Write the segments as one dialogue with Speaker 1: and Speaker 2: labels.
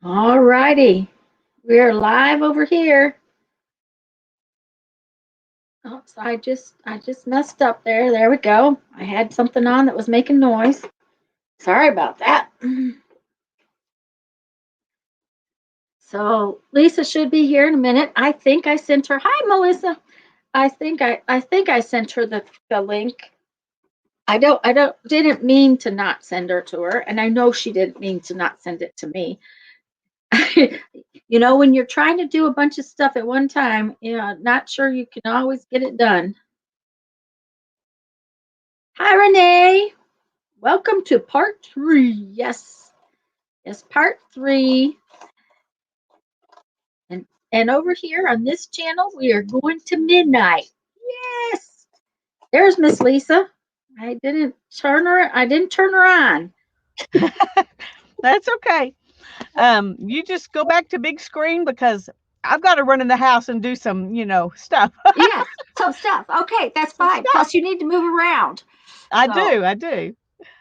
Speaker 1: All righty. We're live over here. Oh, so I just messed up there. There we go. I had something on that was making noise. Sorry about that. So Lisa should be here in a minute. I think I sent her. Hi, Melissa. I think I sent her the link. I didn't mean to not send her to her, and I know she didn't mean to not send it to me. When you're trying to do a bunch of stuff at one time, not sure you can always get it done. Hi, Renee. Welcome to part 3. Yes, yes, part 3. And over here on this channel, we are going to midnight. Yes. There's Miss Lisa. I didn't turn her on.
Speaker 2: That's okay. You just go back to big screen because I've got to run in the house and do some, stuff.
Speaker 1: Yes, some stuff. Okay, that's
Speaker 2: Some
Speaker 1: fine.
Speaker 2: stuff.
Speaker 1: Plus, you need to move around. So,
Speaker 2: I do.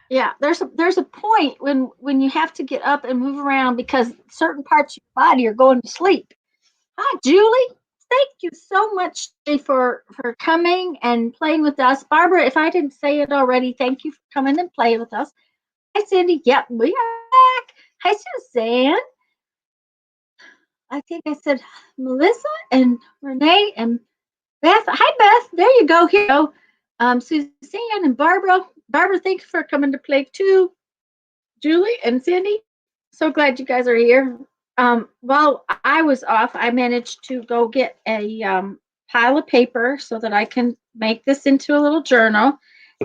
Speaker 1: yeah, there's a point when you have to get up and move around because certain parts of your body are going to sleep. Hi, Julie. Thank you so much for coming and playing with us. Barbara, if I didn't say it already, thank you for coming and playing with us. Hi, Cindy. Yep, we are back. Hi, Suzanne. I think I said Melissa and Renee and Beth. Hi, Beth. There you go. Here you go. Suzanne and Barbara. Barbara, thanks for coming to play too. Julie and Cindy. So glad you guys are here. While I was off, I managed to go get a pile of paper so that I can make this into a little journal.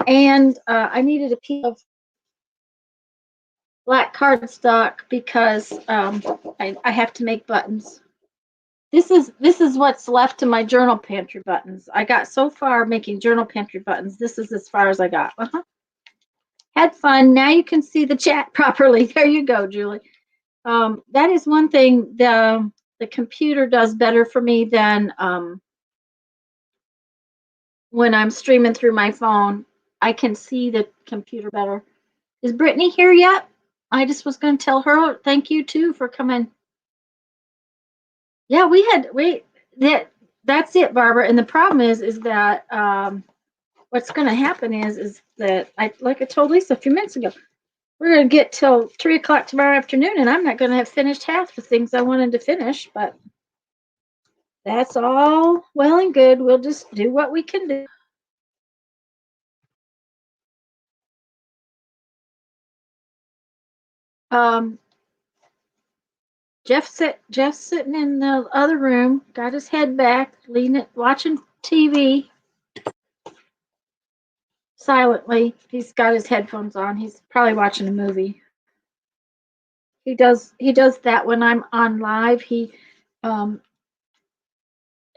Speaker 1: And I needed a piece of black cardstock because I have to make buttons. This is what's left to my journal pantry buttons. I got so far making journal pantry buttons. This is as far as I got. Had fun. Now you can see the chat properly. There you go, Julie. That is one thing the computer does better for me than when I'm streaming through my phone. I can see the computer better. Is Brittany here yet? I just was going to tell her thank you too for coming. Yeah, that's it, Barbara. And the problem is that what's going to happen is that like I told Lisa a few minutes ago, we're going to get till 3 o'clock tomorrow afternoon, and I'm not going to have finished half the things I wanted to finish, but that's all well and good. We'll just do what we can do. Um, Jeff's sitting in the other room, got his head back, leaning, watching TV silently. He's got his headphones on. He's probably watching a movie. He does that when I'm on live. Um,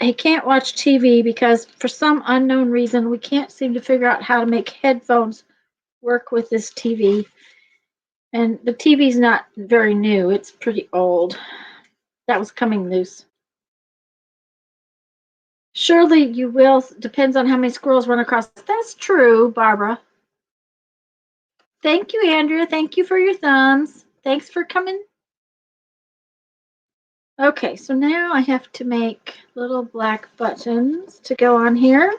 Speaker 1: he can't watch TV because for some unknown reason we can't seem to figure out how to make headphones work with this TV. And the TV's not very new. It's pretty old. That was coming loose. Surely you will. Depends on how many squirrels run across. That's true, Barbara. Thank you, Andrea. Thank you for your thumbs. Thanks for coming. Okay, so now I have to make little black buttons to go on here.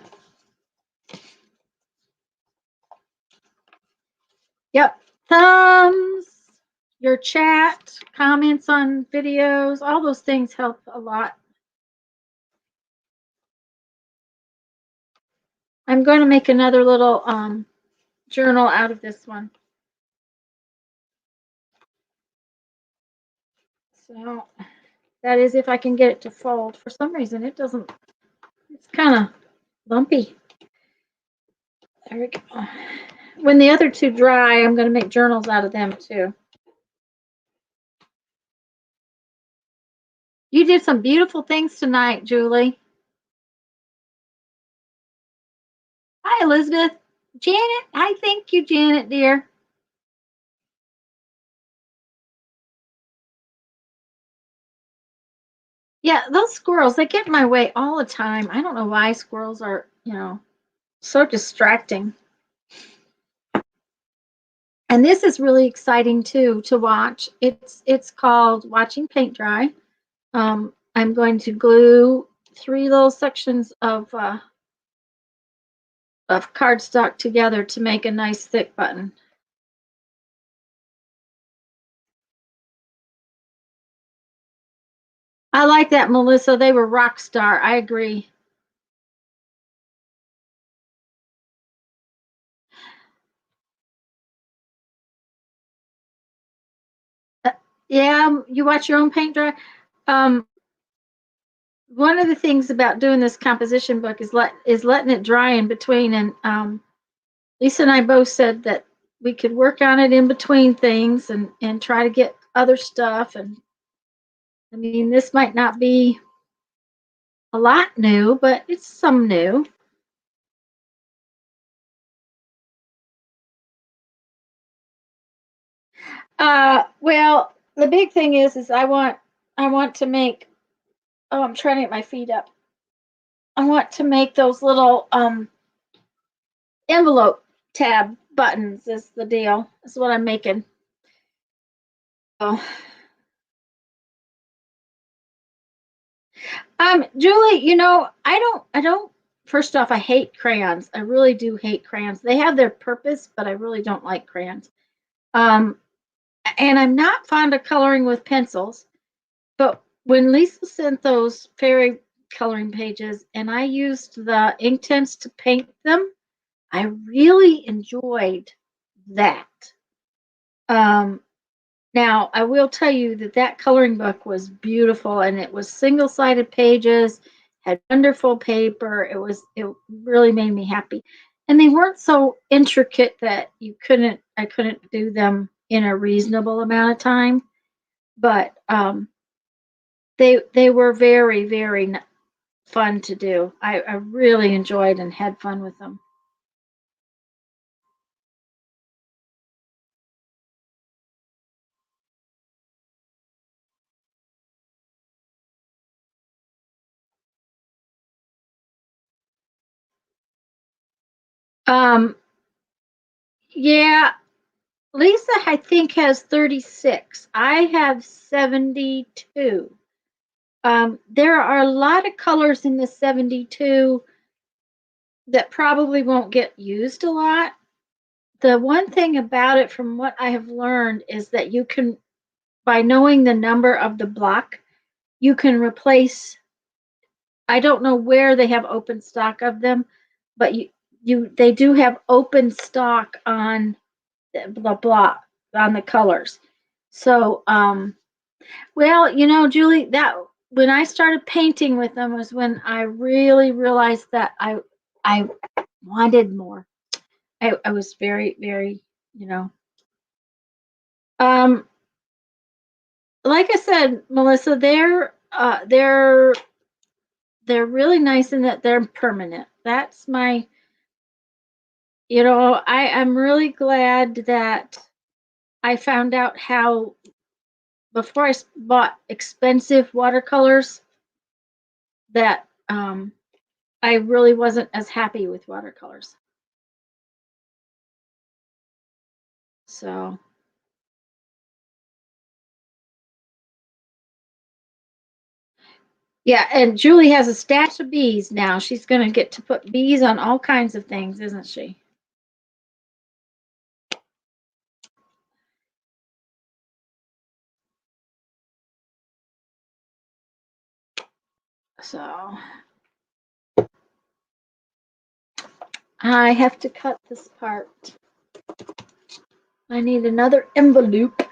Speaker 1: Yep, thumbs, your chat, comments on videos, all those things help a lot. I'm going to make another little journal out of this one. So that is if I can get it to fold. For some reason, it doesn't. It's kind of lumpy. There we go. When the other two dry, I'm going to make journals out of them too. You did some beautiful things tonight, Julie. Hi, Elizabeth. Janet, I thank you, Janet, dear. Yeah, those squirrels, they get in my way all the time. I don't know why squirrels are, so distracting. And this is really exciting too to watch. It's called Watching Paint Dry. I'm going to glue 3 little sections of cardstock together to make a nice thick button. I like that, Melissa. They were rock star. I agree. Yeah, you watch your own paint dry. Um, one of the things about doing this composition book is letting it dry in between. And Lisa and I both said that we could work on it in between things and try to get other stuff. And I mean, this might not be a lot new, but it's some new. Well, the big thing is I want to make. Oh, I'm trying to get my feet up. I want to make those little envelope tab buttons. Is the deal? Is what I'm making. Oh. Julie, I don't. First off, I hate crayons. I really do hate crayons. They have their purpose, but I really don't like crayons. Um, and I'm not fond of coloring with pencils. But when Lisa sent those fairy coloring pages and I used the ink tints to paint them, I really enjoyed that. Um, Now, I will tell you that that coloring book was beautiful and it was single-sided pages, had wonderful paper. It really made me happy. And they weren't so intricate that I couldn't do them in a reasonable amount of time, but they were very, very fun to do. I really enjoyed and had fun with them. Um, yeah, Lisa, I think, has 36. I have 72. There are a lot of colors in the 72 that probably won't get used a lot. The one thing about it, from what I have learned, is that you can, by knowing the number of the block, you can replace. I don't know where they have open stock of them, but they do have open stock on the block on the colors. So, well, Julie, that when I started painting with them was when I really realized that I wanted more. I was very, very, you know. Um, like I said, Melissa, they're really nice in that they're permanent. That's my, I'm really glad that I found out how before I bought expensive watercolors that I really wasn't as happy with watercolors. So, yeah, and Julie has a stash of bees now. She's going to get to put bees on all kinds of things, isn't she? So, I have to cut this part. I need another envelope.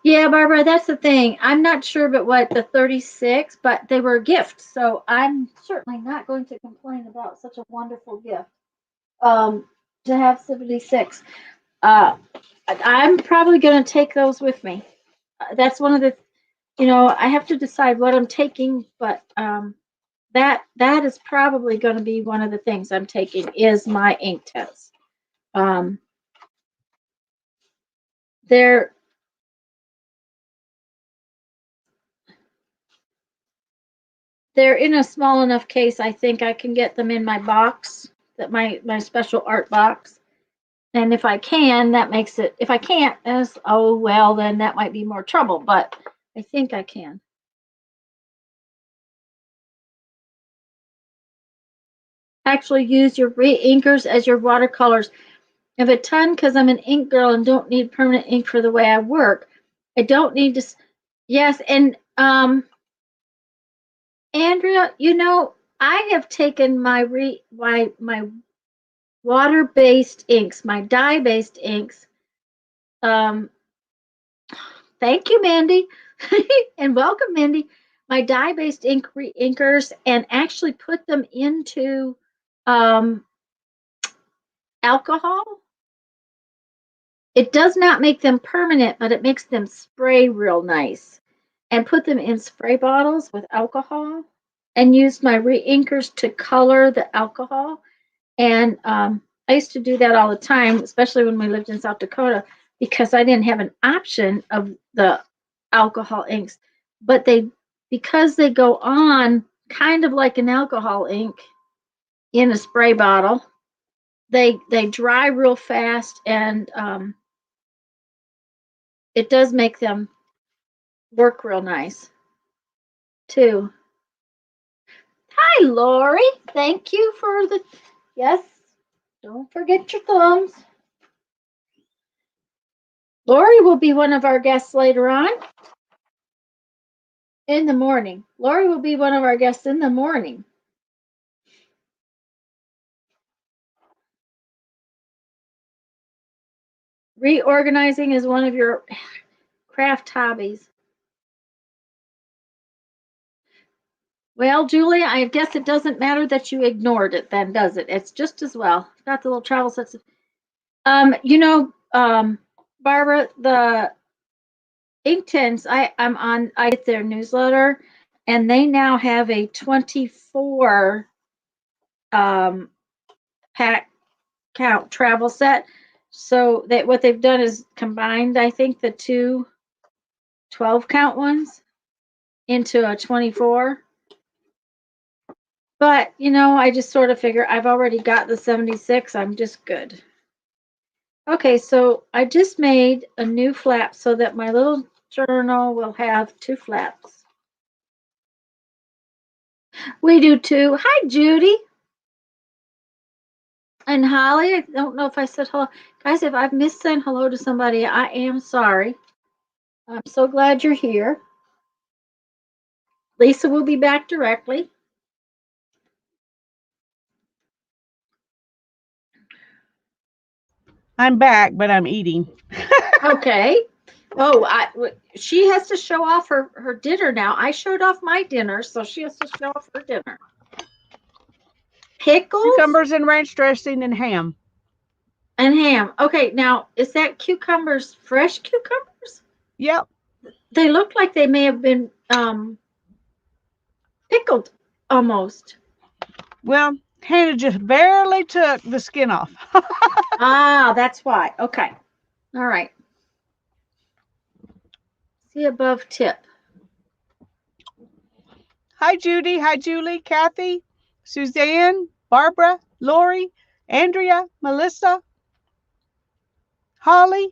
Speaker 1: Yeah, Barbara, that's the thing. I'm not sure about what the 36, but they were gifts, so I'm certainly not going to complain about such a wonderful gift. Um, to have 76. I'm probably going to take those with me. That's one of the, I have to decide what I'm taking, but that is probably going to be one of the things I'm taking is my ink tents. Um, they're they're in a small enough case. I think I can get them in my box. that my special art box. And if I can, that makes it, if I can't, as, oh, well, then that might be more trouble, but I think I can. Actually use your re-inkers as your watercolors. I have a ton because I'm an ink girl and don't need permanent ink for the way I work. I don't need to, yes, and Andrea, you know, I have taken my water-based inks, my dye-based inks. Thank you, Mandy, and welcome, Mindy. My dye-based ink inkers, and actually put them into alcohol. It does not make them permanent, but it makes them spray real nice. And put them in spray bottles with alcohol, and used my re-inkers to color the alcohol. And I used to do that all the time, especially when we lived in South Dakota, because I didn't have an option of the alcohol inks. But because they go on kind of like an alcohol ink in a spray bottle, they dry real fast, and it does make them work real nice too. Hi, Lori. Thank you for the, yes, don't forget your thumbs. Lori will be one of our guests later on in the morning. Lori will be one of our guests in the morning. Reorganizing is one of your craft hobbies. Well, Julie, I guess it doesn't matter that you ignored it then, does it? It's just as well. Got the little travel sets. You know, Barbara, the Inkten's, I get their newsletter, and they now have a 24 pack count travel set. So that what they've done is combined, I think, the two 12 count ones into a 24. But, you know, I just sort of figure I've already got the 76. I'm just good. Okay, so I just made a new flap so that my little journal will have two flaps. We do too. Hi, Judy. And Holly, I don't know if I said hello. Guys, if I've missed saying hello to somebody, I am sorry. I'm so glad you're here. Lisa will be back directly.
Speaker 2: I'm back, but I'm eating.
Speaker 1: Okay. Oh, she has to show off her dinner now. I showed off my dinner, so she has to show off her dinner. Pickles?
Speaker 2: Cucumbers and ranch dressing and ham.
Speaker 1: And ham. Okay, now, is that cucumbers, fresh cucumbers?
Speaker 2: Yep.
Speaker 1: They look like they may have been pickled almost.
Speaker 2: Well, Hannah just barely took the skin off.
Speaker 1: Ah, that's why. Okay. All right. See above tip.
Speaker 2: Hi, Judy. Hi, Julie, Kathy, Suzanne, Barbara, Lori, Andrea, Melissa, Holly.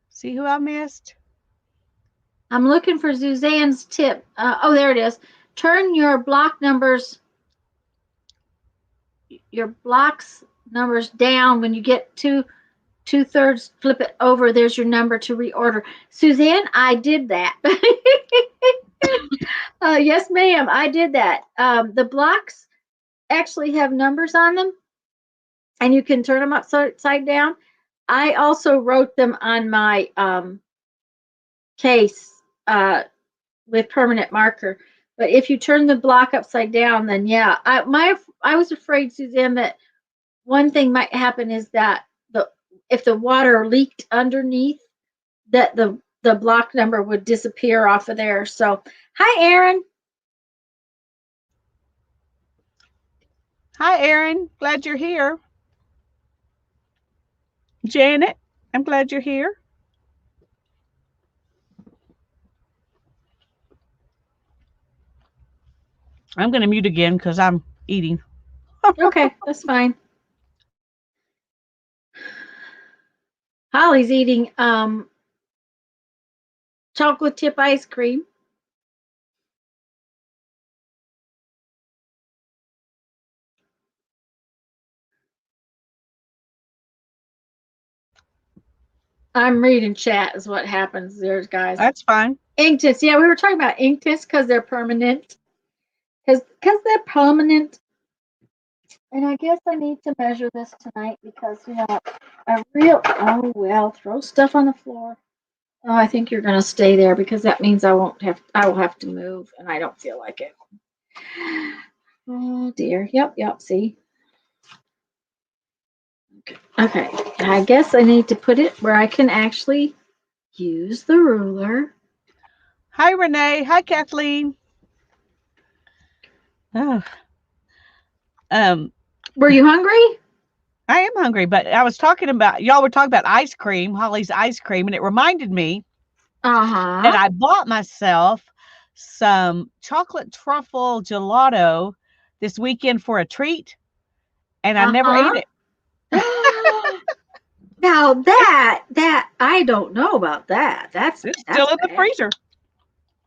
Speaker 2: See who I missed?
Speaker 1: I'm looking for Suzanne's tip. Oh, there it is. Turn your block numbers, your blocks numbers down when you get to 2/3, flip it over. There's your number to reorder. Suzanne, I did that. Yes, ma'am, I did that. The blocks actually have numbers on them, and you can turn them upside down. I also wrote them on my case with permanent marker. But if you turn the block upside down, then yeah, I was afraid, Suzanne, that one thing might happen is that if the water leaked underneath, that the block number would disappear off of there. So, hi, Aaron.
Speaker 2: Hi, Erin. Glad you're here. Janet, I'm glad you're here. I'm going to mute again because I'm eating.
Speaker 1: Okay, that's fine. Holly's eating chocolate chip ice cream. I'm reading chat is what happens there, guys.
Speaker 2: That's fine.
Speaker 1: Ink tints. Yeah, we were talking about ink tints because they're permanent. Because they're permanent. And I guess I need to measure this tonight because, oh, well, throw stuff on the floor. Oh, I think you're going to stay there because that means I will have to move and I don't feel like it. Oh dear. Yep. See? Okay. I guess I need to put it where I can actually use the ruler.
Speaker 2: Hi, Renee. Hi, Kathleen. Oh.
Speaker 1: Were you hungry?
Speaker 2: I am hungry, but I was talking about, y'all were talking about ice cream, Holly's ice cream, and it reminded me that I bought myself some chocolate truffle gelato this weekend for a treat, and I never ate it.
Speaker 1: Now that I don't know about that. It's
Speaker 2: still in the freezer.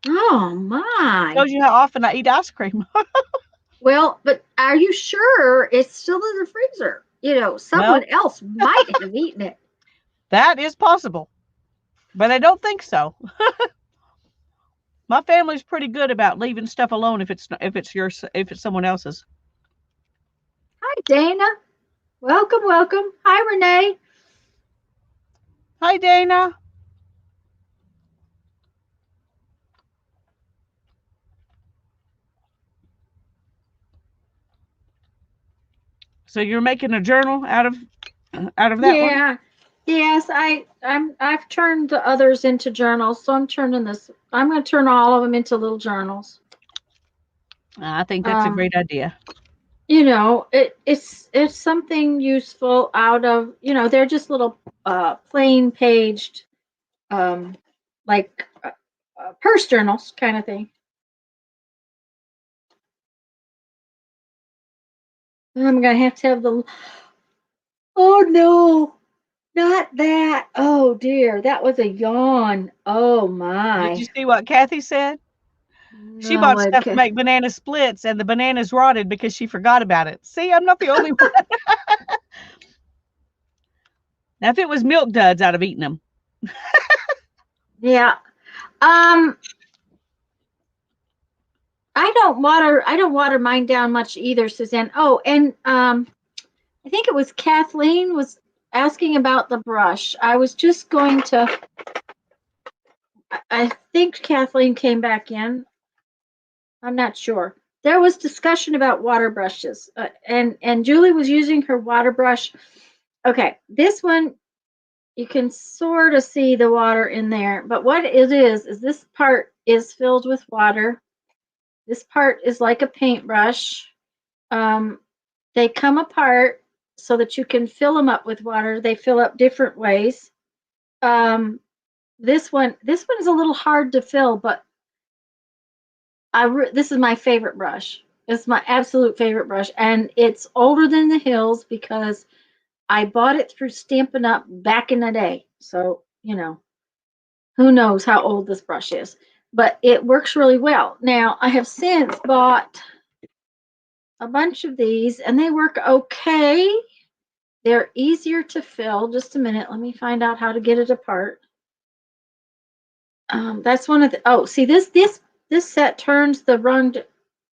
Speaker 1: Oh my!
Speaker 2: Shows you how often I eat ice cream.
Speaker 1: Well, but are you sure it's still in the freezer? Someone else might have eaten it.
Speaker 2: That is possible, but I don't think so. My family's pretty good about leaving stuff alone if it's someone else's.
Speaker 1: Hi, Dana. Welcome. Hi, Renee.
Speaker 2: Hi, Dana. So you're making a journal out of that one?
Speaker 1: Yeah. Yes, I've turned the others into journals, so I'm going to turn all of them into little journals.
Speaker 2: I think that's a great idea.
Speaker 1: It's something useful out of, they're just little plain paged like purse journals kind of thing. I'm gonna have to have oh no, not that. Oh dear, that was a yawn. Oh my.
Speaker 2: Did you see what Kathy said? She bought stuff to make banana splits and the bananas rotted because she forgot about it. See, I'm not the only one. Now, if it was Milk Duds, I'd have eaten them.
Speaker 1: Yeah. I don't water mine down much either, Suzanne. Oh, and I think it was Kathleen was asking about the brush. I was just going to, I think Kathleen came back in. I'm not sure. There was discussion about water brushes, and Julie was using her water brush. Okay, this one, you can sort of see the water in there, but what it is this part is filled with water. This part is like a paintbrush. They come apart so that you can fill them up with water. They fill up different ways. This one is a little hard to fill, but this is my favorite brush. It's my absolute favorite brush, and it's older than the hills because I bought it through Stampin' Up back in the day. So, who knows how old this brush is, but it works really well. Now, I have since bought a bunch of these, and they work okay. They're easier to fill. Just a minute. Let me find out how to get it apart. That's one of the, oh, see this set turns the rung to,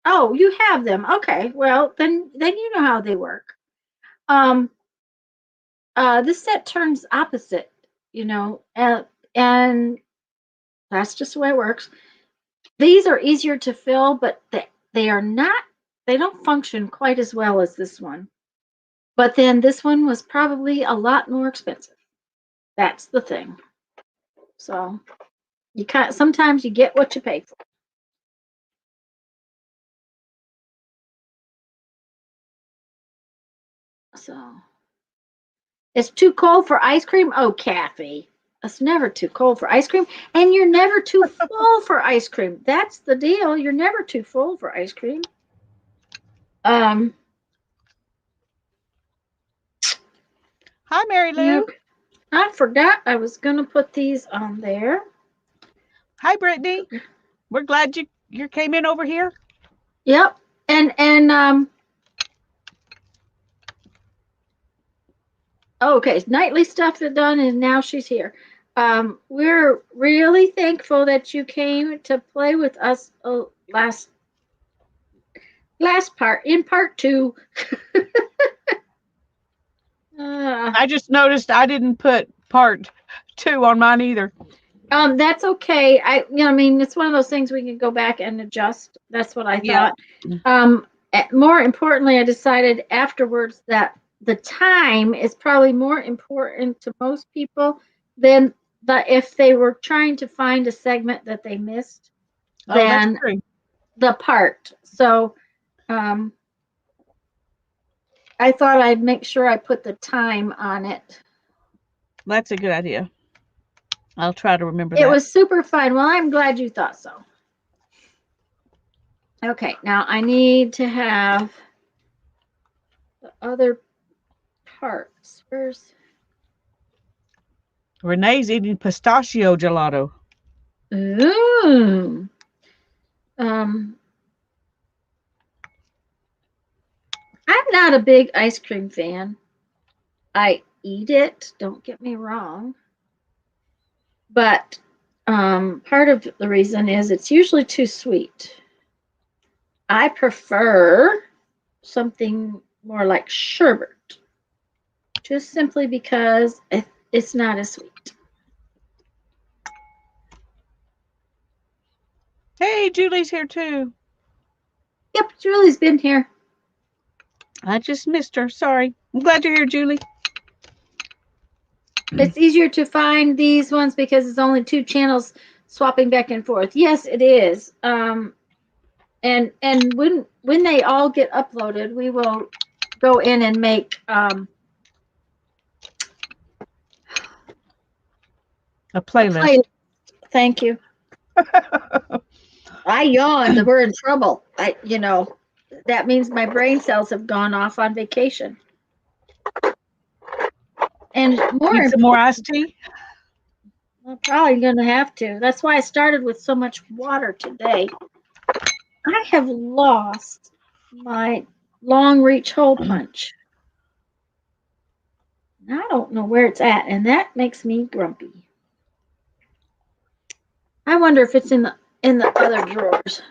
Speaker 1: oh, you have them. Okay. Well, then you know how they work. This set turns opposite, and that's just the way it works. These are easier to fill, but they don't function quite as well as this one. But then this one was probably a lot more expensive. That's the thing. So sometimes you get what you pay for. So it's too cold for ice cream. Oh, Kathy, it's never too cold for ice cream, and you're never too full for ice cream. That's the deal. You're never too full for ice cream.
Speaker 2: Hi, Mary Lou.
Speaker 1: Yep. I forgot I was going to put these on there.
Speaker 2: Hi, Brittany. We're glad you came in over here.
Speaker 1: Yep. And okay, nightly stuff is done, and now she's here. We're really thankful that you came to play with us last part, in part 2.
Speaker 2: I just noticed I didn't put part 2 on mine either.
Speaker 1: That's okay. I mean, it's one of those things we can go back and adjust. That's what I thought. More importantly, I decided afterwards that the time is probably more important to most people than if they were trying to find a segment that they missed than the part. So, I thought I'd make sure I put the time on it.
Speaker 2: That's a good idea. I'll try to remember that.
Speaker 1: It was super fun. Well, I'm glad you thought so. Okay, now I need to have the other parts. Where's
Speaker 2: Renee's eating pistachio gelato.
Speaker 1: Ooh. I'm not a big ice cream fan. I eat it, don't get me wrong. But part of the reason is it's usually too sweet. I prefer something more like sherbet, just simply because it's not as sweet.
Speaker 2: Hey, Julie's here too.
Speaker 1: Yep, Julie's been here.
Speaker 2: I just missed her. Sorry. I'm glad you're here, Julie.
Speaker 1: It's easier to find these ones because it's only 2 channels swapping back and forth. Yes, it is. And when they all get uploaded, we will go in and make
Speaker 2: a playlist.
Speaker 1: Thank you. I yawned. We're in trouble. That means my brain cells have gone off on vacation. And
Speaker 2: some more iced tea?
Speaker 1: I'm probably going to have to. That's why I started with so much water today. I have lost my long reach hole punch. I don't know where it's at, and that makes me grumpy. I wonder if it's in the other drawers.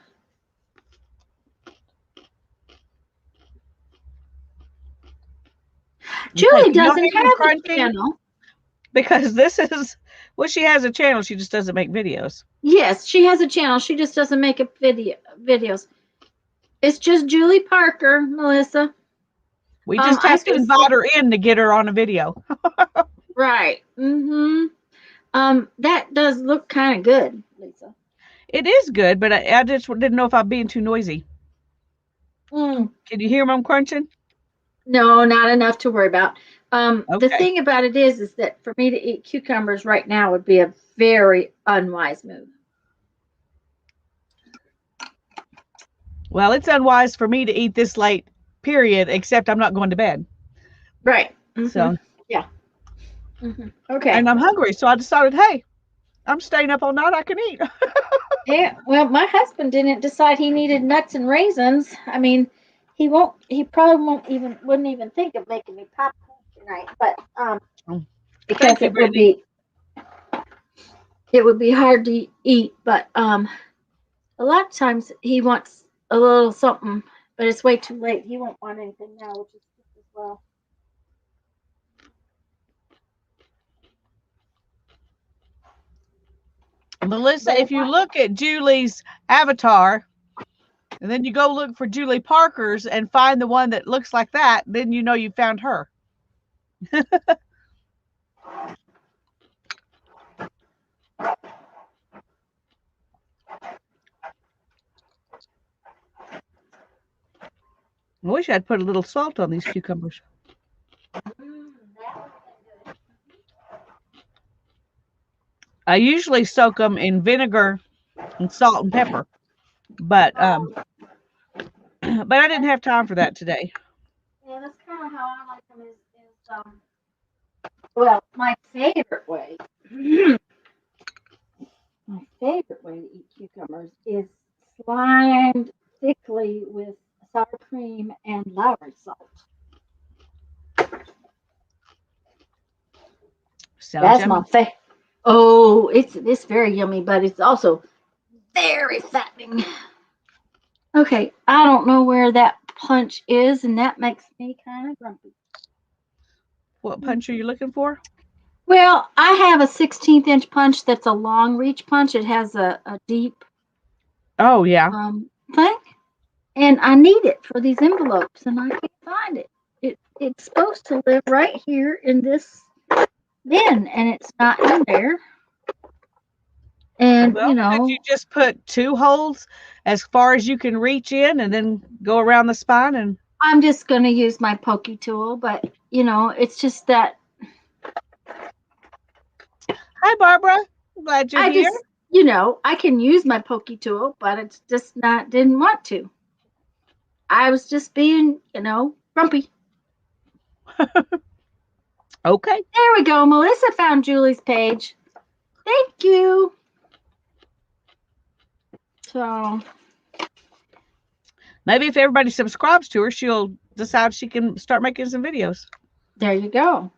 Speaker 1: Julie doesn't have a channel.
Speaker 2: Because this is, well, she has a channel. She just doesn't make videos.
Speaker 1: Yes, she has a channel. She just doesn't make videos. It's just Julie Parker, Melissa.
Speaker 2: We just have to invite her in to get her on a video.
Speaker 1: Right. Mm-hmm. That does look kind of good, Lisa.
Speaker 2: It is good, but I just didn't know if I'm being too noisy. Can you hear them crunching?
Speaker 1: No, not enough to worry about. The thing about it is that for me to eat cucumbers right now would be a very unwise move.
Speaker 2: Well, it's unwise for me to eat this late, period, except I'm not going to bed.
Speaker 1: Right. Mm-hmm.
Speaker 2: So,
Speaker 1: yeah. Mm-hmm. Okay.
Speaker 2: And I'm hungry, so I decided, hey, I'm staying up all night. I can eat.
Speaker 1: Yeah. Well, my husband didn't decide he needed nuts and raisins. I mean, he probably wouldn't even think of making me popcorn tonight, but because it would be hard to eat, but a lot of times he wants a little something, but it's way too late. He won't want anything now, which is just as well.
Speaker 2: Melissa, if you look at Julie's avatar, and then you go look for Julie Parker's and find the one that looks like that, then you know you found her. I wish I'd put a little salt on these cucumbers. I usually soak them in vinegar and salt and pepper, but I didn't have time for that today.
Speaker 1: Yeah, that's kind of how I like them. Well, my favorite way, my favorite way to eat cucumbers is slimed thickly with sour cream and Lowry salt.
Speaker 2: Sounds
Speaker 1: That's
Speaker 2: yummy.
Speaker 1: my favorite. Oh, it's very yummy, but it's also very fattening. Okay, I don't know where that punch is, and that makes me kind of grumpy.
Speaker 2: What punch are you looking for?
Speaker 1: Well, I have a 16th inch punch that's a long reach punch. It has a deep
Speaker 2: Yeah.
Speaker 1: thing, and I need it for these envelopes, and I can't find it. It's supposed to live right here in this bin, and it's not in there. And
Speaker 2: Well, could you just put 2 holes as far as you can reach in and then go around the spine? And
Speaker 1: I'm just going to use my pokey tool, but it's just that.
Speaker 2: Hi, Barbara. Glad you're here.
Speaker 1: I can use my pokey tool, but it's just didn't want to. I was just being, grumpy.
Speaker 2: Okay.
Speaker 1: There we go. Melissa found Julie's page. Thank you. So
Speaker 2: maybe if everybody subscribes to her, she'll decide she can start making some videos.
Speaker 1: There you go.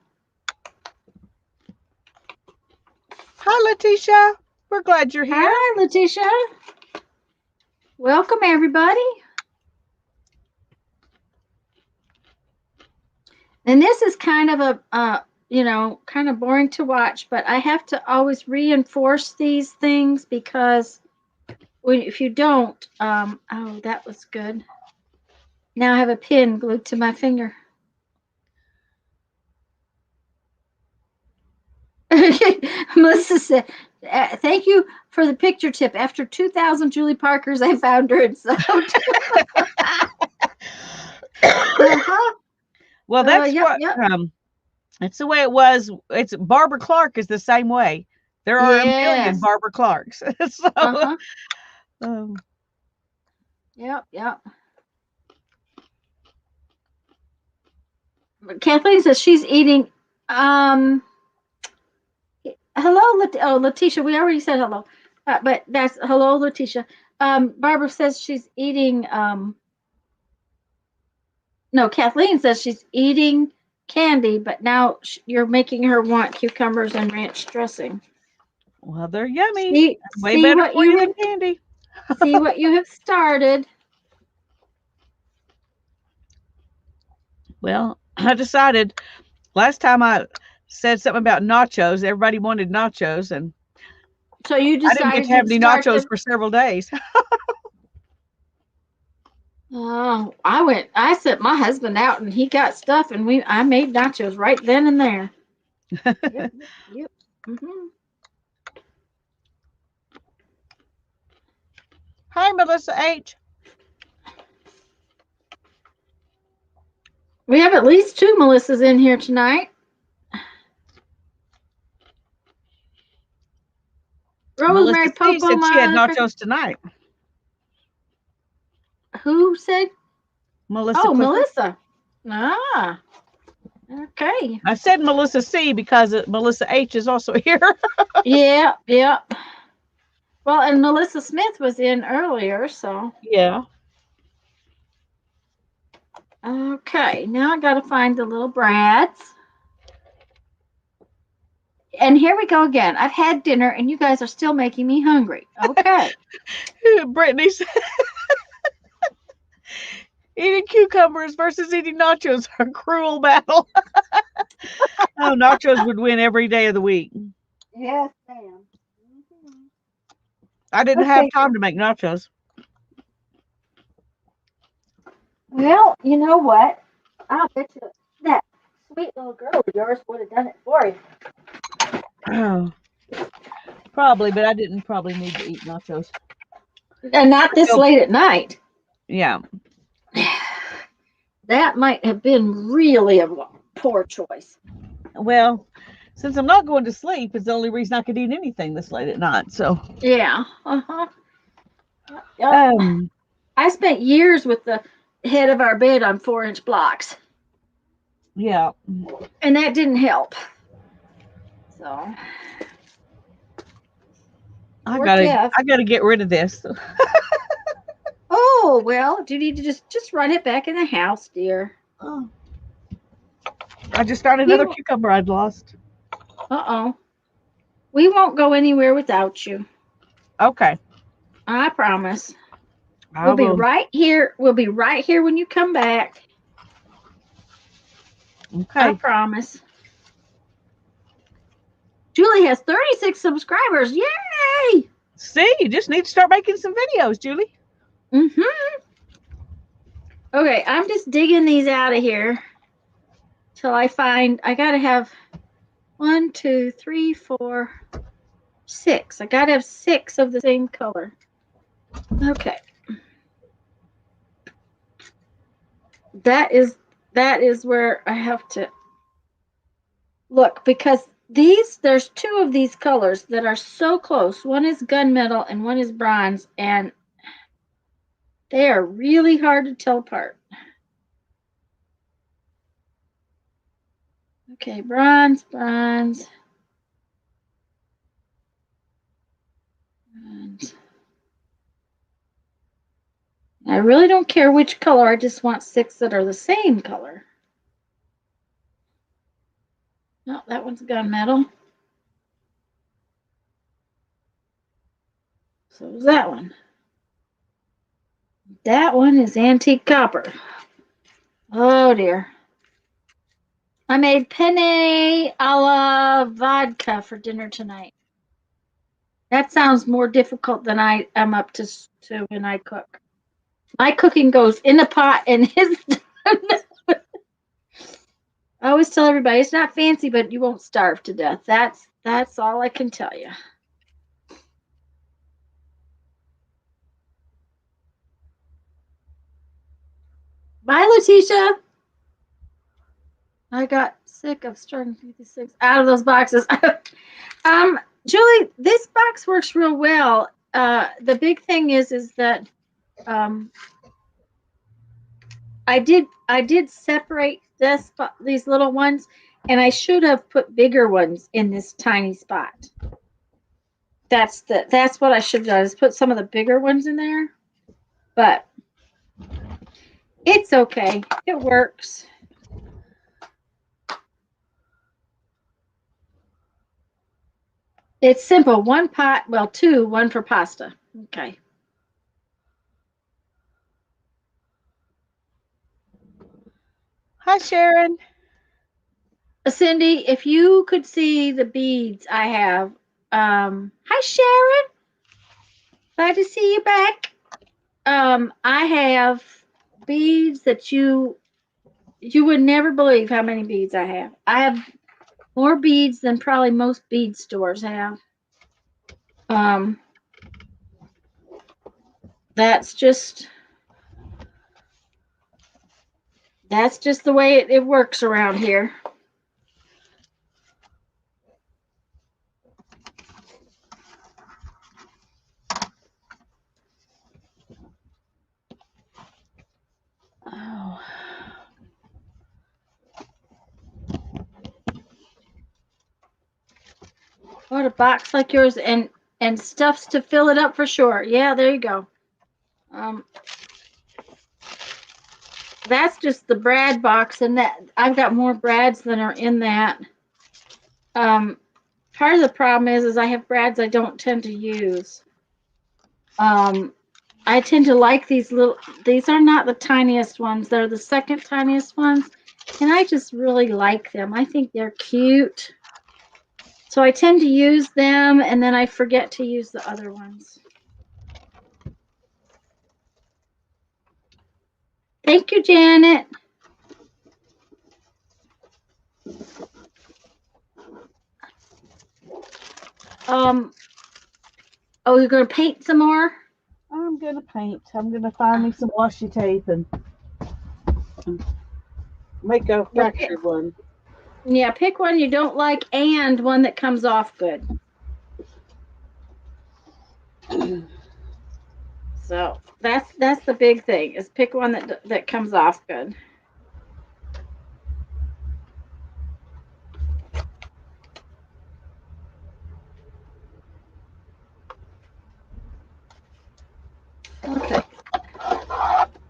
Speaker 2: Hi, Letitia. We're glad you're here.
Speaker 1: Hi, Letitia. Welcome, everybody. And this is kind of kind of boring to watch, but I have to always reinforce these things because if you don't, oh, that was good. Now I have a pin glued to my finger. Melissa said, thank you for the picture tip. After 2,000 Julie Parkers, I found her and subbed.
Speaker 2: Well, that's that's the way it was. It's Barbara Clark is the same way. There are a million Barbara Clarks. So,
Speaker 1: Yep. Kathleen says she's eating. Hello, Letitia. We already said hello, but that's hello, Letitia. Barbara says she's eating. No, Kathleen says she's eating candy, but now you're making her want cucumbers and ranch dressing.
Speaker 2: Well, they're yummy.
Speaker 1: Way better for you than
Speaker 2: candy.
Speaker 1: See what you have started.
Speaker 2: Well, I decided last time I said something about nachos, everybody wanted nachos, and
Speaker 1: so you decided
Speaker 2: I didn't get to have any nachos for several days.
Speaker 1: Oh, I sent my husband out and he got stuff, and I made nachos right then and there. Yep. Mm-hmm.
Speaker 2: Hi, Melissa H.
Speaker 1: We have at least 2 Melissas in here tonight. Rosemary Popo
Speaker 2: said she had nachos tonight.
Speaker 1: Who said?
Speaker 2: Melissa.
Speaker 1: Oh, Melissa. Ah. Okay.
Speaker 2: I said Melissa C because Melissa H is also here.
Speaker 1: Yeah. Well, and Melissa Smith was in earlier, so.
Speaker 2: Yeah.
Speaker 1: Okay, now I got to find the little brads. And here we go again. I've had dinner, and you guys are still making me hungry. Okay.
Speaker 2: Brittany said, eating cucumbers versus eating nachos are a cruel battle. Oh, nachos would win every day of the week.
Speaker 1: Yes, ma'am. Mm-hmm.
Speaker 2: I didn't have time to make nachos.
Speaker 1: Well, you know what? I'll bet you that sweet little girl of yours would have done it for you.
Speaker 2: Oh, probably, but I didn't probably need to eat nachos.
Speaker 1: And not this late at night.
Speaker 2: Yeah.
Speaker 1: That might have been really a poor choice.
Speaker 2: Well, since I'm not going to sleep, it's the only reason I could eat anything this late at night. So.
Speaker 1: Yeah. Yep. I spent years with the head of our bed on 4-inch blocks.
Speaker 2: Yeah.
Speaker 1: And that didn't help. So
Speaker 2: I gotta get rid of this.
Speaker 1: Oh, well, do you need to just run it back in the house, dear?
Speaker 2: Oh. I just found another cucumber I'd lost.
Speaker 1: Uh-oh. We won't go anywhere without you.
Speaker 2: Okay.
Speaker 1: I promise. We'll be right here. We'll be right here when you come back.
Speaker 2: Okay.
Speaker 1: I promise. Julie has 36 subscribers. Yay!
Speaker 2: See, you just need to start making some videos, Julie.
Speaker 1: Mm-hmm. Okay, I'm just digging these out of here till I gotta have 1, 2, 3, 4, 6. I gotta have 6 of the same color. Okay. That is where I have to look, because there's 2 of these colors that are so close. One is gunmetal and one is bronze, and they are really hard to tell apart. Okay, bronze. I really don't care which color. I just want 6 that are the same color. No, that one's gunmetal. So is that one. That one is antique copper. Oh dear. I made penne a la vodka for dinner tonight. That sounds more difficult than I am up to when I cook. My cooking goes in a pot, and his. I always tell everybody it's not fancy, but you won't starve to death. That's all I can tell you. Bye, Letitia. I got sick of starting 56 out of those boxes. Julie, this box works real well. The big thing is that I did separate these little ones, and I should have put bigger ones in this tiny spot. That's what I should have done, is put some of the bigger ones in there. But it's okay. It works. It's simple. 1 pot, well, 2, 1 for pasta. Okay.
Speaker 2: Hi, Sharon.
Speaker 1: Cindy, if you could see the beads I have. Hi, Sharon. Glad to see you back. I have beads that you would never believe how many beads I have. I have more beads than probably most bead stores have. That's just the way it works around here. Oh. What, a box like yours and stuffs to fill it up for sure. Yeah, there you go. That's just the brad box, and that I've got more brads than are in that. Part of the problem is I have brads I don't tend to use. I tend to like these are not the tiniest ones. They're the second tiniest ones. And I just really like them. I think they're cute. So I tend to use them, and then I forget to use the other ones. Thank you, Janet. Oh, you're going to paint some more?
Speaker 2: I'm going to paint. I'm going to find me some washi tape and make a fractured one.
Speaker 1: Yeah, pick one you don't like and one that comes off good. So that's the big thing, is pick one that comes off good.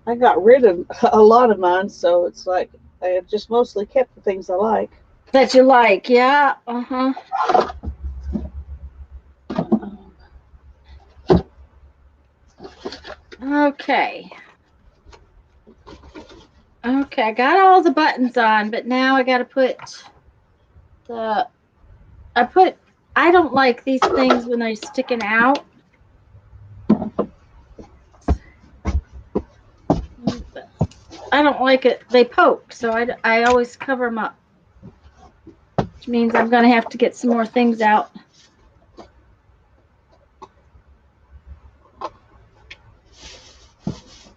Speaker 3: I got rid of a lot of mine, so it's like I have just mostly kept the things I like.
Speaker 1: That you like, yeah. Uh-huh. Okay. Okay, I got all the buttons on, but now I got to put the, I don't like these things when they're sticking out. I don't like it. They poke, so I always cover them up, which means I'm going to have to get some more things out.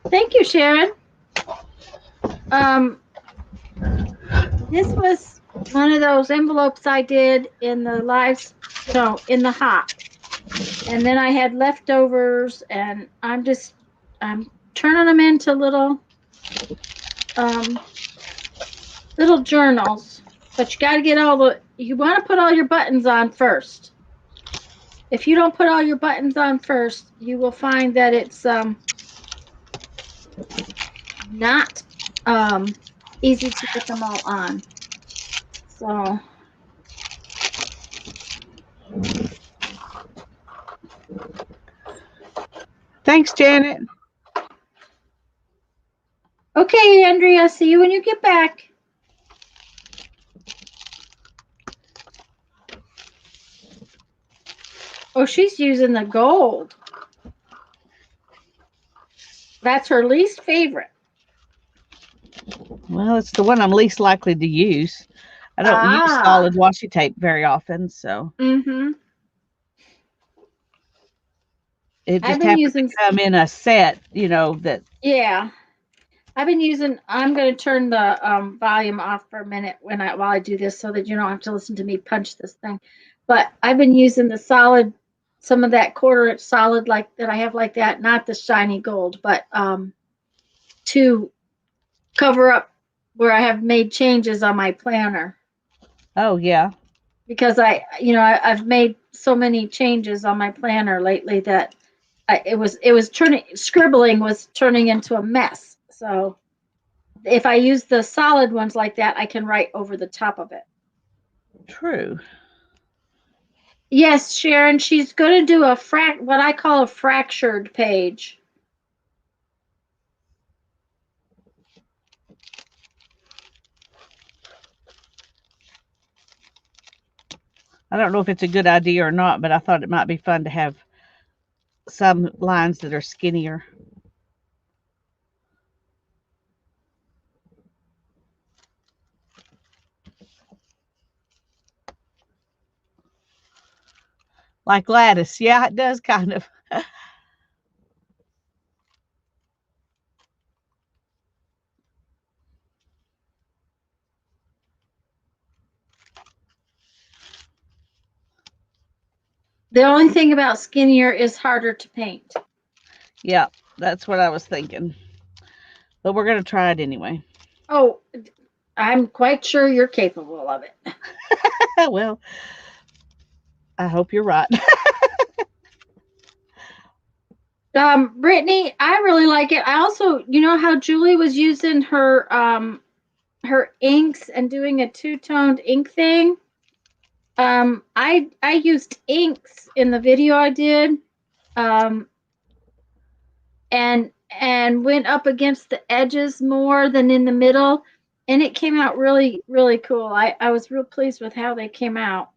Speaker 1: Thank you, Sharon. This was one of those envelopes I did in the lives, in the hop. And then I had leftovers, and I'm turning them into little journals. But you got to get you want to put all your buttons on first. If you don't put all your buttons on first, you will find that it's not easy to get them all on. So
Speaker 2: thanks, Janet.
Speaker 1: Okay, Andrea, see you when you get back. Oh, she's using the gold. That's her least favorite.
Speaker 2: Well, it's the one I'm least likely to use. I don't use solid washi tape very often, so.
Speaker 1: Mm-hmm.
Speaker 2: It just happens to come in a set, that.
Speaker 1: Yeah. I'm going to turn the volume off for a minute while I do this so that you don't have to listen to me punch this thing. But I've been using the solid, some of that 1/4-inch solid like that I have like that, not the shiny gold, but to cover up where I have made changes on my planner.
Speaker 2: Oh, yeah.
Speaker 1: Because I've made so many changes on my planner lately that scribbling was turning into a mess. So if I use the solid ones like that, I can write over the top of it.
Speaker 2: True.
Speaker 1: Yes, Sharon, she's going to do what I call a fractured page.
Speaker 2: I don't know if it's a good idea or not, but I thought it might be fun to have some lines that are skinnier. Like Gladys. Yeah, it does kind of.
Speaker 1: The only thing about skinnier is harder to paint.
Speaker 2: Yeah, that's what I was thinking. But we're going to try it anyway.
Speaker 1: Oh, I'm quite sure you're capable of it.
Speaker 2: Well, I hope you're right.
Speaker 1: Brittany, I really like it. I also, how Julie was using her inks and doing a 2-toned ink thing. I used inks in the video I did, and went up against the edges more than in the middle, and it came out really, really cool. I was real pleased with how they came out.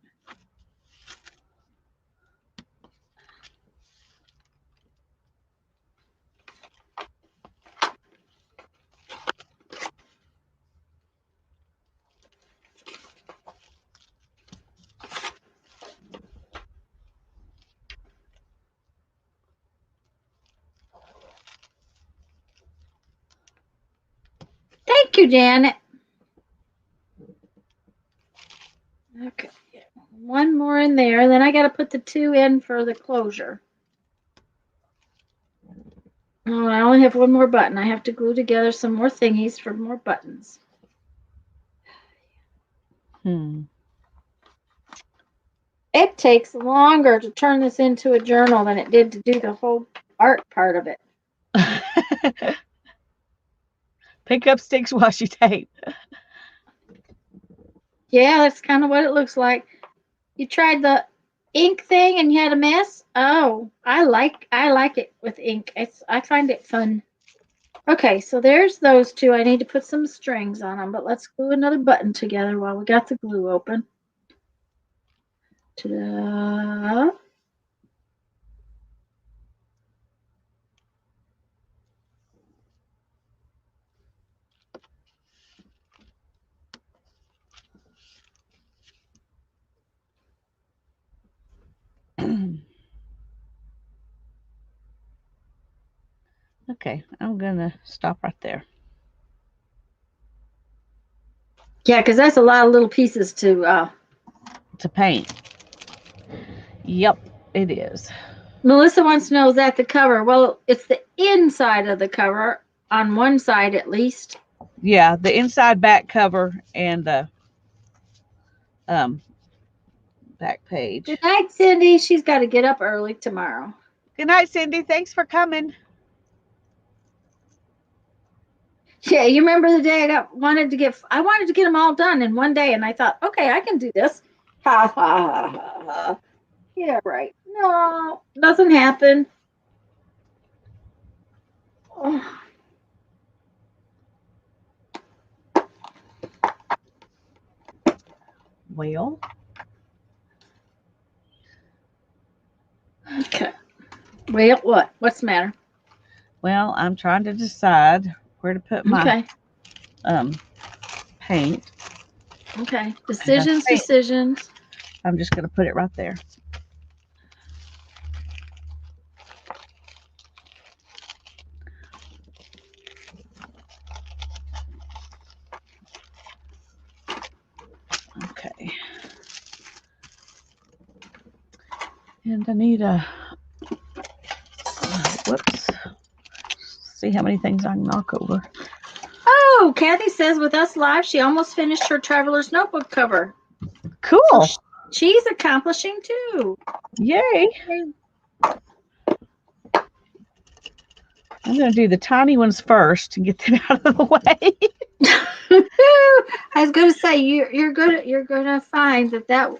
Speaker 1: Thank you, Janet. Okay, one more in there. Then I got to put the 2 in for the closure. Oh, I only have one more button. I have to glue together some more thingies for more buttons. It takes longer to turn this into a journal than it did to do the whole art part of it.
Speaker 2: Pick up sticks washi tape.
Speaker 1: Yeah, that's kind of what it looks like. You tried the ink thing and you had a mess? Oh, I like it with ink. I find it fun. Okay, so there's those two. I need to put some strings on them, but let's glue another button together while we got the glue open. Ta-da.
Speaker 2: Okay, I'm gonna stop right there.
Speaker 1: Yeah, because that's a lot of little pieces to
Speaker 2: paint. Yep, it is.
Speaker 1: Melissa wants to know, is that the cover? Well, it's the inside of the cover, on one side at least.
Speaker 2: Yeah, the inside back cover and the back page.
Speaker 1: Good night, Cindy. She's got to get up early tomorrow.
Speaker 2: Good night, Cindy. Thanks for coming.
Speaker 1: Yeah, you remember the day I wanted to get them all done in one day, and I thought, okay, I can do this. Ha ha ha ha ha. Yeah, right. No, nothing happened. Oh.
Speaker 2: Well.
Speaker 1: Okay. Well, what? What's the matter?
Speaker 2: Well, I'm trying to decide where to put my paint.
Speaker 1: Okay. Decisions.
Speaker 2: I'm just going to put it right there. Okay. And I need a, whoops. See how many things I can knock over.
Speaker 1: Oh, Kathy says with us live, she almost finished her Traveler's Notebook cover.
Speaker 2: Cool.
Speaker 1: So she's accomplishing too.
Speaker 2: Yay. I'm going to do the tiny ones first and get them out of the way.
Speaker 1: I was going to say you're going to find that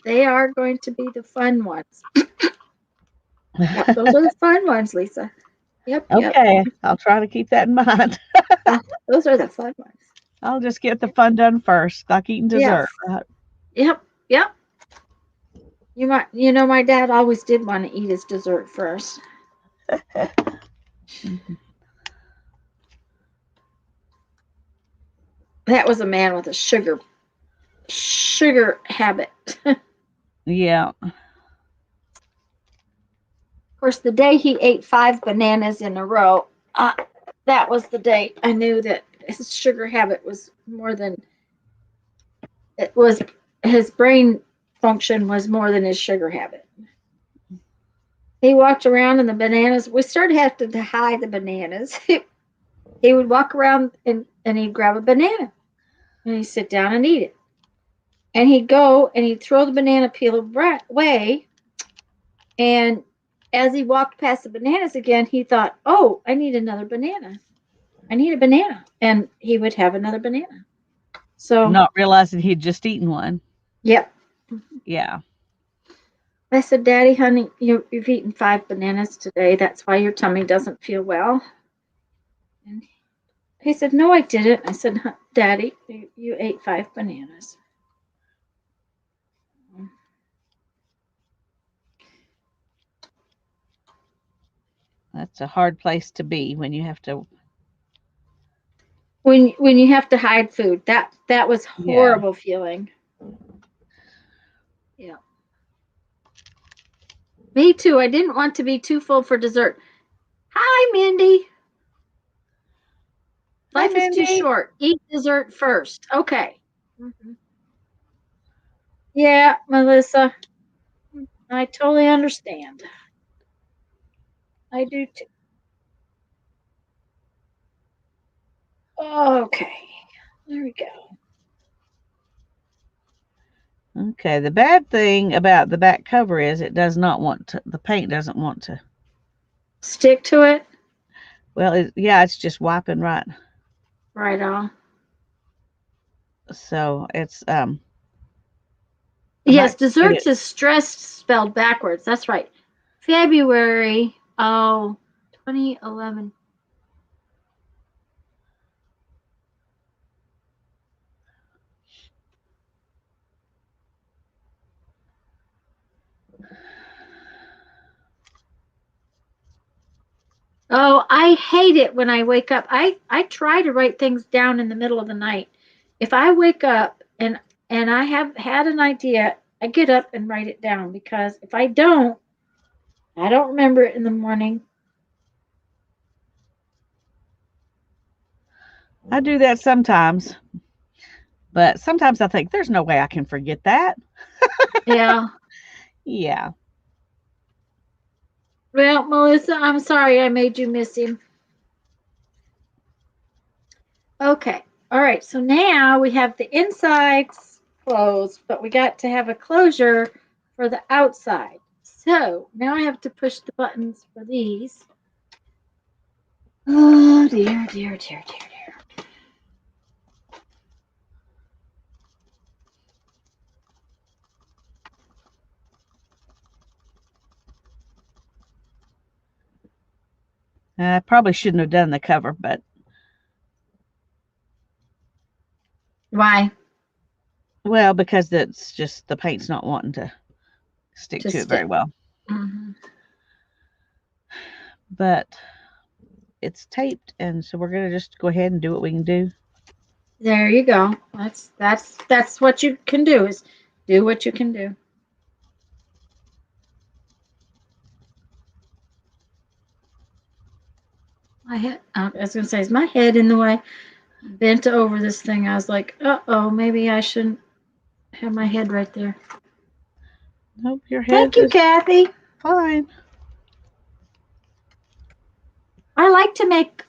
Speaker 1: they are going to be the fun ones. Yep, those are the fun ones, Lisa. Yep.
Speaker 2: Okay, yep. I'll try to keep that in mind.
Speaker 1: Those are the fun ones.
Speaker 2: I'll just get the fun done first, like eating dessert.
Speaker 1: Right? Yep. You know, my dad always did want to eat his dessert first. That was a man with a sugar habit.
Speaker 2: Yeah.
Speaker 1: Of course, the day he ate 5 bananas in a row, that was the day I knew that his sugar habit was more than it was. His brain function was more than his sugar habit. He walked around and the bananas. We started having to hide the bananas. He would walk around and he'd grab a banana and he'd sit down and eat it. And he'd go and he'd throw the banana peel away. And as he walked past the bananas again, he thought, oh, I need another banana. I need a banana. And he would have another banana. So
Speaker 2: not realizing he'd just eaten one.
Speaker 1: Yep.
Speaker 2: Yeah.
Speaker 1: I said, Daddy, honey, you've eaten 5 bananas today. That's why your tummy doesn't feel well. And he said, no, I didn't. I said, Daddy, you ate 5 bananas.
Speaker 2: That's a hard place to be when you have to.
Speaker 1: When you have to hide food, that was horrible feeling. Yeah. Me too. I didn't want to be too full for dessert. Hi, Mindy. Life is too short. Eat dessert first. Okay. Mm-hmm. Yeah, Melissa. I totally understand. I do too. Okay. There we go.
Speaker 2: Okay. The bad thing about the back cover is it does not want to, the paint doesn't want to
Speaker 1: stick to it.
Speaker 2: Well, it's just wiping right.
Speaker 1: Right on.
Speaker 2: So it's
Speaker 1: yes, desserts is stressed spelled backwards. That's right. February 2011. Oh, I hate it when I wake up. I try to write things down in the middle of the night. If I wake up and I have had an idea, I get up and write it down because if I don't remember it in the morning.
Speaker 2: I do that sometimes, but sometimes I think there's no way I can forget that.
Speaker 1: Yeah.
Speaker 2: Yeah.
Speaker 1: Well, Melissa, I'm sorry I made you miss him. Okay. All right. So now we have the insides closed, but we got to have a closure for the outside. So now I have to push the buttons for these. Oh, dear, dear, dear, dear, dear.
Speaker 2: I probably shouldn't have done the cover, but
Speaker 1: Why?
Speaker 2: well, because it's just the paint's not wanting to stick to it very well.
Speaker 1: Mm-hmm.
Speaker 2: But it's taped, and so we're gonna just go ahead and do what we can do.
Speaker 1: There you go. That's what you can do, is do what you can do. My head, I was gonna say, is my head in the way? Bent over this thing. I was like, uh-oh, maybe I shouldn't have my head right there.
Speaker 2: Nope, your head
Speaker 1: Thank you,
Speaker 2: is
Speaker 1: Kathy.
Speaker 2: fine.
Speaker 1: I like to make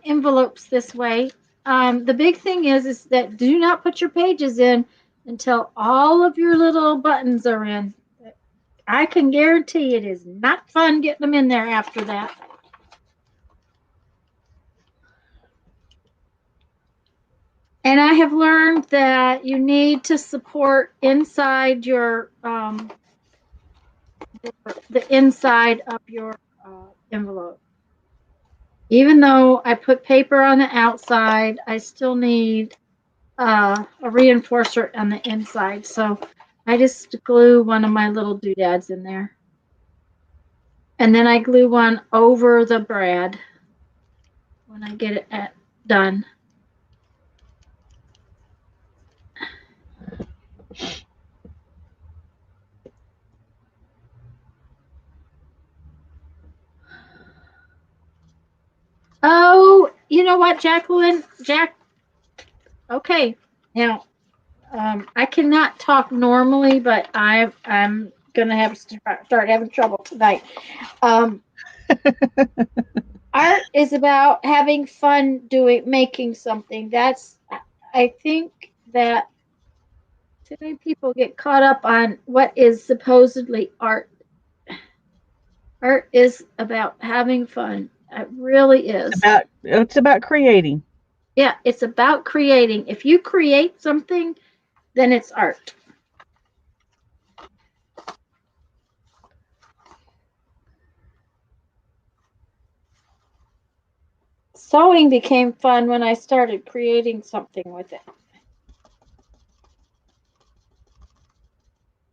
Speaker 1: envelopes this way. The big thing is that do not put your pages in until all of your little buttons are in. I can guarantee it is not fun getting them in there after that. And I have learned that you need to support inside your the inside of your envelope. Even though I put paper on the outside, I still need a reinforcer on the inside. So I just glue one of my little doodads in there. And then I glue one over the brad when I get it done. Oh, you know what, Jacqueline? Okay. Now, I cannot talk normally, but I'm gonna have to start having trouble tonight. Art is about having fun making something. I think that too many people get caught up on what is supposedly art. Art is about having fun. It really is.
Speaker 2: It's about creating.
Speaker 1: Yeah, it's about creating. If you create something, then it's art. Sewing became fun when I started creating something with it.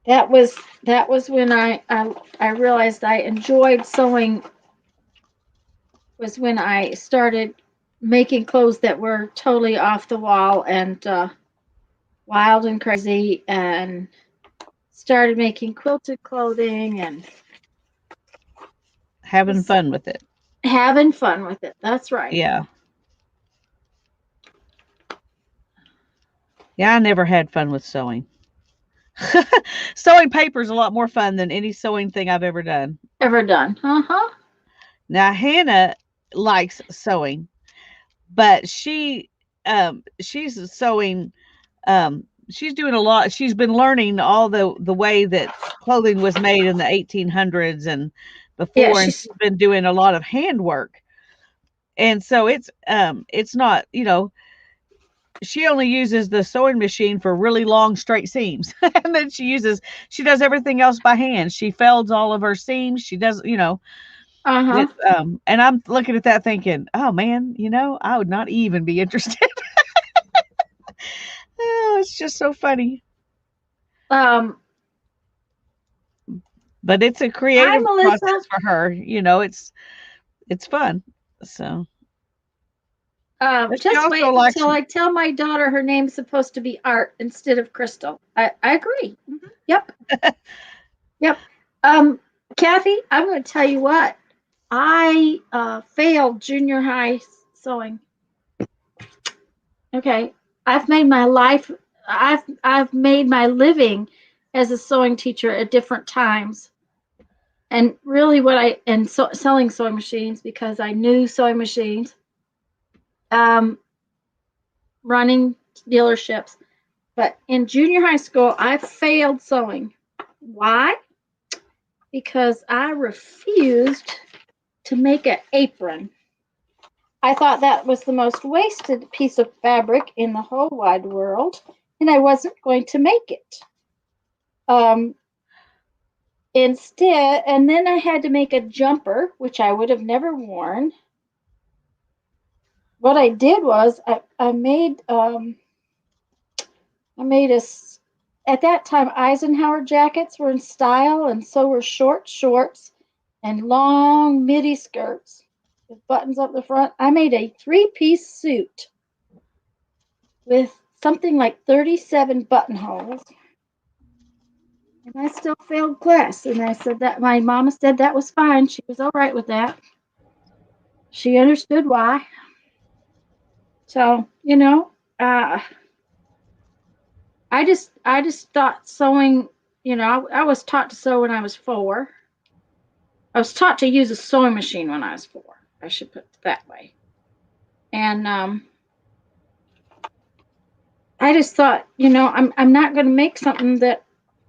Speaker 1: That was when I realized I enjoyed sewing. Was when I started making clothes that were totally off the wall and wild and crazy, and started making quilted clothing and
Speaker 2: Having fun with it.
Speaker 1: Having fun with it. That's right.
Speaker 2: Yeah. Yeah, I never had fun with sewing. Sewing paper is a lot more fun than any sewing thing I've ever done.
Speaker 1: Uh-huh.
Speaker 2: Now Hannah likes sewing, but she's sewing. She's doing a lot. She's been learning all the way that clothing was made in the 1800s and before,
Speaker 1: Yeah,
Speaker 2: and she's been doing a lot of handwork. And so it's not, she only uses the sewing machine for really long straight seams. And then she does everything else by hand. She felds all of her seams. She does,
Speaker 1: Uh-huh.
Speaker 2: and I'm looking at that thinking, oh man, I would not even be interested. Oh, it's just so funny. But it's a creative process for her. It's fun. So.
Speaker 1: Just wait until I tell my daughter her name's supposed to be Art instead of Crystal. I agree. Mm-hmm. Yep. Yep. Kathy, I'm going to tell you what. I failed junior high sewing. Okay. I've made my living as a sewing teacher at different times. And really selling sewing machines because I knew sewing machines. Running dealerships. But in junior high school, I failed sewing. Why? Because I refused to make an apron. I thought that was the most wasted piece of fabric in the whole wide world, and I wasn't going to make it. Instead, and then I had to make a jumper, which I would have never worn. What I did was I made at that time, Eisenhower jackets were in style, and so were short shorts and long midi skirts with buttons up the front. I made a 3-piece suit with something like 37 buttonholes. And I still failed class. And I said that my mama said that was fine. She was all right with that. She understood why. So, I just thought sewing, I was taught to sew when I was 4. I was taught to use a sewing machine when I was 4. I should put it that way. And I just thought, I'm not going to make something that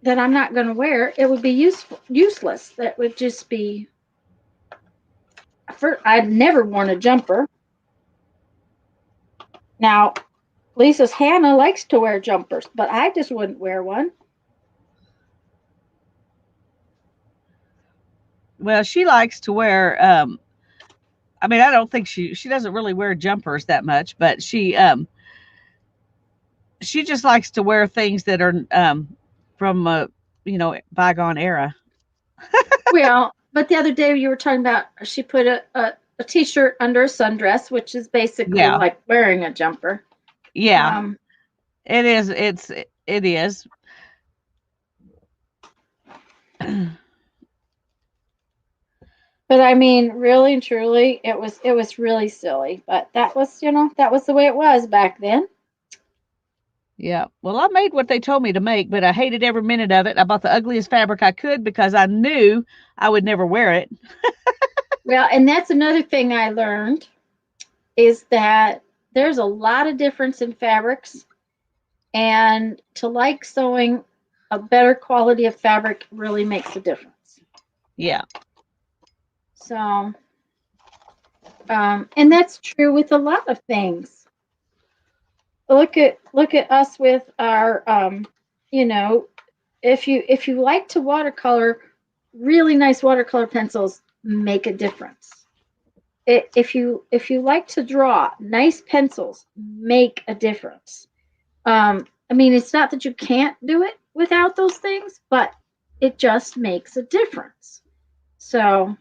Speaker 1: I'm not going to wear. It would be useless. That would just be. I'd never worn a jumper. Now, Lisa's Hannah likes to wear jumpers, but I just wouldn't wear one.
Speaker 2: Well, she likes to wear. I don't think she doesn't really wear jumpers that much, but she just likes to wear things that are from a bygone era.
Speaker 1: Well, but the other day you were talking about she put a t-shirt under a sundress, which is basically like wearing a jumper.
Speaker 2: Yeah, it is. It is.
Speaker 1: But I mean, really and truly, it was really silly. But that was the way it was back then.
Speaker 2: Yeah. Well, I made what they told me to make, but I hated every minute of it. I bought the ugliest fabric I could because I knew I would never wear it.
Speaker 1: Well, and that's another thing I learned is that there's a lot of difference in fabrics, and to like sewing a better quality of fabric really makes a difference.
Speaker 2: Yeah.
Speaker 1: So, and that's true with a lot of things. Look at us with our, if you like to watercolor, really nice watercolor pencils make a difference. If you like to draw, nice pencils make a difference. It's not that you can't do it without those things, but it just makes a difference. So.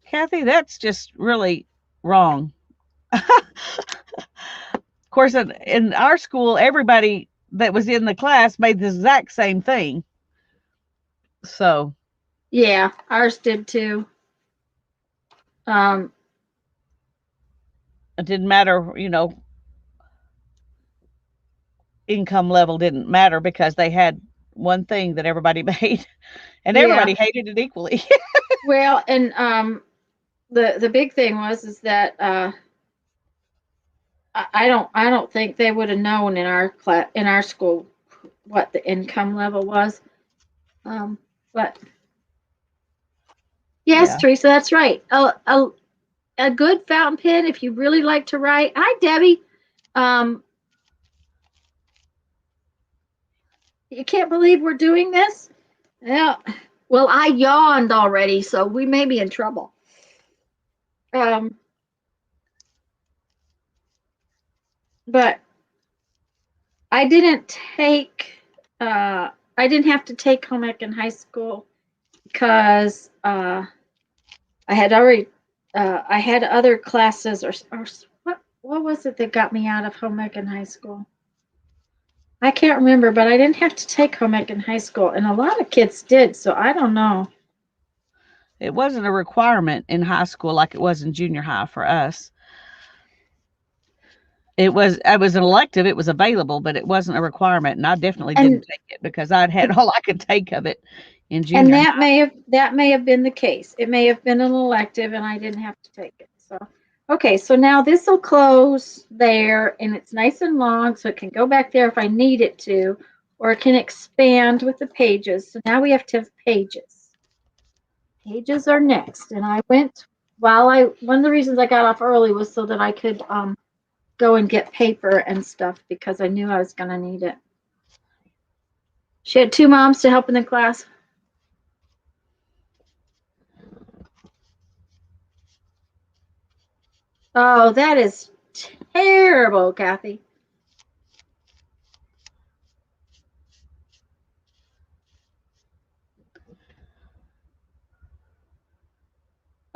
Speaker 2: Kathy, that's just really wrong. Of course, in our school, everybody that was in the class made the exact same thing. So.
Speaker 1: Yeah, ours did too.
Speaker 2: It didn't matter, income level didn't matter because they had one thing that everybody made, and everybody hated it equally.
Speaker 1: Well, and the big thing is that I don't think they would have known in our school what the income level was, but Yes,
Speaker 2: Yeah.
Speaker 1: Teresa, that's right. A good fountain pen if you really like to write. Hi, Debbie. You can't believe we're doing this? Yeah. Well, I yawned already, so we may be in trouble. But I didn't have to take home ec in high school because I had already I had other classes or what was it that got me out of home ec in high school? I can't remember, but I didn't have to take home ec in high school, and a lot of kids did, so I don't know.
Speaker 2: It wasn't a requirement in high school like it was in junior high for us. It was an elective. It was available, but it wasn't a requirement, and I definitely didn't take it because I'd had all I could take of it in junior.
Speaker 1: And that may have been the case. It may have been an elective, and I didn't have to take it. So, okay, so now this will close there, and it's nice and long, so it can go back there if I need it to, or it can expand with the pages. So now we have to have pages. Pages are next, and I went one of the reasons I got off early was so that I could go and get paper and stuff because I knew I was going to need it. She had 2 moms to help in the class. Oh, that is terrible, Kathy.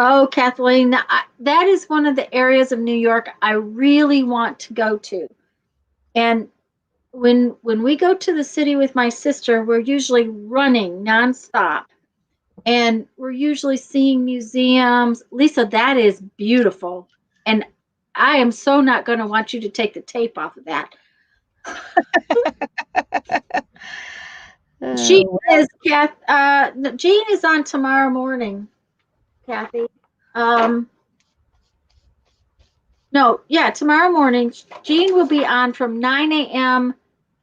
Speaker 1: Oh, Kathleen, that is one of the areas of New York I really want to go to. And when we go to the city with my sister, we're usually running nonstop. And we're usually seeing museums. Lisa, that is beautiful. And I am so not going to want you to take the tape off of that. Jean is on tomorrow morning, Kathy. Tomorrow morning. Jean will be on from 9 a.m.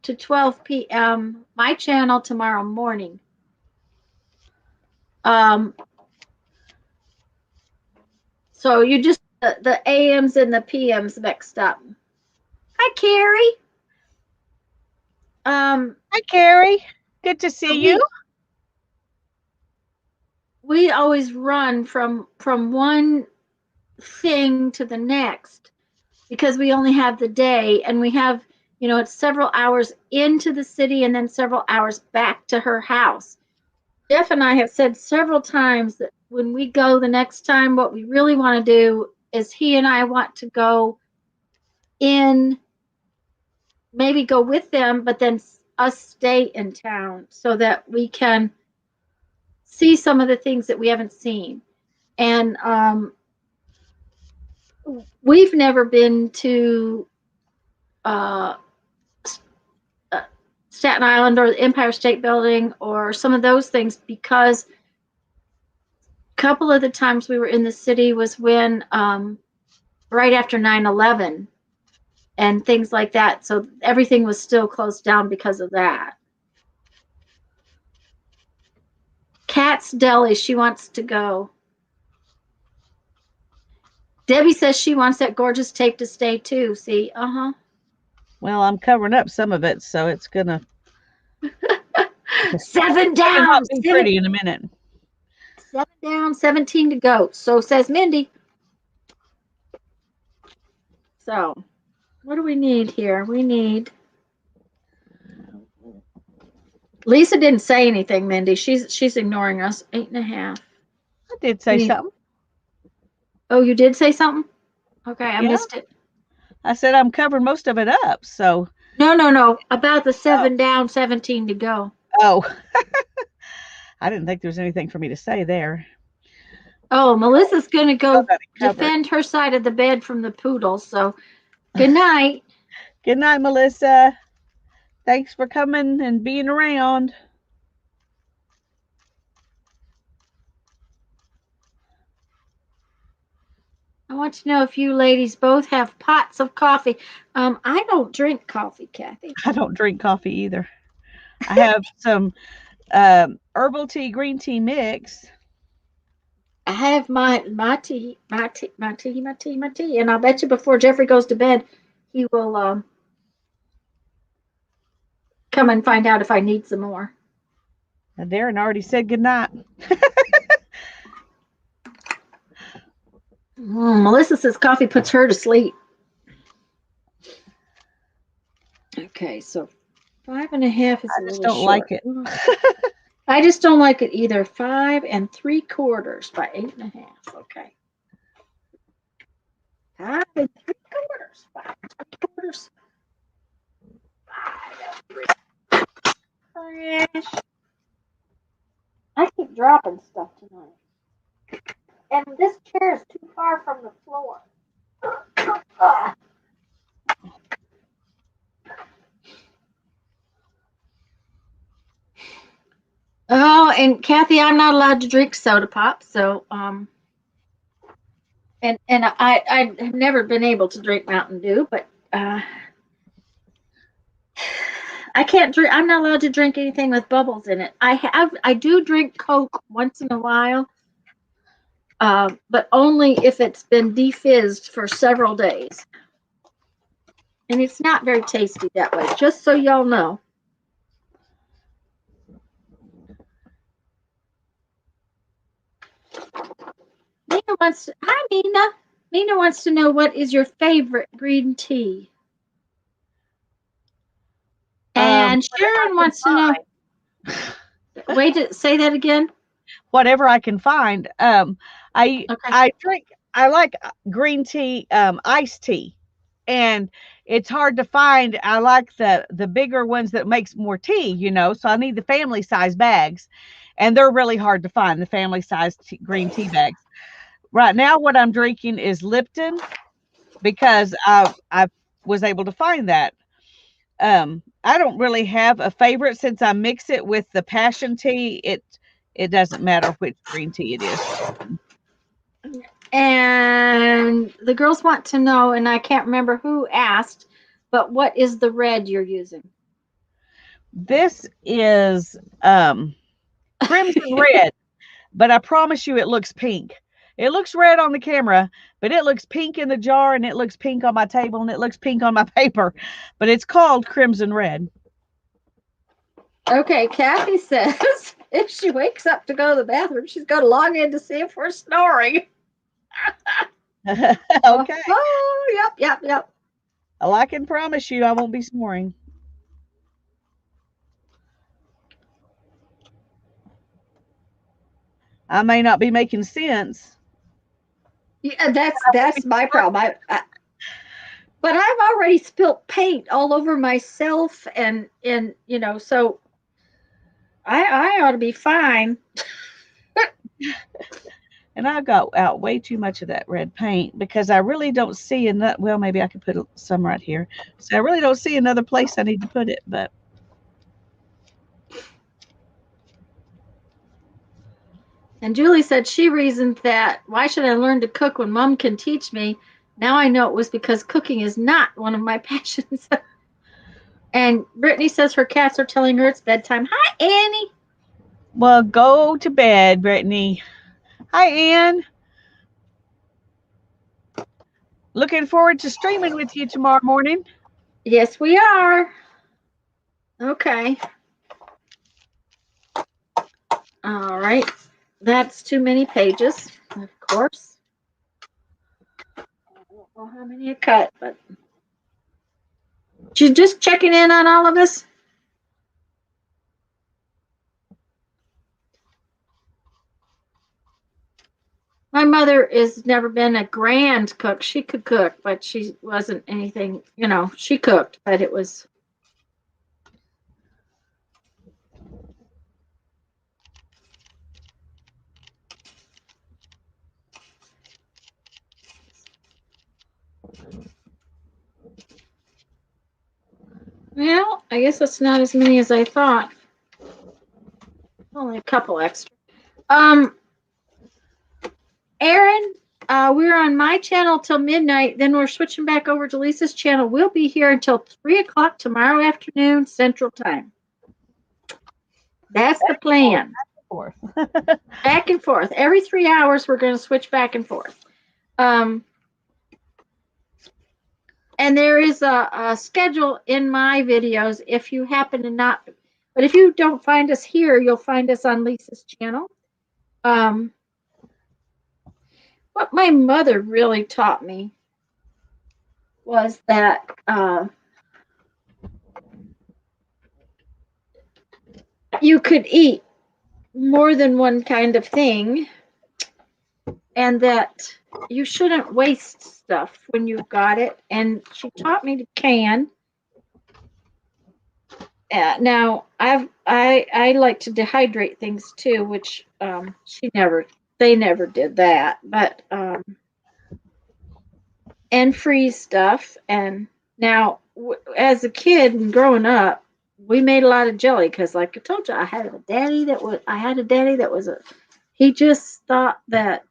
Speaker 1: to 12 p.m. my channel tomorrow morning. So you just the AMs and the PMs mixed up. Hi, Carrie.
Speaker 2: Hi, Carrie. Good to see you.
Speaker 1: We always run from one thing to the next because we only have the day, and we have, it's several hours into the city and then several hours back to her house. Jeff and I have said several times that when we go the next time, what we really want to do is he and I want to go in, maybe go with them, but then us stay in town so that we can see some of the things that we haven't seen. And we've never been to Staten Island or the Empire State Building or some of those things because a couple of the times we were in the city was when right after 9/11 and things like that. So everything was still closed down because of that. Kat's Deli, she wants to go. Debbie says she wants that gorgeous tape to stay too. See,
Speaker 2: Well, I'm covering up some of it, so it's gonna
Speaker 1: 7 down.
Speaker 2: Be pretty in a minute.
Speaker 1: 7 down, 17 to go. So says Mindy. So, what do we need here? We need. Lisa didn't say anything, Mindy. She's ignoring us. 8.5.
Speaker 2: I did say something.
Speaker 1: Oh, you did say something? Okay, I missed it.
Speaker 2: I said I'm covering most of it up, so.
Speaker 1: No. About the 7 down, 17 to go.
Speaker 2: Oh. I didn't think there was anything for me to say there.
Speaker 1: Oh, Melissa's going to go defend her side of the bed from the poodle, so good night.
Speaker 2: Good night, Melissa. Thanks for coming and being around.
Speaker 1: I want to know if you ladies both have pots of coffee. I don't drink coffee, Kathy.
Speaker 2: I don't drink coffee either. I have some herbal tea, green tea mix.
Speaker 1: I have my tea, and I'll bet you before Jeffrey goes to bed, he will come and find out if I need some more.
Speaker 2: And Darren already said goodnight.
Speaker 1: Melissa says coffee puts her to sleep. Okay, so 5.5 is a little short. I just don't like it. I just don't like it either. 5 3/4 by 8.5. Okay. 5 3/4 by 3/4. 5 3. I keep dropping stuff tonight. And this chair is too far from the floor. Oh, and Kathy, I'm not allowed to drink soda pop, so and I have never been able to drink Mountain Dew, but I can't drink. I'm not allowed to drink anything with bubbles in it. I do drink Coke once in a while, but only if it's been defizzed for several days, and it's not very tasty that way. Just so y'all know. Mina wants to, hi Mina. Mina wants to know, what is your favorite green tea? And Sharon wants to know. Wait, say that again.
Speaker 2: Whatever I can find. I like green tea, iced tea, and it's hard to find. I like the bigger ones that makes more tea, you know. So I need the family size bags, and they're really hard to find. The family size green tea bags. Right now, what I'm drinking is Lipton because I was able to find that. I don't really have a favorite since I mix it with the passion tea. It doesn't matter which green tea it is.
Speaker 1: And the girls want to know, and I can't remember who asked, but what is the red you're using?
Speaker 2: This is crimson red, but I promise you it looks pink. It looks red on the camera, but it looks pink in the jar, and it looks pink on my table, and it looks pink on my paper. But it's called Crimson Red.
Speaker 1: Okay, Kathy says if she wakes up to go to the bathroom, she's going to log in to see if we're snoring.
Speaker 2: Okay.
Speaker 1: Oh, yep.
Speaker 2: Well, I can promise you I won't be snoring. I may not be making sense.
Speaker 1: Yeah, that's my problem. But I've already spilt paint all over myself, and you know, so I ought to be fine.
Speaker 2: And I got out way too much of that red paint because I really don't see enough. Well, maybe I could put some right here. So I really don't see another place I need to put it, but.
Speaker 1: And Julie said she reasoned that, why should I learn to cook when Mom can teach me? Now I know it was because cooking is not one of my passions. And Brittany says her cats are telling her it's bedtime. Hi, Annie.
Speaker 2: Well, go to bed, Brittany. Hi, Ann. Looking forward to streaming with you tomorrow morning.
Speaker 1: Yes, we are. Okay. All right. That's too many pages, of course. I don't know how many I cut, but she's just checking in on all of us. My mother has never been a grand cook. She could cook, but she wasn't anything, you know, she cooked, but it was. Well, I guess that's not as many as I thought. Only a couple extra. Aaron, we're on my channel till midnight. Then we're switching back over to Lisa's channel. We'll be here until 3 o'clock tomorrow afternoon, Central Time. That's the plan.
Speaker 2: forth.
Speaker 1: Back and forth. Every 3 hours, we're going to switch back and forth. And there is a schedule in my videos if you happen to not, but if you don't find us here, you'll find us on Lisa's channel. What my mother really taught me was that you could eat more than one kind of thing, and that you shouldn't waste stuff when you've got it. And she taught me to can. Now I like to dehydrate things too, which they never did that, but and freeze stuff. And now as a kid and growing up, we made a lot of jelly because, like I told you, I had a daddy that was he just thought that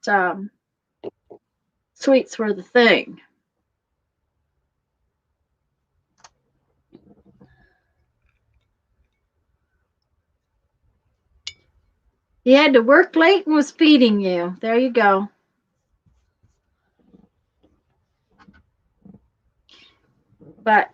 Speaker 1: sweets were the thing. He had to work late and was feeding you. There you go. But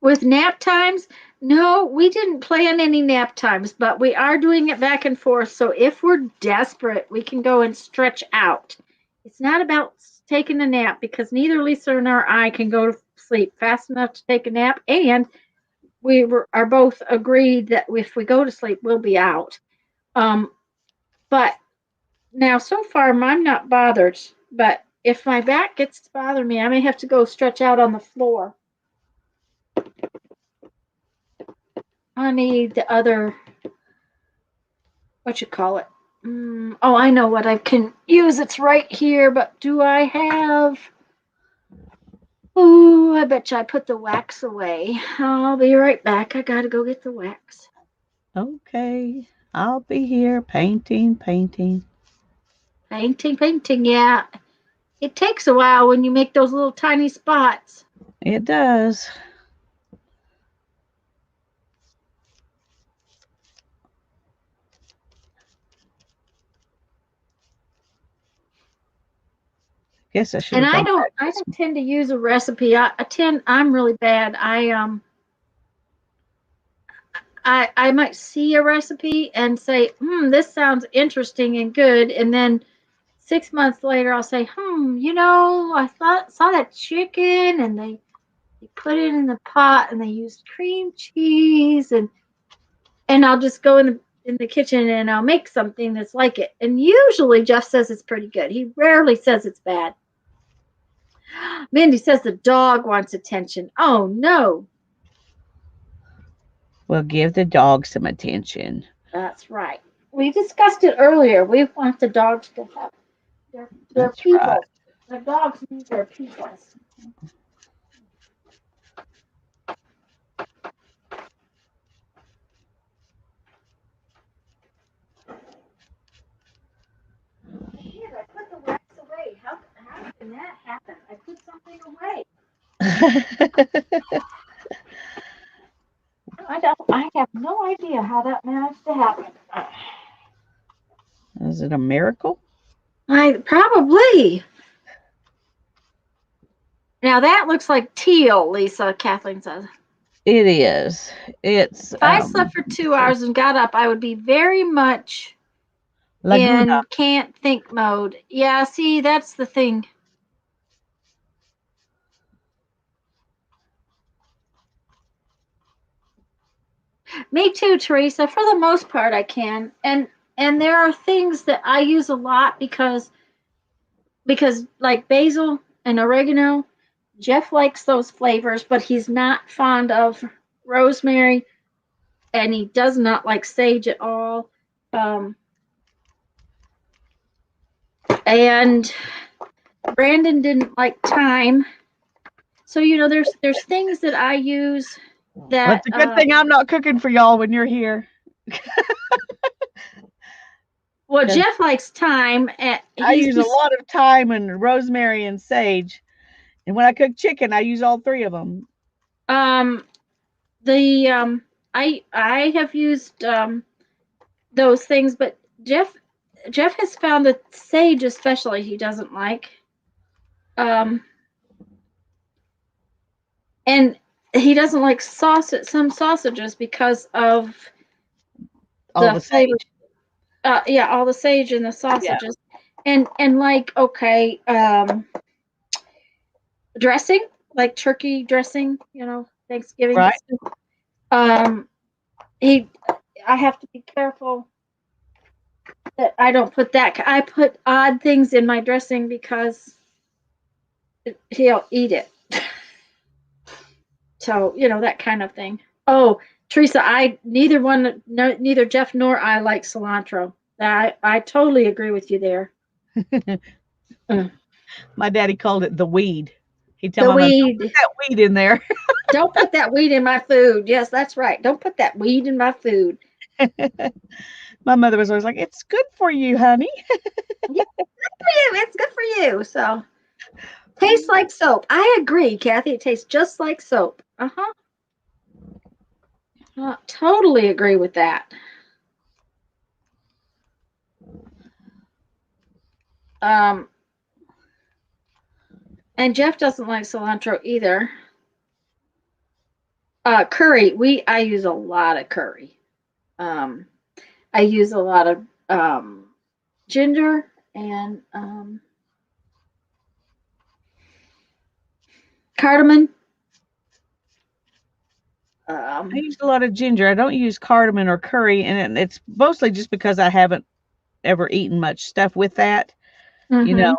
Speaker 1: with nap times, no, we didn't plan any nap times, but we are doing it back and forth. So if we're desperate, we can go and stretch out. It's not about taking a nap because neither Lisa nor I can go to sleep fast enough to take a nap. And we are both agreed that if we go to sleep, we'll be out. But now so far, I'm not bothered. But if my back gets to bother me, I may have to go stretch out on the floor. I need the other, what you call it? Oh, I know what I can use. It's right here, but do I have? Oh, I bet you I put the wax away. I'll be right back. I gotta go get the wax.
Speaker 2: Okay, I'll be here painting.
Speaker 1: Painting, yeah. It takes a while when you make those little tiny spots.
Speaker 2: It does. Guess I should.
Speaker 1: And I don't tend to use a recipe. I'm really bad. I might see a recipe and say, this sounds interesting and good, and then 6 months later I'll say, I saw that chicken and they put it in the pot and they used cream cheese and I'll just go in the kitchen and I'll make something that's like it. And usually Jeff says it's pretty good. He rarely says it's bad. Mindy says the dog wants attention. Oh, no.
Speaker 2: We'll give the dog some attention.
Speaker 1: That's right. We discussed it earlier. We want the dogs to have their people. Right. The dogs need their people. I put the wax away. How can that happen? I put something away. I have no idea how that managed to happen.
Speaker 2: Is it a miracle?
Speaker 1: Probably. Now that looks like teal, Lisa, Kathleen says.
Speaker 2: It is. It's.
Speaker 1: If I slept for 2 hours and got up, I would be very much in can't think mode. Yeah, see, that's the thing. Me too, Teresa. For the most part, I can. And there are things that I use a lot because like basil and oregano, Jeff likes those flavors, but he's not fond of rosemary, and he does not like sage at all. And Brandon didn't like thyme. So there's things that I use.
Speaker 2: That's a good thing I'm not cooking for y'all when you're here.
Speaker 1: Well, Jeff likes thyme.
Speaker 2: I use a lot of thyme and rosemary and sage, And when I cook chicken, I use all 3 of them.
Speaker 1: I have used those things, but Jeff has found that sage especially he doesn't like. And he doesn't like some sausages because of
Speaker 2: All the
Speaker 1: flavor.
Speaker 2: sage.
Speaker 1: Yeah, all the sage in the sausages. Yeah. And like, okay, dressing, like turkey dressing, Thanksgiving.
Speaker 2: Right.
Speaker 1: I have to be careful that I don't put that. I put odd things in my dressing because he'll eat it. So, that kind of thing. Oh, Teresa, neither Jeff nor I like cilantro. I totally agree with you there.
Speaker 2: My daddy called it the weed. He'd tell
Speaker 1: the
Speaker 2: my
Speaker 1: weed.
Speaker 2: mom, put that weed in there.
Speaker 1: Don't put that weed in my food. Yes, that's right. Don't put that weed in my food.
Speaker 2: My mother was always like, "It's good for you, honey."
Speaker 1: Yeah, it's good for you. It's good for you. So, tastes like soap. I agree, Kathy. It tastes just like soap. Totally agree with that. And Jeff doesn't like cilantro either. Curry. I use a lot of curry. I use a lot of ginger and cardamom.
Speaker 2: I use a lot of ginger. I don't use cardamom or curry, and it's mostly just because I haven't ever eaten much stuff with that.
Speaker 1: Mm-hmm.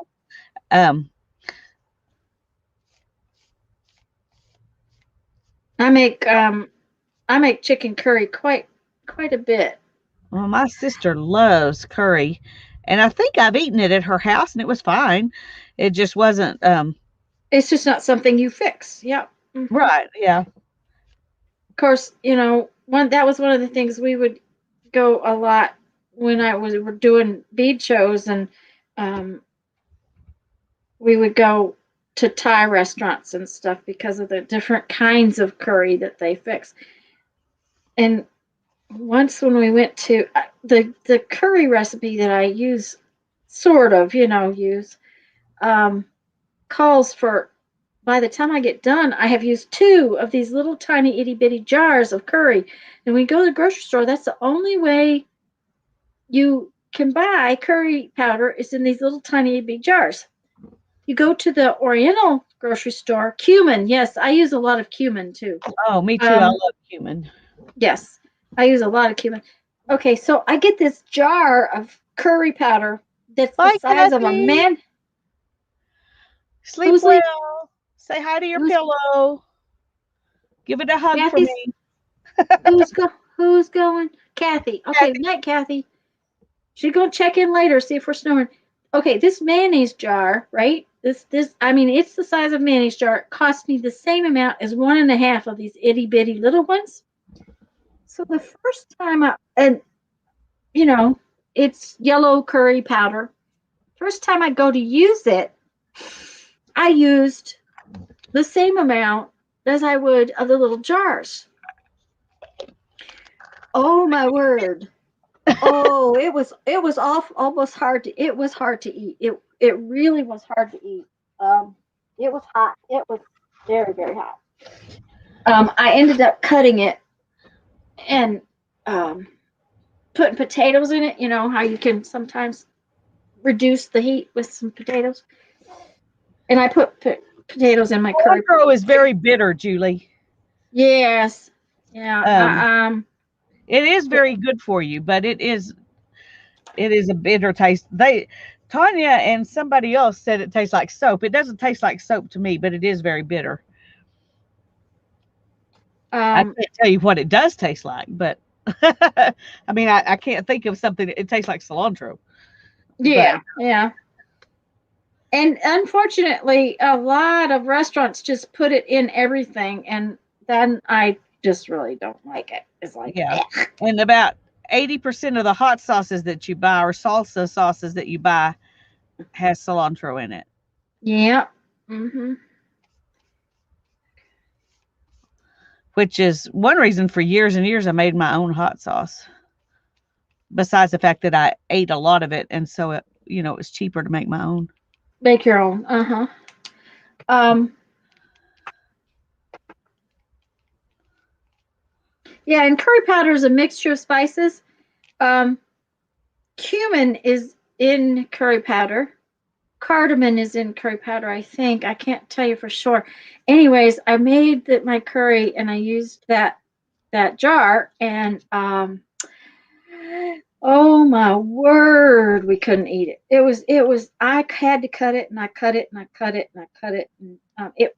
Speaker 1: I make chicken curry quite a bit.
Speaker 2: Well, my sister loves curry, and I think I've eaten it at her house, and it was fine. It just wasn't.
Speaker 1: It's just not something you fix. Yep.
Speaker 2: Mm-hmm. Right. Yeah.
Speaker 1: Of course, that was one of the things we would go a lot when we're doing bead shows, and we would go to Thai restaurants and stuff because of the different kinds of curry that they fix. And once when we went to the curry recipe that I use, calls for, by the time I get done, I have used 2 of these little tiny itty bitty jars of curry. And when you go to the grocery store, that's the only way you can buy curry powder is in these little tiny itty bitty jars. You go to the Oriental grocery store, cumin. Yes, I use a lot of cumin too.
Speaker 2: Oh, me too. I love cumin.
Speaker 1: Yes, I use a lot of cumin. Okay, so I get this jar of curry powder that's the size of a man.
Speaker 2: Sleep well. Say hi to your pillow. Give it a hug for me.
Speaker 1: Who's going? Kathy. Okay, night, Kathy. She's gonna check in later, see if we're snoring. Okay, this mayonnaise jar, right? It's the size of mayonnaise jar. It cost me the same amount as 1.5 of these itty bitty little ones. So the first time it's yellow curry powder. First time I go to use it, I used the same amount as I would of the little jars. Oh my word. Oh, it was almost hard to eat. It really was hard to eat. It was hot. It was very, very hot. I ended up cutting it and putting potatoes in it. You know how you can sometimes reduce the heat with some potatoes. And I put potatoes in my curry.
Speaker 2: Cilantro is very bitter, Julie.
Speaker 1: Yes. Yeah.
Speaker 2: It is very good for you, but it is a bitter taste. Tanya and somebody else said it tastes like soap. It doesn't taste like soap to me, but it is very bitter. I can't tell you what it does taste like, but I mean, I can't think of something that it tastes like cilantro.
Speaker 1: Yeah, yeah. And unfortunately, a lot of restaurants just put it in everything, and then I just really don't like it. It's like,
Speaker 2: And about 80% of the hot sauces that you buy or salsa sauces that you buy has cilantro in it.
Speaker 1: Yeah. Mm-hmm.
Speaker 2: which is one reason for years and years I made my own hot sauce. Besides the fact that I ate a lot of it, and so it, you know, it was cheaper to make my own.
Speaker 1: Make your own. Yeah, and curry powder is a mixture of spices. Cumin is in curry powder. Cardamom is in curry powder, I think. I can't tell you for sure. Anyways, I made my curry and I used that jar, and oh my word, we couldn't eat it. It was I had to cut it, and I cut it, and I cut it, and I cut it, and it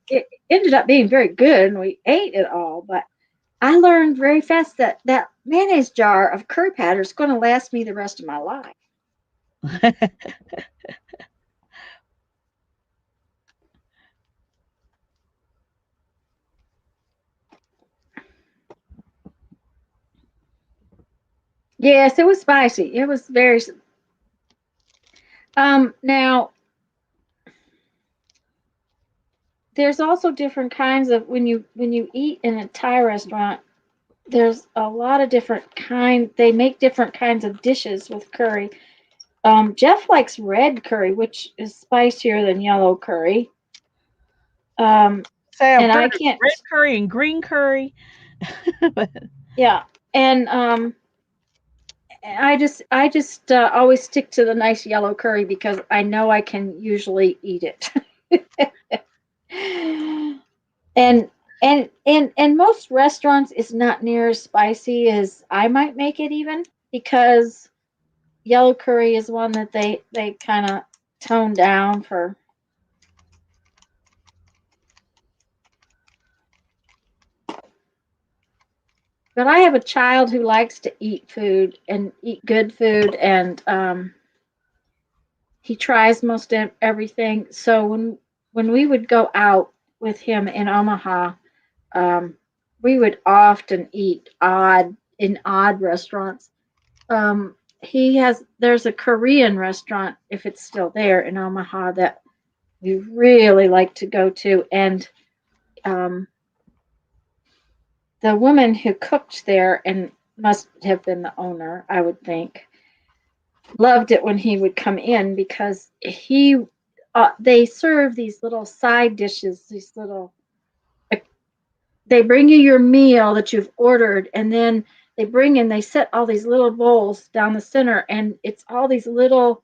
Speaker 1: ended up being very good, and we ate it all. But I learned very fast that mayonnaise jar of curry powder is going to last me the rest of my life. Yes, it was spicy. It was very. Now, there's also different kinds of when you eat in a Thai restaurant. There's a lot of different They make different kinds of dishes with curry. Jeff likes red curry, which is spicier than yellow curry. And I can't.
Speaker 2: Red curry and green curry.
Speaker 1: Yeah, and I just always stick to the nice yellow curry because I know I can usually eat it. and most restaurants is not near as spicy as I might make it, even because yellow curry is one that they kind of tone down for. But I have a child who likes to eat food and eat good food, and he tries most everything. So when we would go out with him in Omaha, we would often eat in odd restaurants. There's a Korean restaurant, if it's still there in Omaha, that we really like to go to, and the woman who cooked there, and must have been the owner, I would think, loved it when he would come in because they serve these little side dishes, they bring you your meal that you've ordered, and then they set all these little bowls down the center, and it's all these little,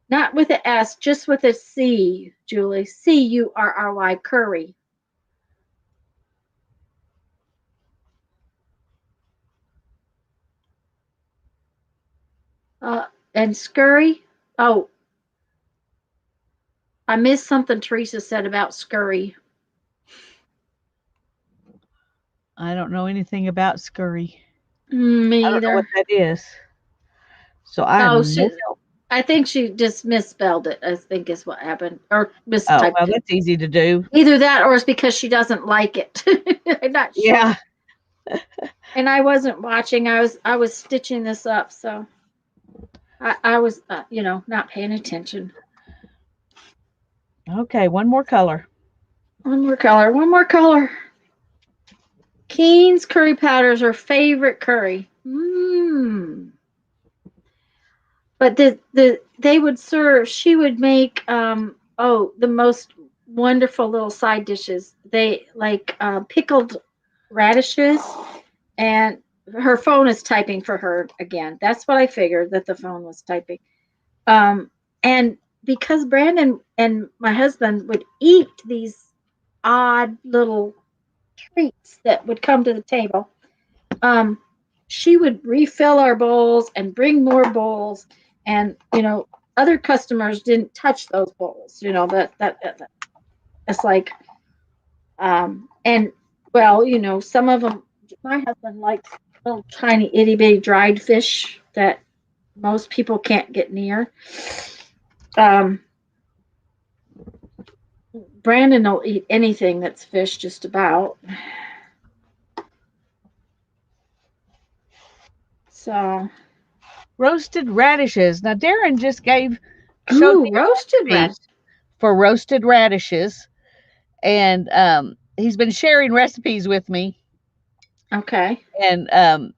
Speaker 1: not with an S, just with a C, Julie, Curry curry. And scurry. Oh, I missed something Teresa said about scurry.
Speaker 2: I don't know anything about scurry.
Speaker 1: Me
Speaker 2: I don't know
Speaker 1: either.
Speaker 2: what that is. So
Speaker 1: I think she just misspelled it, I think is what happened. Or mistyped.
Speaker 2: Oh, well, that's easy to do.
Speaker 1: Either that or it's because she doesn't like it. I'm not sure.
Speaker 2: Yeah.
Speaker 1: And I wasn't watching. I was stitching this up, so I was not paying attention.
Speaker 2: Okay, one more color.
Speaker 1: One more color. Keen's curry powder is her favorite curry. But they would serve. She would make the most wonderful little side dishes. They like pickled radishes, and her phone is typing for her again. That's what I figured, that the phone was typing. And because Brandon and my husband would eat these odd little treats that would come to the table, she would refill our bowls and bring more bowls, and other customers didn't touch those bowls. That it's like, and well, some of them. My husband likes little tiny itty bitty dried fish that most people can't get near. Brandon will eat anything that's fish, just about. So,
Speaker 2: roasted radishes. Now, Darren just
Speaker 1: showed me roasted radish
Speaker 2: for roasted radishes, and he's been sharing recipes with me
Speaker 1: Okay.
Speaker 2: And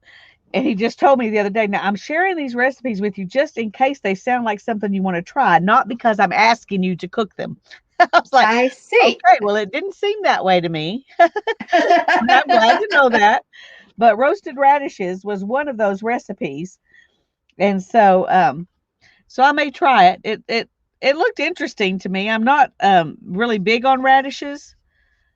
Speaker 2: he just told me the other day, now I'm sharing these recipes with you just in case they sound like something you want to try, not because I'm asking you to cook them. I was like,
Speaker 1: I see.
Speaker 2: okay, well, it didn't seem that way to me. But I'm glad to know that. But roasted radishes was one of those recipes. And so I may try it. It looked interesting to me. I'm not really big on radishes,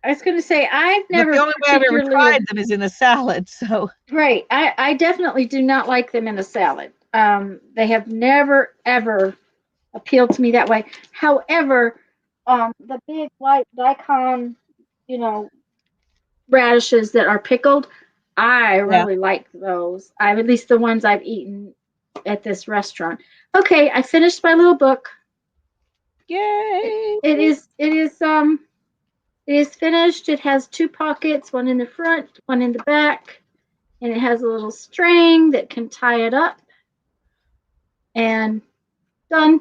Speaker 1: I was going to say, I've
Speaker 2: but the
Speaker 1: never
Speaker 2: only way I've ever
Speaker 1: particularly.
Speaker 2: tried them is in a salad. So
Speaker 1: Right. I definitely do not like them in a salad. They have never, ever appealed to me that way. However, the big white daikon, you know, radishes that are pickled, I
Speaker 2: yeah.
Speaker 1: really like those. I've at least the ones I've eaten at this restaurant. Okay, I finished my little book.
Speaker 2: Yay.
Speaker 1: It is finished. It has 2 pockets, one in the front, one in the back, and it has a little string that can tie it up. And done.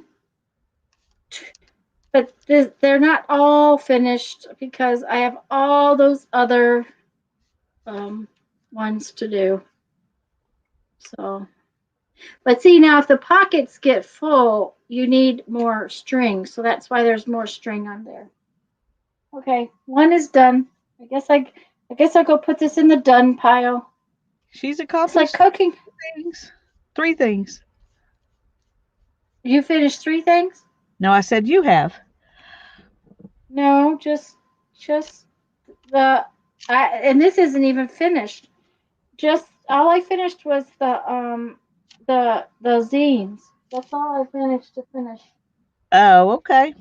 Speaker 1: But they're not all finished because I have all those other ones to do. So, but see, now if the pockets get full, you need more string. So that's why there's more string on there. Okay, one is done. I guess I'll go put this in the done pile.
Speaker 2: She's
Speaker 1: It's like
Speaker 2: accomplished
Speaker 1: cooking.
Speaker 2: three things.
Speaker 1: You finished 3 things?
Speaker 2: No, I said you have.
Speaker 1: No, just the and this isn't even finished. Just all I finished was the zines. That's all I finished to finish.
Speaker 2: Oh, okay.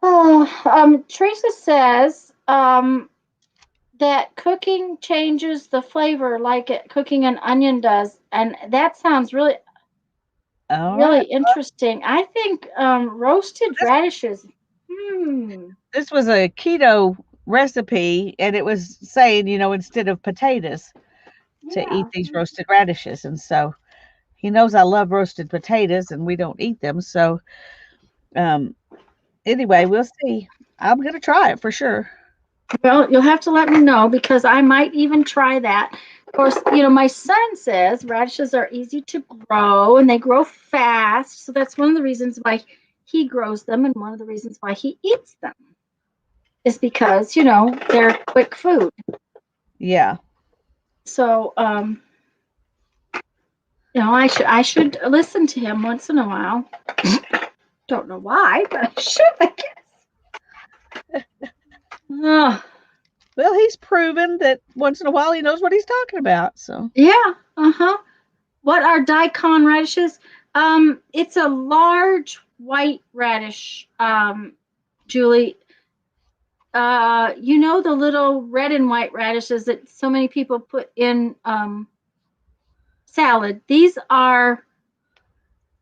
Speaker 1: Teresa says that cooking changes the flavor like cooking an onion does, and that sounds really
Speaker 2: All
Speaker 1: really
Speaker 2: right.
Speaker 1: interesting. I think roasted radishes.
Speaker 2: This was a keto recipe, and it was saying, instead of potatoes, to eat
Speaker 1: Yeah.
Speaker 2: these roasted radishes. And so he knows I love roasted potatoes, and we don't eat them. So anyway, we'll see. I'm gonna try it for sure.
Speaker 1: Well, you'll have to let me know because I might even try that. Of course, my son says radishes are easy to grow and they grow fast. So that's one of the reasons why he grows them and one of the reasons why he eats them is because, they're quick food.
Speaker 2: Yeah.
Speaker 1: So, I should listen to him once in a while. Don't know why, but I should, I guess. Oh.
Speaker 2: Well, he's proven that once in a while he knows what he's talking about. So
Speaker 1: yeah, What are daikon radishes? It's a large white radish, Julie. The little red and white radishes that so many people put in salad. These are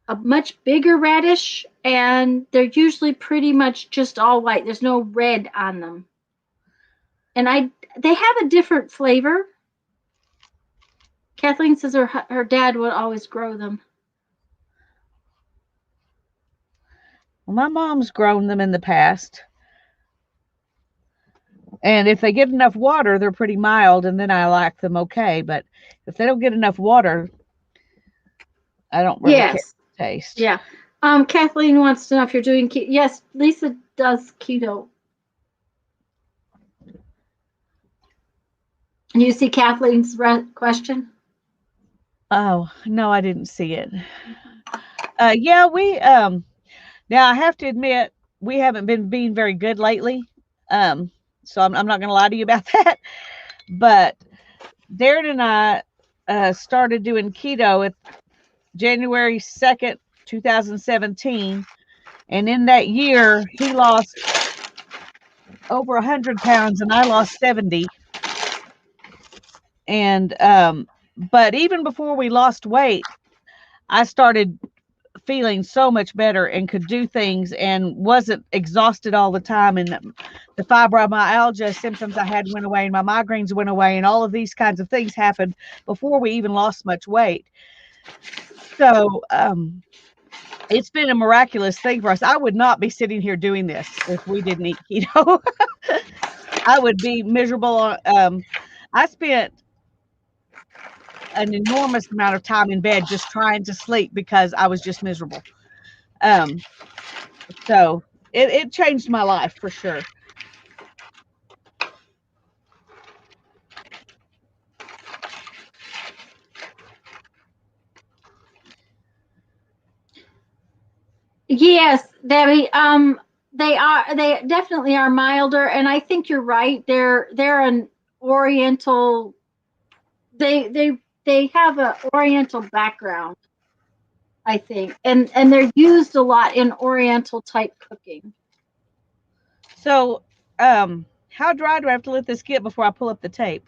Speaker 1: a much bigger radish, and they're usually pretty much just all white. There's no red on them, and they have a different flavor. Kathleen says her dad would always grow them.
Speaker 2: well, my mom's grown them in the past. And if they get enough water, they're pretty mild, and then I like them okay. But if they don't get enough water, I don't really care the taste.
Speaker 1: Yeah. Kathleen wants to know if you're doing keto. Yes, Lisa does keto. You see Kathleen's question?
Speaker 2: Oh, no, I didn't see it. Yeah, we now I have to admit we haven't been being very good lately. So I'm not going to lie to you about that. But Darren and I started doing keto at January 2nd, 2017. And in that year, he lost over 100 pounds and I lost 70. And, but even before we lost weight, I started feeling so much better and could do things and wasn't exhausted all the time. And the fibromyalgia symptoms I had went away and my migraines went away and all of these kinds of things happened before we even lost much weight. So, it's been a miraculous thing for us. I would not be sitting here doing this if we didn't eat keto. I would be miserable. I spent an enormous amount of time in bed just trying to sleep because I was just miserable. So it changed my life for sure.
Speaker 1: Yes, Debbie. They definitely are milder, and I think you're right. They're an Oriental. They have an Oriental background, I think, and they're used a lot in Oriental type cooking.
Speaker 2: So, how dry do I have to let this get before I pull up the tape?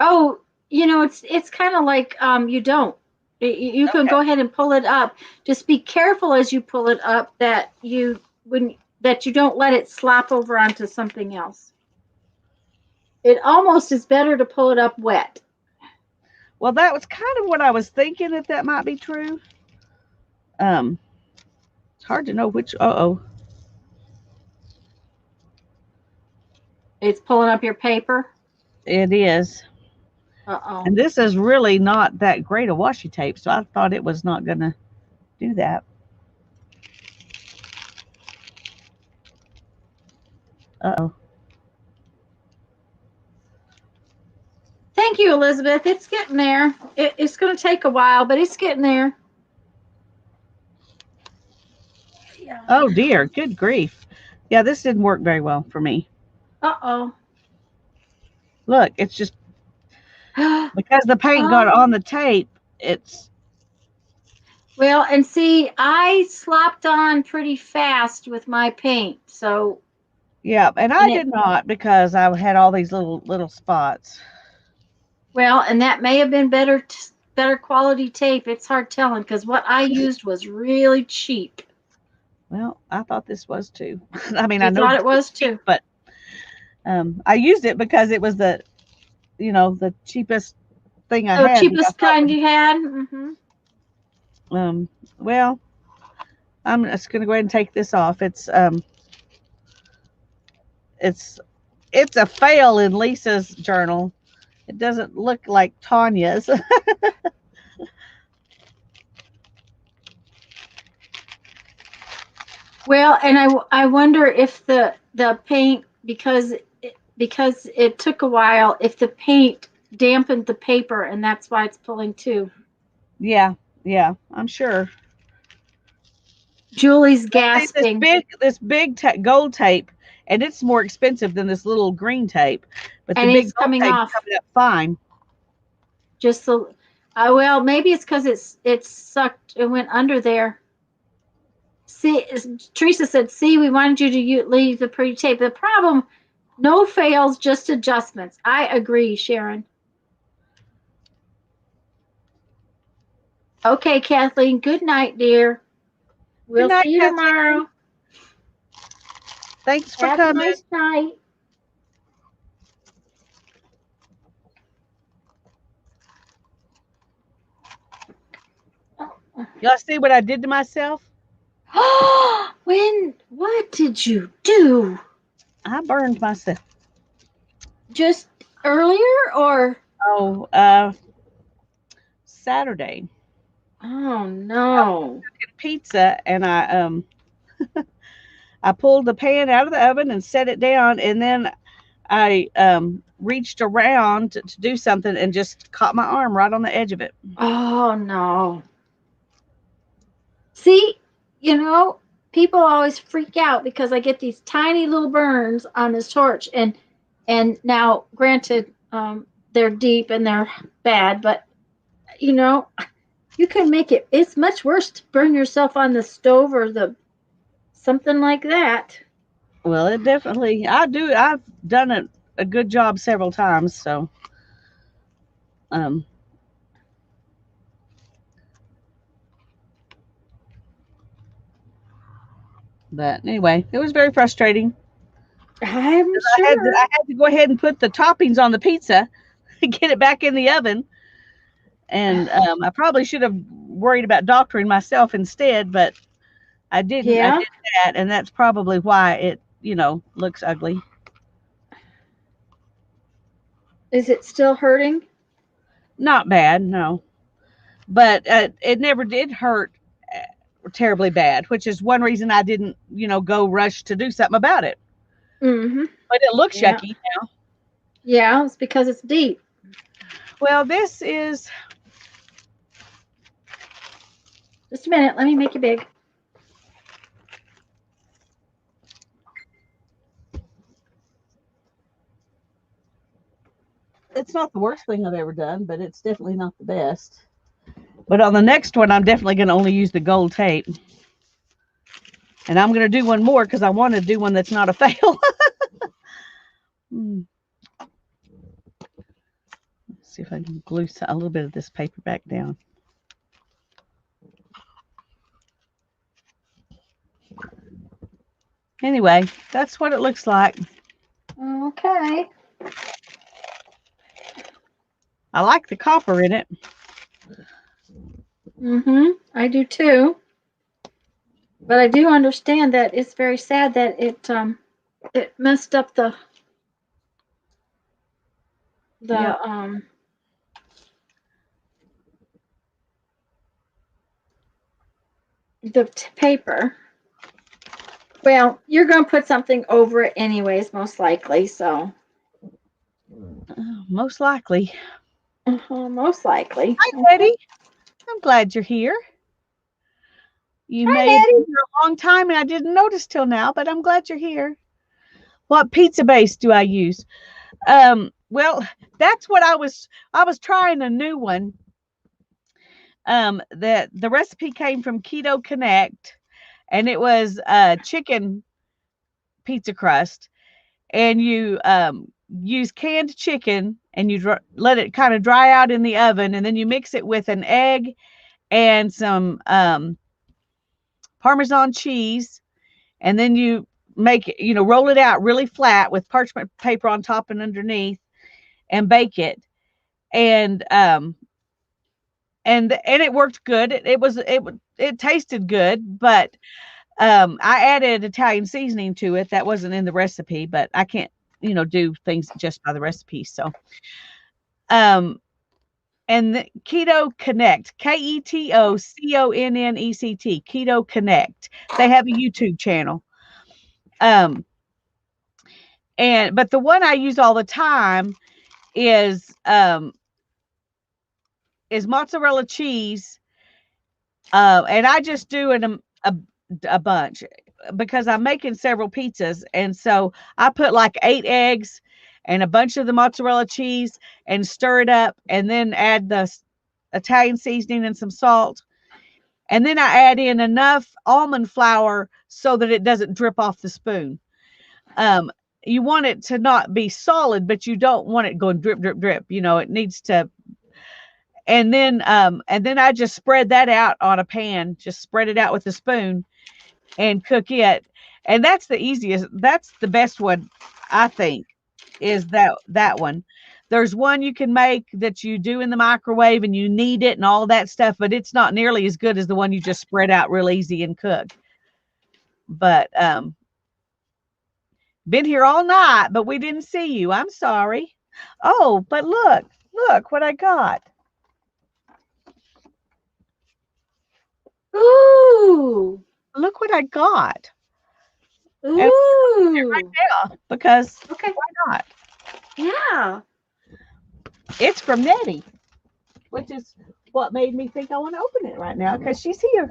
Speaker 1: Oh, it's kind of like you don't. You can go ahead and pull it up. Just be careful as you pull it up that you don't let it slop over onto something else. It almost is better to pull it up wet.
Speaker 2: Well, that was kind of what I was thinking, if that might be true. It's hard to know which.
Speaker 1: It's pulling up your paper.
Speaker 2: It is. And this is really not that great a washi tape, so I thought it was not going to do that.
Speaker 1: Thank you, Elizabeth. It's getting there. It's going to take a while, but it's getting there. Yeah.
Speaker 2: Oh, dear. Good grief. Yeah, this didn't work very well for me. Look, it's just because the paint got on the tape, it's...
Speaker 1: Well, and see, I slopped on pretty fast with my paint, so...
Speaker 2: Yeah, and I did not, because I had all these little spots.
Speaker 1: Well, and that may have been better quality tape. It's hard telling, because what I used was really cheap.
Speaker 2: Well, I thought this was too. I mean,
Speaker 1: I thought it was too,
Speaker 2: but I used it because it was the cheapest thing I had.
Speaker 1: The cheapest kind you had.
Speaker 2: Well, I'm just gonna go ahead and take this off. It's a fail in Lisa's journal. It doesn't look like Tanya's.
Speaker 1: Well, and I wonder if the paint, because it took a while, if the paint dampened the paper, and that's why it's pulling too.
Speaker 2: Yeah, I'm sure.
Speaker 1: Julie's gasping.
Speaker 2: This big gold tape, and it's more expensive than this little green tape. But
Speaker 1: and
Speaker 2: the big
Speaker 1: it's coming off.
Speaker 2: Coming up fine.
Speaker 1: Just so, well, maybe it's because it's sucked and went under there. See, Teresa said, "See, we wanted you to leave the pretty tape." The problem, no fails, just adjustments. I agree, Sharon. Okay, Kathleen. Good night, dear. We'll see you tomorrow.
Speaker 2: Thanks for
Speaker 1: coming. Have a nice night.
Speaker 2: Y'all see what I did to myself?
Speaker 1: What did you do?
Speaker 2: I burned myself.
Speaker 1: Just earlier, or?
Speaker 2: Saturday.
Speaker 1: Oh no!
Speaker 2: I pizza, and I I pulled the pan out of the oven and set it down, and then I reached around to do something and just caught my arm right on the edge of it.
Speaker 1: Oh no! See, people always freak out because I get these tiny little burns on this torch, and now, granted, they're deep and they're bad, but you can make it. It's much worse to burn yourself on the stove or something like that.
Speaker 2: Well, it definitely. I've done a good job several times, so. But anyway, it was very frustrating.
Speaker 1: I'm sure.
Speaker 2: I had to go ahead and put the toppings on the pizza, get it back in the oven. And I probably should have worried about doctoring myself instead, but I didn't.
Speaker 1: Yeah.
Speaker 2: I did that, and that's probably why it, looks ugly.
Speaker 1: Is it still hurting?
Speaker 2: Not bad, no. But it never did hurt terribly bad, which is one reason I didn't, go rush to do something about it.
Speaker 1: Mm-hmm.
Speaker 2: But it looks
Speaker 1: Yeah.
Speaker 2: yucky now.
Speaker 1: Yeah, it's because it's deep.
Speaker 2: Well, this is...
Speaker 1: Just a minute. Let me make it big.
Speaker 2: It's not the worst thing I've ever done, but it's definitely not the best. But on the next one, I'm definitely going to only use the gold tape. And I'm going to do one more because I want to do one that's not a fail. Let's see if I can glue a little bit of this paper back down. Anyway, that's what it looks like.
Speaker 1: Okay.
Speaker 2: I like the copper in it.
Speaker 1: Mm-hmm. I do too. But I do understand that it's very sad that it messed up the
Speaker 2: Yep.
Speaker 1: Paper. Well, you're going to put something over it anyways, most likely. So.
Speaker 2: Most likely.
Speaker 1: Most likely.
Speaker 2: Hi, Betty. I'm glad you're here. You may have been here a long time and I didn't notice till now, but I'm glad you're here. What pizza base do I use? Well, that's what I was trying a new one. The recipe came from Keto Connect, and it was chicken pizza crust, and you use canned chicken and you let it kind of dry out in the oven, and then you mix it with an egg and some Parmesan cheese, and then you make it, roll it out really flat with parchment paper on top and underneath, and bake it. And it worked good. It tasted good, but I added Italian seasoning to it that wasn't in the recipe, but I can't, do things just by the recipe. So, and the Keto Connect, KETOCONNECT, Keto Connect. They have a YouTube channel. But the one I use all the time is mozzarella cheese. And I just do a bunch because I'm making several pizzas. And so I put like 8 eggs and a bunch of the mozzarella cheese and stir it up, and then add the Italian seasoning and some salt. And then I add in enough almond flour so that it doesn't drip off the spoon. You want it to not be solid, but you don't want it going drip, drip, drip. It needs to. And then I just spread that out on a pan, just spread it out with a spoon and cook it. And that's the easiest. That's the best one, I think, is that one. There's one you can make that you do in the microwave and you knead it and all that stuff, but it's not nearly as good as the one you just spread out real easy and cook. But been here all night, but we didn't see you. I'm sorry. Oh, but look what I got.
Speaker 1: Ooh.
Speaker 2: Look what I got.
Speaker 1: Ooh.
Speaker 2: Right now, because
Speaker 1: okay,
Speaker 2: why not?
Speaker 1: Yeah.
Speaker 2: It's from Nettie, which is what made me think I want to open it right now because she's here.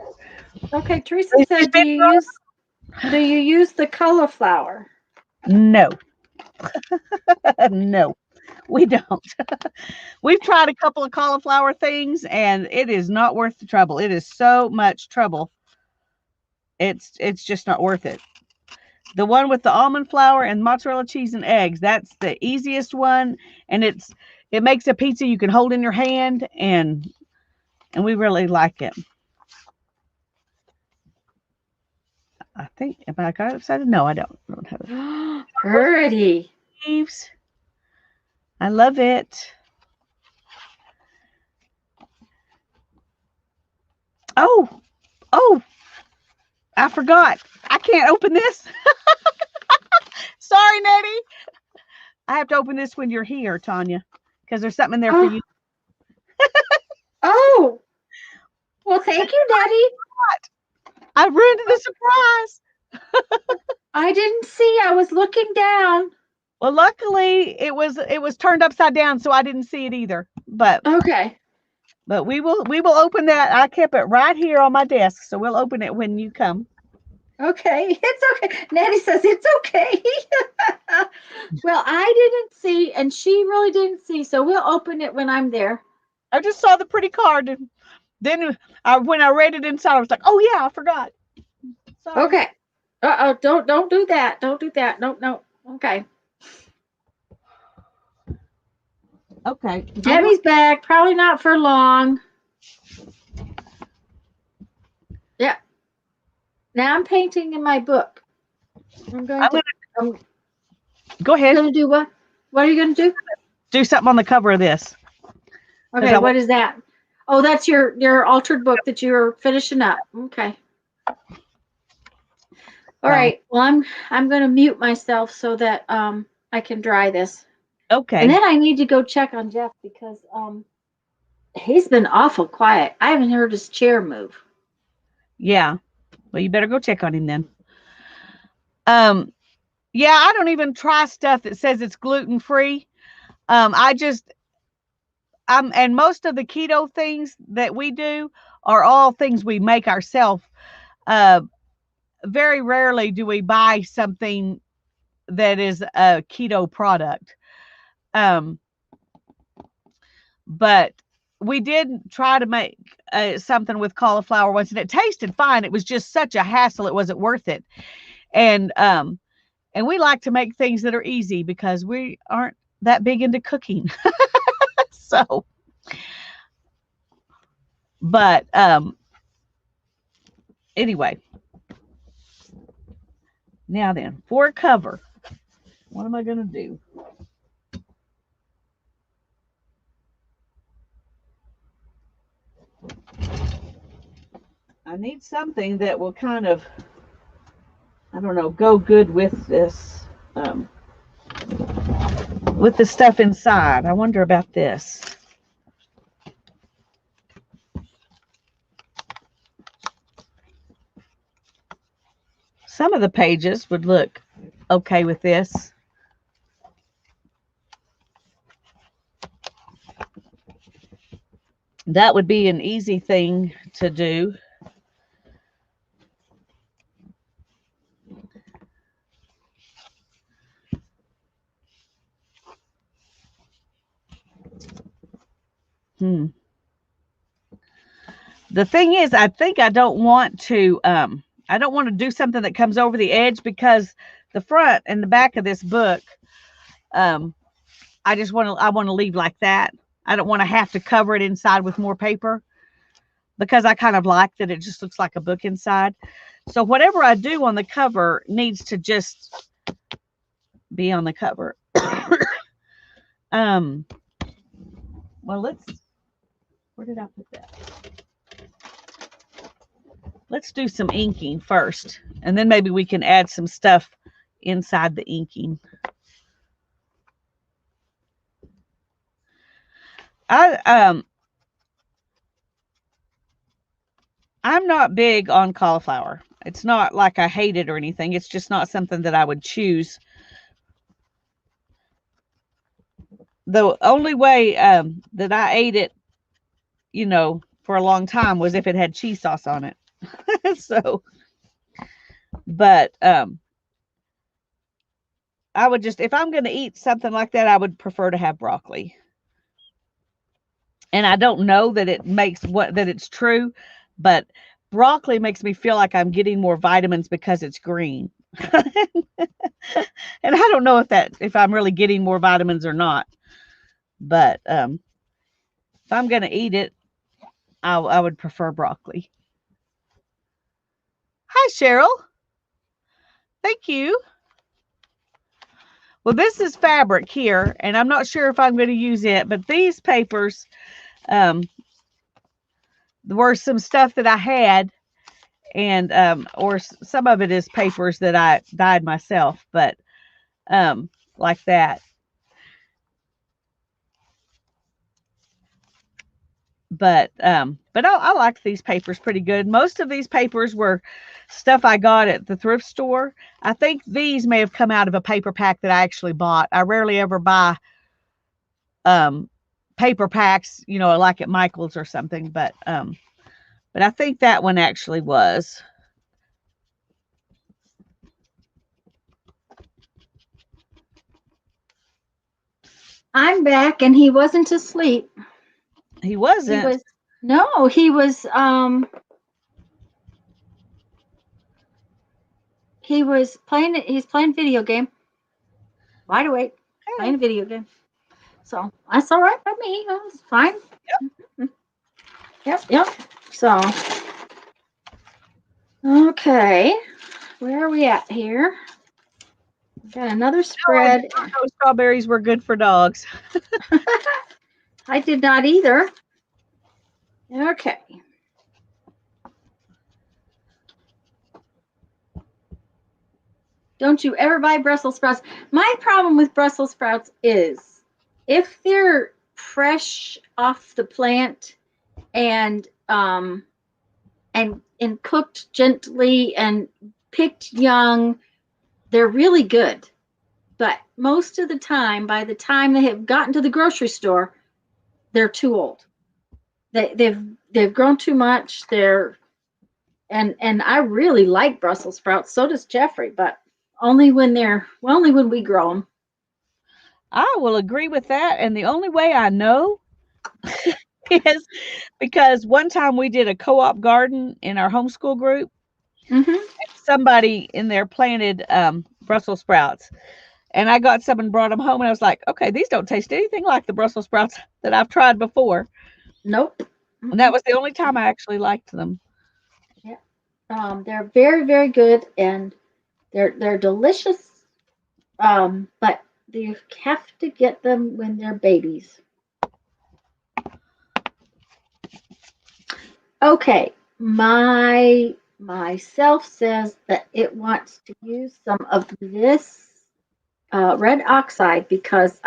Speaker 1: Okay, Teresa said, do you use the cauliflower?
Speaker 2: No. No, we don't. We've tried a couple of cauliflower things and it is not worth the trouble. It is so much trouble. It's just not worth it. The one with the almond flour and mozzarella cheese and eggs, that's the easiest one, and it makes a pizza you can hold in your hand, and we really like it. I think, if I got it upside, no, I don't have it.
Speaker 1: Pretty.
Speaker 2: Leaves. I love it. Oh, I forgot. I can't open this. Sorry, Nettie. I have to open this when you're here, Tanya, because there's something in there for you.
Speaker 1: Oh, well, thank you, Daddy.
Speaker 2: I ruined the surprise.
Speaker 1: I didn't see. I was looking down.
Speaker 2: Well, luckily it was turned upside down, so I didn't see it either. But
Speaker 1: okay.
Speaker 2: But we will open that. I kept it right here on my desk, so we'll open it when you come.
Speaker 1: Okay, it's okay. Natty says it's okay. Well, I didn't see, and she really didn't see, so we'll open it when I'm there.
Speaker 2: I just saw the pretty card, and then when I read it inside, I was like, "Oh yeah, I forgot." Sorry.
Speaker 1: Okay. Don't do that. Don't do that. No. Okay.
Speaker 2: Okay.
Speaker 1: Debbie's back. Probably not for long. Yeah. Now I'm painting in my book.
Speaker 2: Go ahead.
Speaker 1: Going to do what? What are you going to do?
Speaker 2: Do something on the cover of this.
Speaker 1: Okay. What is that? Oh, that's your altered book that you're finishing up. Okay. All right. Well, I'm going to mute myself so that I can dry this.
Speaker 2: Okay.
Speaker 1: And then I need to go check on Jeff because he's been awful quiet. I haven't heard his chair move.
Speaker 2: Yeah. Well, you better go check on him then. Yeah, I don't even try stuff that says it's gluten-free. And most of the keto things that we do are all things we make ourselves. Very rarely do we buy something that is a keto product. But we did try to make something with cauliflower once, and it tasted fine. It was just such a hassle; it wasn't worth it. And we like to make things that are easy because we aren't that big into cooking. So, but anyway, now then, for a cover, what am I going to do? I need something that will kind of, I don't know, go good with this, with the stuff inside. I wonder about this. Some of the pages would look okay with this. That would be an easy thing to do. The thing is, I think I don't want to do something that comes over the edge, because the front and the back of this book, I want to leave like that. I don't want to have to cover it inside with more paper, because I kind of like that it just looks like a book inside. So whatever I do on the cover needs to just be on the cover. Well, where did I put that? Let's do some inking first, and then maybe we can add some stuff inside the inking. I'm not big on cauliflower. It's not like I hate it or anything. It's just not something that I would choose. The only way that I ate it, for a long time was if it had cheese sauce on it. So, but I would just, if I'm going to eat something like that, I would prefer to have broccoli. And I don't know that that it's true, but broccoli makes me feel like I'm getting more vitamins because it's green. And I don't know if I'm really getting more vitamins or not. But if I'm going to eat it, I would prefer broccoli. Hi, Cheryl. Thank you. Well, this is fabric here, and I'm not sure if I'm going to use it, but these papers were some stuff that I had, and or some of it is papers that I dyed myself, but like that. I like these papers pretty good. Most of these papers were stuff I got at the thrift store. I think these may have come out of a paper pack that I actually bought. I rarely ever buy paper packs, you know, like at Michael's or something, but I think that one actually was.
Speaker 1: I'm back, and he wasn't asleep.
Speaker 2: He wasn't.
Speaker 1: He was, no, he was playing. He's playing video game. Wide awake, playing a video game. So that's all right by me. That's fine. Yep. So, okay, where are we at here? Got another spread.
Speaker 2: No, I know strawberries were good for dogs.
Speaker 1: I did not either. Okay. Don't you ever buy Brussels sprouts? My problem with Brussels sprouts is if they're fresh off the plant and cooked gently and picked young, they're really good. But most of the time, by the time they have gotten to the grocery store, they're too old. They've grown too much. And I really like Brussels sprouts. So does Jeffrey, but only when we grow them.
Speaker 2: I will agree with that. And the only way I know is because one time we did a co-op garden in our homeschool group.
Speaker 1: Mm-hmm.
Speaker 2: And somebody in there planted Brussels sprouts. And I got some and brought them home. And I was like, okay, these don't taste anything like the Brussels sprouts that I've tried before.
Speaker 1: Nope.
Speaker 2: And that was the only time I actually liked them.
Speaker 1: Yeah. They're very, very good. And they're delicious. But you have to get them when they're babies. Okay, myself says that it wants to use some of this red oxide because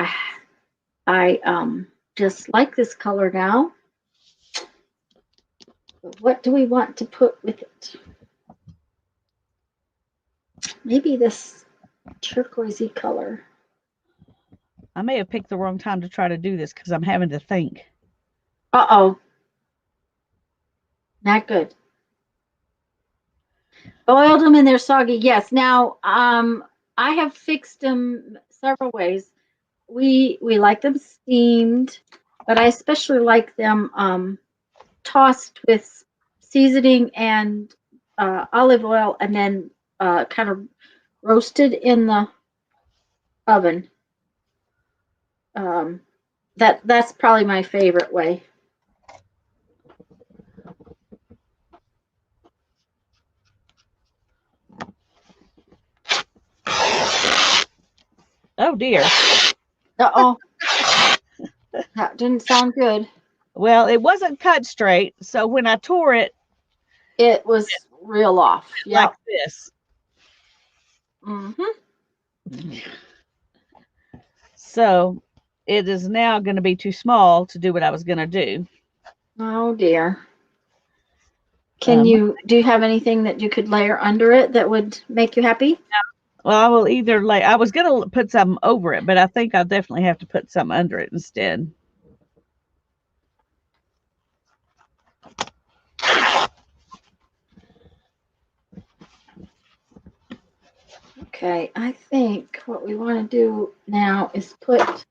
Speaker 1: I just like this color now. But what do we want to put with it? Maybe this turquoisey color.
Speaker 2: I may have picked the wrong time to try to do this because I'm having to think.
Speaker 1: Uh-oh. Not good. Boiled them and they're soggy. Yes. Now, I have fixed them several ways. We like them steamed, but I especially like them tossed with seasoning and olive oil, and then kind of roasted in the oven. That's probably my favorite way.
Speaker 2: Oh dear.
Speaker 1: Uh-oh. That didn't sound good.
Speaker 2: Well, it wasn't cut straight, so when I tore it,
Speaker 1: it was real off.
Speaker 2: Like this.
Speaker 1: Mm-hmm.
Speaker 2: So it is now going to be too small to do what I was going to do.
Speaker 1: Oh dear. Do you have anything that you could layer under it that would make you happy?
Speaker 2: Well, I will either I was going to put something over it, but I think I'll definitely have to put something under it instead.
Speaker 1: Okay, I think what we want to do now is put,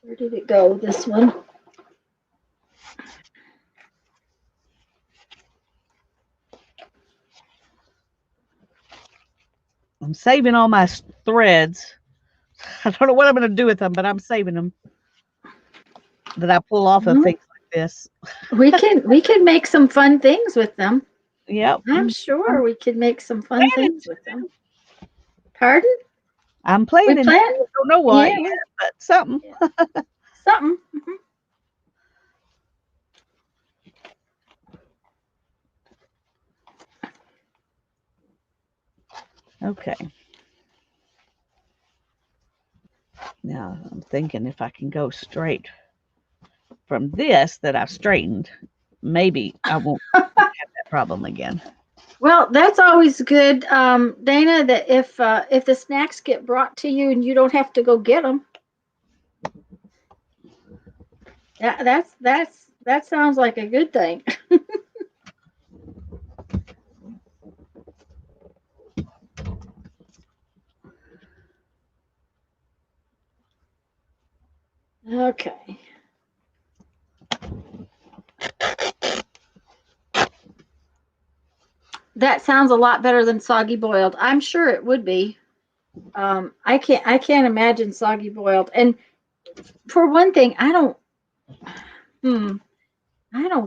Speaker 1: where did it go, this one?
Speaker 2: I'm saving all my threads. I don't know what I'm going to do with them, but I'm saving them. That I pull off of things like this.
Speaker 1: We can make some fun things with them.
Speaker 2: Yep.
Speaker 1: I'm sure we could make some fun things with them. Pardon?
Speaker 2: I'm planning. I don't know what,
Speaker 1: yeah.
Speaker 2: But something.
Speaker 1: Yeah. Something. Mm-hmm.
Speaker 2: Okay. Now I'm thinking if I can go straight from this that I've straightened, maybe I won't have that problem again.
Speaker 1: Well, that's always good, Dana, that if the snacks get brought to you and you don't have to go get them. That sounds like a good thing. Okay. That sounds a lot better than soggy boiled. I'm sure it would be. I can't imagine soggy boiled. And for one thing, I don't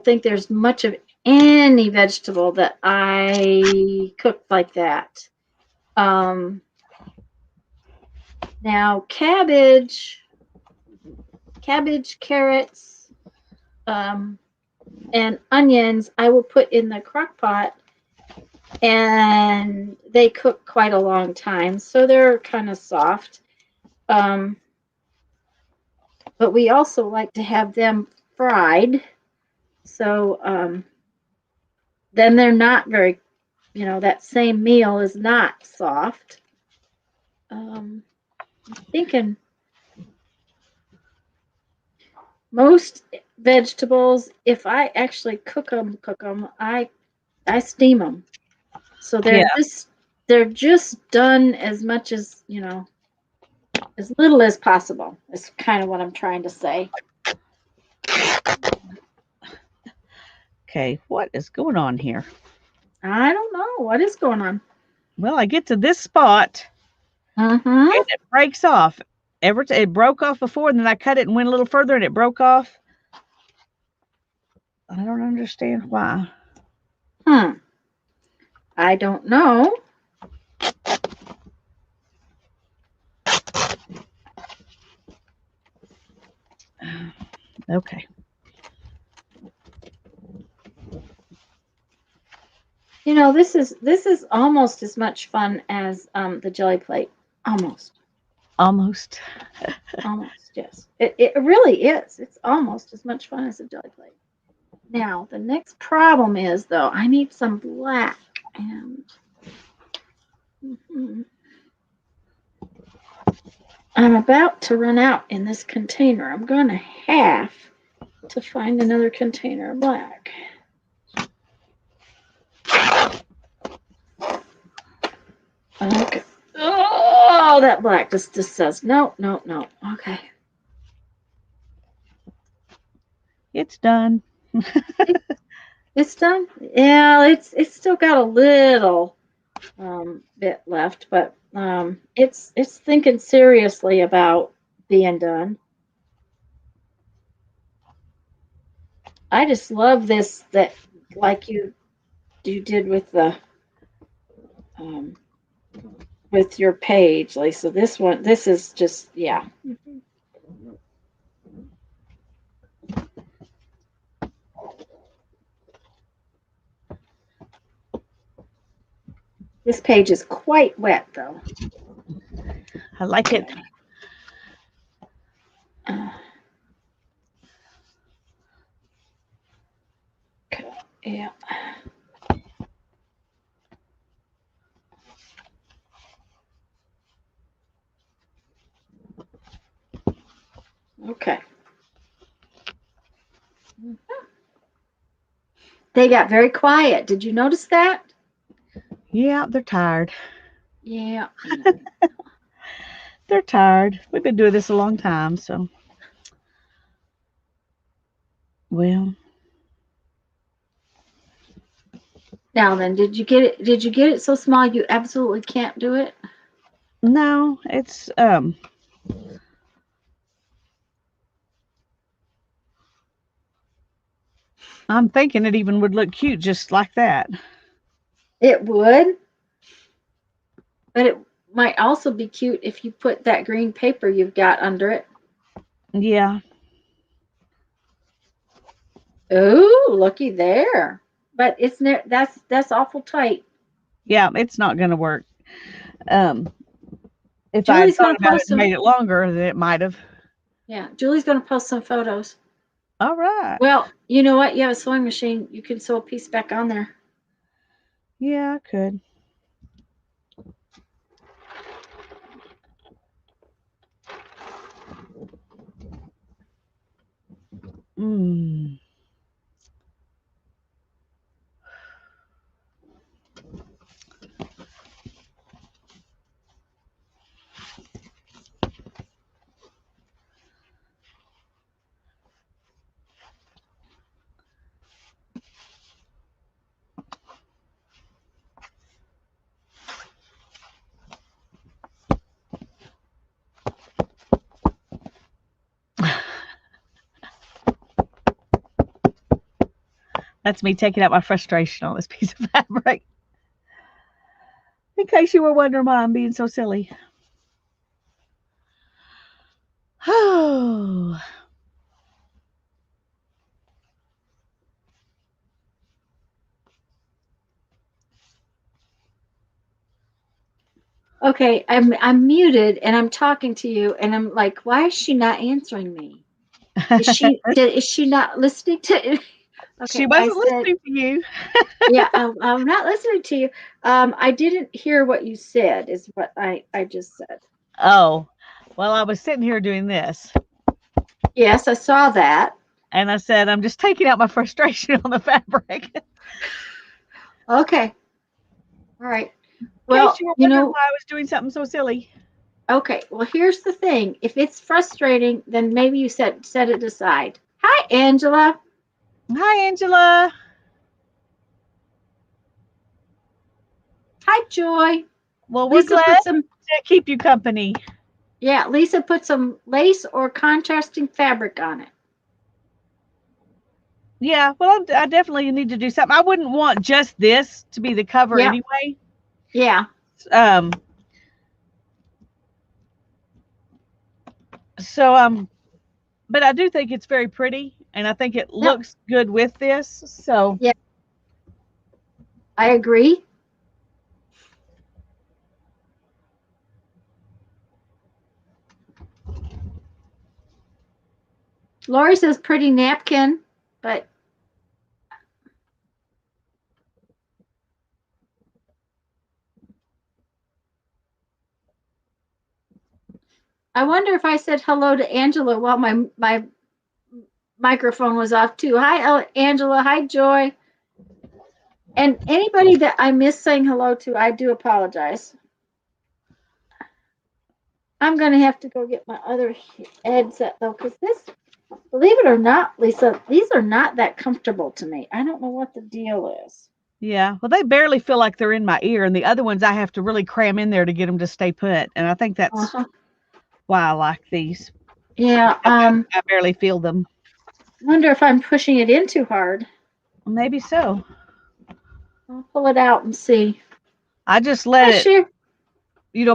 Speaker 1: think there's much of any vegetable that I cook like that. Now cabbage, carrots, and onions, I will put in the crock pot, and they cook quite a long time, so they're kind of soft. But we also like to have them fried, so then they're not very, that same meal is not soft. I'm thinking most vegetables, if I actually cook them, I steam them, so they're just done as much as as little as possible. Is kind of what I'm trying to say.
Speaker 2: Okay, what is going on here?
Speaker 1: I don't know what is going on.
Speaker 2: Well, I get to this spot, and it breaks off. It broke off before, and then I cut it and went a little further, and it broke off. I don't understand why.
Speaker 1: I don't know.
Speaker 2: Okay.
Speaker 1: This is almost as much fun as the jelly plate. Almost, yes. It really is. It's almost as much fun as a jelly plate. Now, the next problem is, though, I need some black, and I'm about to run out in this container. I'm going to have to find another container of black. Okay. Oh, that black just says no. Okay.
Speaker 2: It's done.
Speaker 1: It's done. Yeah, it's still got a little bit left, but it's thinking seriously about being done. I just love this, that like you did with the with your page, Lisa. This is just, yeah. This page is quite wet, though.
Speaker 2: I like it.
Speaker 1: Okay, yeah. Okay. They got very quiet. Did you notice that?
Speaker 2: Yeah, they're tired.
Speaker 1: Yeah.
Speaker 2: They're tired. We've been doing this a long time, so. Well.
Speaker 1: Now then, did you get it? Did you get it so small you absolutely can't do it?
Speaker 2: No, it's I'm thinking it even would look cute just like that.
Speaker 1: It would, but it might also be cute if you put that green paper you've got under it.
Speaker 2: Yeah.
Speaker 1: Oh, looky there. But that's awful tight.
Speaker 2: Yeah, it's not going to work. If
Speaker 1: Julie's
Speaker 2: I thought about it and made it longer, then it might have.
Speaker 1: Yeah, Julie's going to post some photos.
Speaker 2: All right.
Speaker 1: Well, you know what? You have a sewing machine. You can sew a piece back on there.
Speaker 2: Yeah, I could. Mm. That's me taking out my frustration on this piece of fabric. In case you were wondering why I'm being so silly. Oh.
Speaker 1: Okay, I'm muted and I'm talking to you, and I'm like, why is she not answering me? Is she not listening to? Okay,
Speaker 2: She wasn't listening to you.
Speaker 1: Yeah, I'm not listening to you. I didn't hear what you said. Is what I just said.
Speaker 2: Oh, well, I was sitting here doing this.
Speaker 1: Yes, I saw that.
Speaker 2: And I said, I'm just taking out my frustration on the fabric.
Speaker 1: Okay. All right. Well,
Speaker 2: you know why I was doing something so silly.
Speaker 1: Okay. Well, here's the thing. If it's frustrating, then maybe you set it aside. Hi, Angela.
Speaker 2: Hi, Angela.
Speaker 1: Hi, Joy.
Speaker 2: Well, we're
Speaker 1: Lisa
Speaker 2: glad to keep you company.
Speaker 1: Yeah, Lisa put some lace or contrasting fabric on it.
Speaker 2: Yeah, well, I definitely need to do something. I wouldn't want just this to be the cover anyway.
Speaker 1: Yeah.
Speaker 2: But I do think it's very pretty, and I think it looks good with this. So
Speaker 1: yeah, I agree. Lori says pretty napkin, but I wonder if I said hello to Angela while my microphone was off too. Hi, Angela. Hi, Joy. And anybody that I missed saying hello to, I do apologize. I'm going to have to go get my other headset though, because this, believe it or not, Lisa, these are not that comfortable to me. I don't know what the deal is.
Speaker 2: Yeah, well, they barely feel like they're in my ear, and the other ones I have to really cram in there to get them to stay put, and I think that's why I like these.
Speaker 1: Yeah,
Speaker 2: I barely feel them.
Speaker 1: I wonder if I'm pushing it in too hard.
Speaker 2: Maybe so.
Speaker 1: I'll pull it out and see.
Speaker 2: I just let it,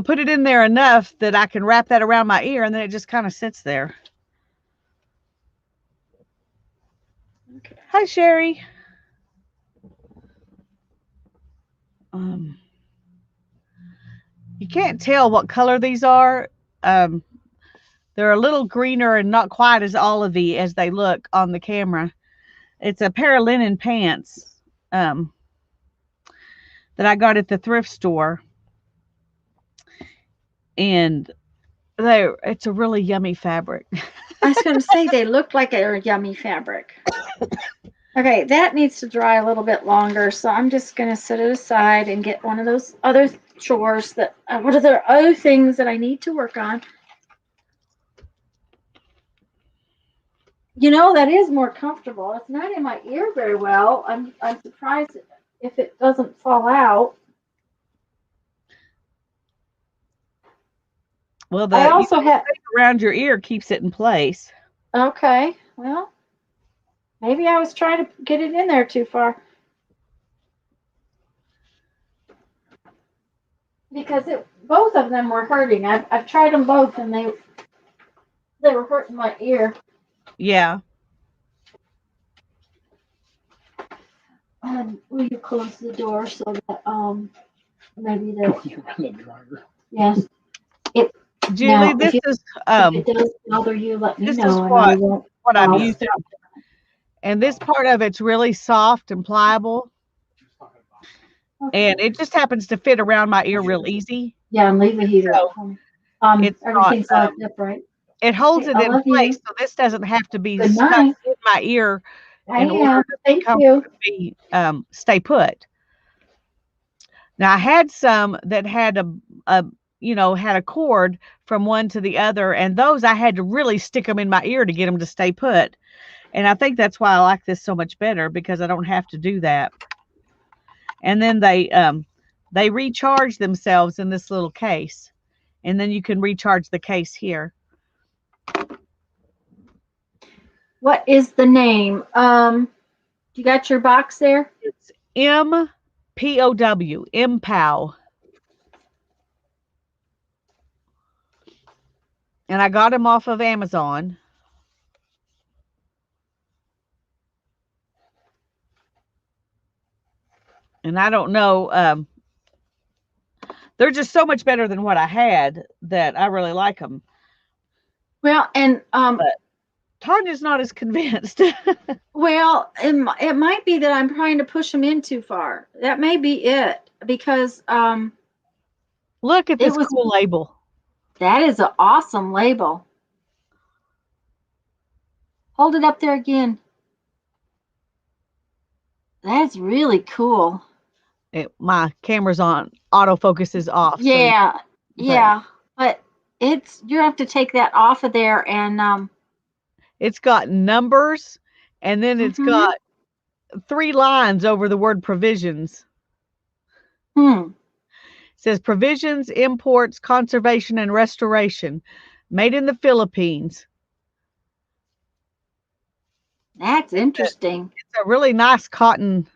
Speaker 2: put it in there enough that I can wrap that around my ear, and then it just kind of sits there. Okay. Hi, Sherry. You can't tell what color these are. They're a little greener and not quite as olivey as they look on the camera. It's a pair of linen pants that I got at the thrift store. And it's a really yummy fabric.
Speaker 1: I was going to say they look like a yummy fabric. Okay, that needs to dry a little bit longer, so I'm just going to set it aside and get one of those other chores that, what are there other things that I need to work on? That is more comfortable. It's not in my ear very well. I'm surprised if it doesn't fall out.
Speaker 2: Well, I also have around your ear keeps it in place.
Speaker 1: Okay, well, maybe I was trying to get it in there too far. Because both of them were hurting. I've tried them both, and they were hurting my ear.
Speaker 2: Yeah.
Speaker 1: Will you close the door so that maybe you run the dryer? Yes.
Speaker 2: Julie, this is
Speaker 1: if it does bother you, let me know.
Speaker 2: This is what I'm using. And this part of it's really soft and pliable.
Speaker 1: Okay.
Speaker 2: And it just happens to fit around my ear real easy.
Speaker 1: Yeah, and leave the heater
Speaker 2: So
Speaker 1: on.
Speaker 2: it's
Speaker 1: Everything's
Speaker 2: not,
Speaker 1: locked up, right?
Speaker 2: it holds
Speaker 1: Okay,
Speaker 2: it
Speaker 1: I
Speaker 2: in
Speaker 1: love
Speaker 2: place,
Speaker 1: you.
Speaker 2: so this doesn't have to be
Speaker 1: Good
Speaker 2: stuck
Speaker 1: night.
Speaker 2: in my ear in
Speaker 1: I
Speaker 2: order
Speaker 1: am.
Speaker 2: to
Speaker 1: Thank
Speaker 2: come
Speaker 1: you.
Speaker 2: be stay put. Now I had some that had had a cord from one to the other, and those I had to really stick them in my ear to get them to stay put. And I think that's why I like this so much better, because I don't have to do that. And then they recharge themselves in this little case, and then you can recharge the case here.
Speaker 1: What is the name? You got your box there?
Speaker 2: It's MPOW, MPOW. And I got them off of Amazon. And I don't know, they're just so much better than what I had that I really like them.
Speaker 1: Well, and
Speaker 2: but Tanya's not as convinced.
Speaker 1: well, it might be that I'm trying to push them in too far. That may be it, because
Speaker 2: look at this cool label.
Speaker 1: That is an awesome label. Hold it up there again. That's really cool.
Speaker 2: My camera's on, autofocus is off.
Speaker 1: Yeah, so, yeah, but you have to take that off of there, and
Speaker 2: it's got numbers, and then it's got 3 lines over the word provisions. It says provisions, imports, conservation, and restoration, made in the Philippines.
Speaker 1: That's interesting.
Speaker 2: It's a really nice cotton.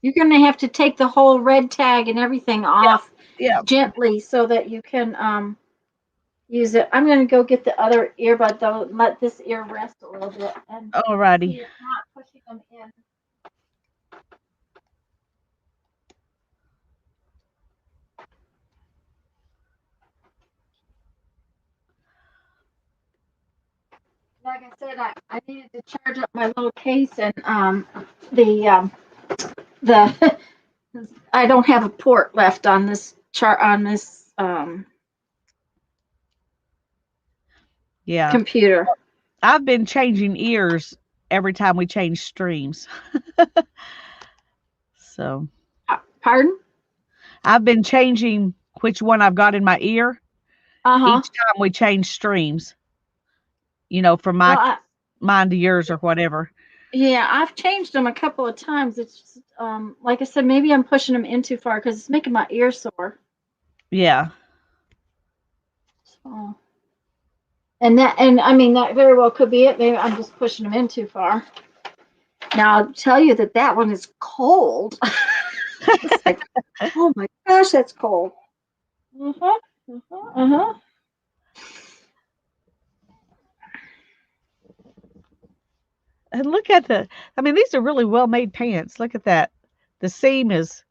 Speaker 1: You're going to have to take the whole red tag and everything off gently so that you can use it. I'm going to go get the other earbud though and let this ear rest a little bit. And
Speaker 2: alrighty.
Speaker 1: Not pushing them in. Like I said, I needed to charge up my little case, and the I don't have a port left on this computer.
Speaker 2: I've been changing ears every time we change streams. So
Speaker 1: pardon?
Speaker 2: I've been changing which one I've got in my ear each time we change streams, from mine to yours or whatever.
Speaker 1: Yeah, I've changed them a couple of times. It's just, like I said, maybe I'm pushing them in too far because it's making my ear sore.
Speaker 2: Yeah.
Speaker 1: So, and I mean, that very well could be it. Maybe I'm just pushing them in too far. Now I'll tell you that one is cold. It's like, oh my gosh, that's cold.
Speaker 2: And look at these are really well-made pants. Look at that. The seam is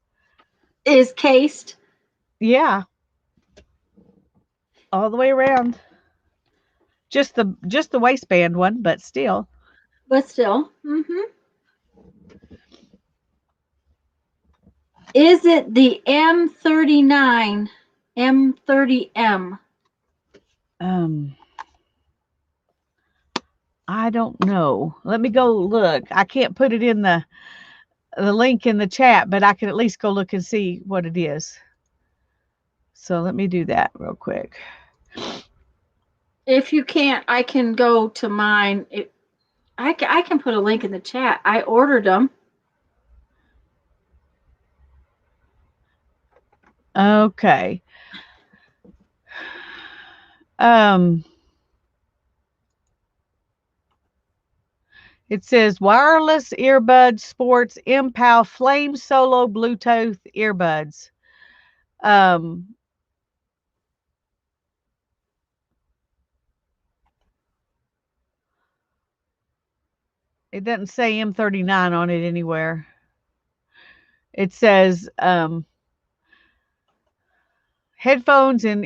Speaker 1: cased.
Speaker 2: Yeah. All the way around. Just the waistband one, but still.
Speaker 1: Is it the M39, M30M?
Speaker 2: I don't know. Let me go look. I can't put it in the link in the chat, but I can at least go look and see what it is. So let me do that real quick.
Speaker 1: If you can't, I can go to mine. I can put a link in the chat. I ordered them.
Speaker 2: Okay. It says wireless earbuds sports MPOW Flame Solo Bluetooth earbuds. It doesn't say M39 on it anywhere. It says headphones and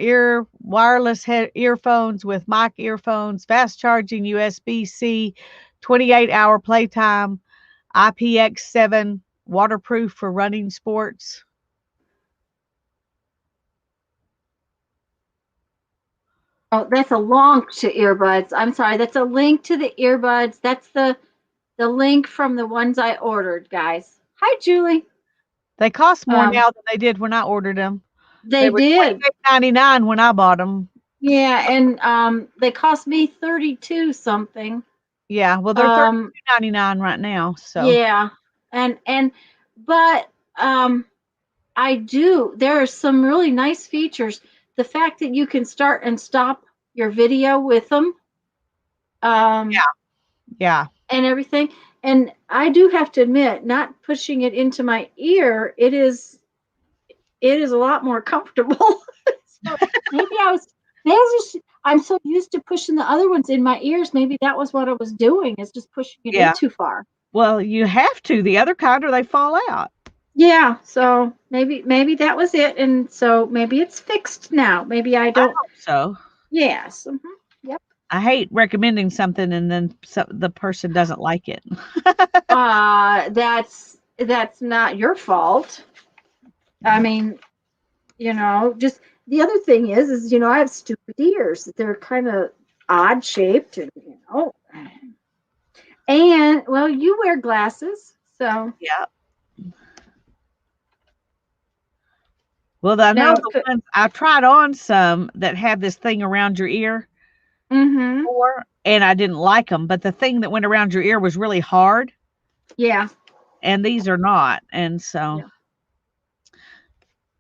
Speaker 2: wireless earphones with mic earphones, fast charging USB-C 28-hour playtime, IPX7, waterproof for running sports.
Speaker 1: Oh, that's a link to earbuds. I'm sorry. That's a link to the earbuds. That's the link from the ones I ordered, guys. Hi, Julie.
Speaker 2: They cost more now than they did when I ordered them.
Speaker 1: They
Speaker 2: were
Speaker 1: did.
Speaker 2: $28.99 when I bought them.
Speaker 1: Yeah, and they cost me 32 something.
Speaker 2: Yeah, well, they're $32.99 right now. So
Speaker 1: yeah, but I do. There are some really nice features. The fact that you can start and stop your video with them.
Speaker 2: Yeah.
Speaker 1: And everything. And I do have to admit, not pushing it into my ear, it is a lot more comfortable. So I'm so used to pushing the other ones in my ears. Maybe that was what I was doing, is just pushing it in too far.
Speaker 2: Well, you have to. The other kind, or they fall out.
Speaker 1: Yeah, so maybe that was it, and so maybe it's fixed now. Maybe I don't.
Speaker 2: I hope so.
Speaker 1: Yes. Mm-hmm. Yep.
Speaker 2: I hate recommending something and then the person doesn't like it.
Speaker 1: That's not your fault. I mean, just the other thing is I have stupid ears. They're kind of odd shaped, and and well, you wear glasses, so
Speaker 2: yeah. Well, I know the ones I've tried on some that have this thing around your ear.
Speaker 1: Mm-hmm.
Speaker 2: And I didn't like them, but the thing that went around your ear was really hard.
Speaker 1: Yeah.
Speaker 2: And these are not. And so,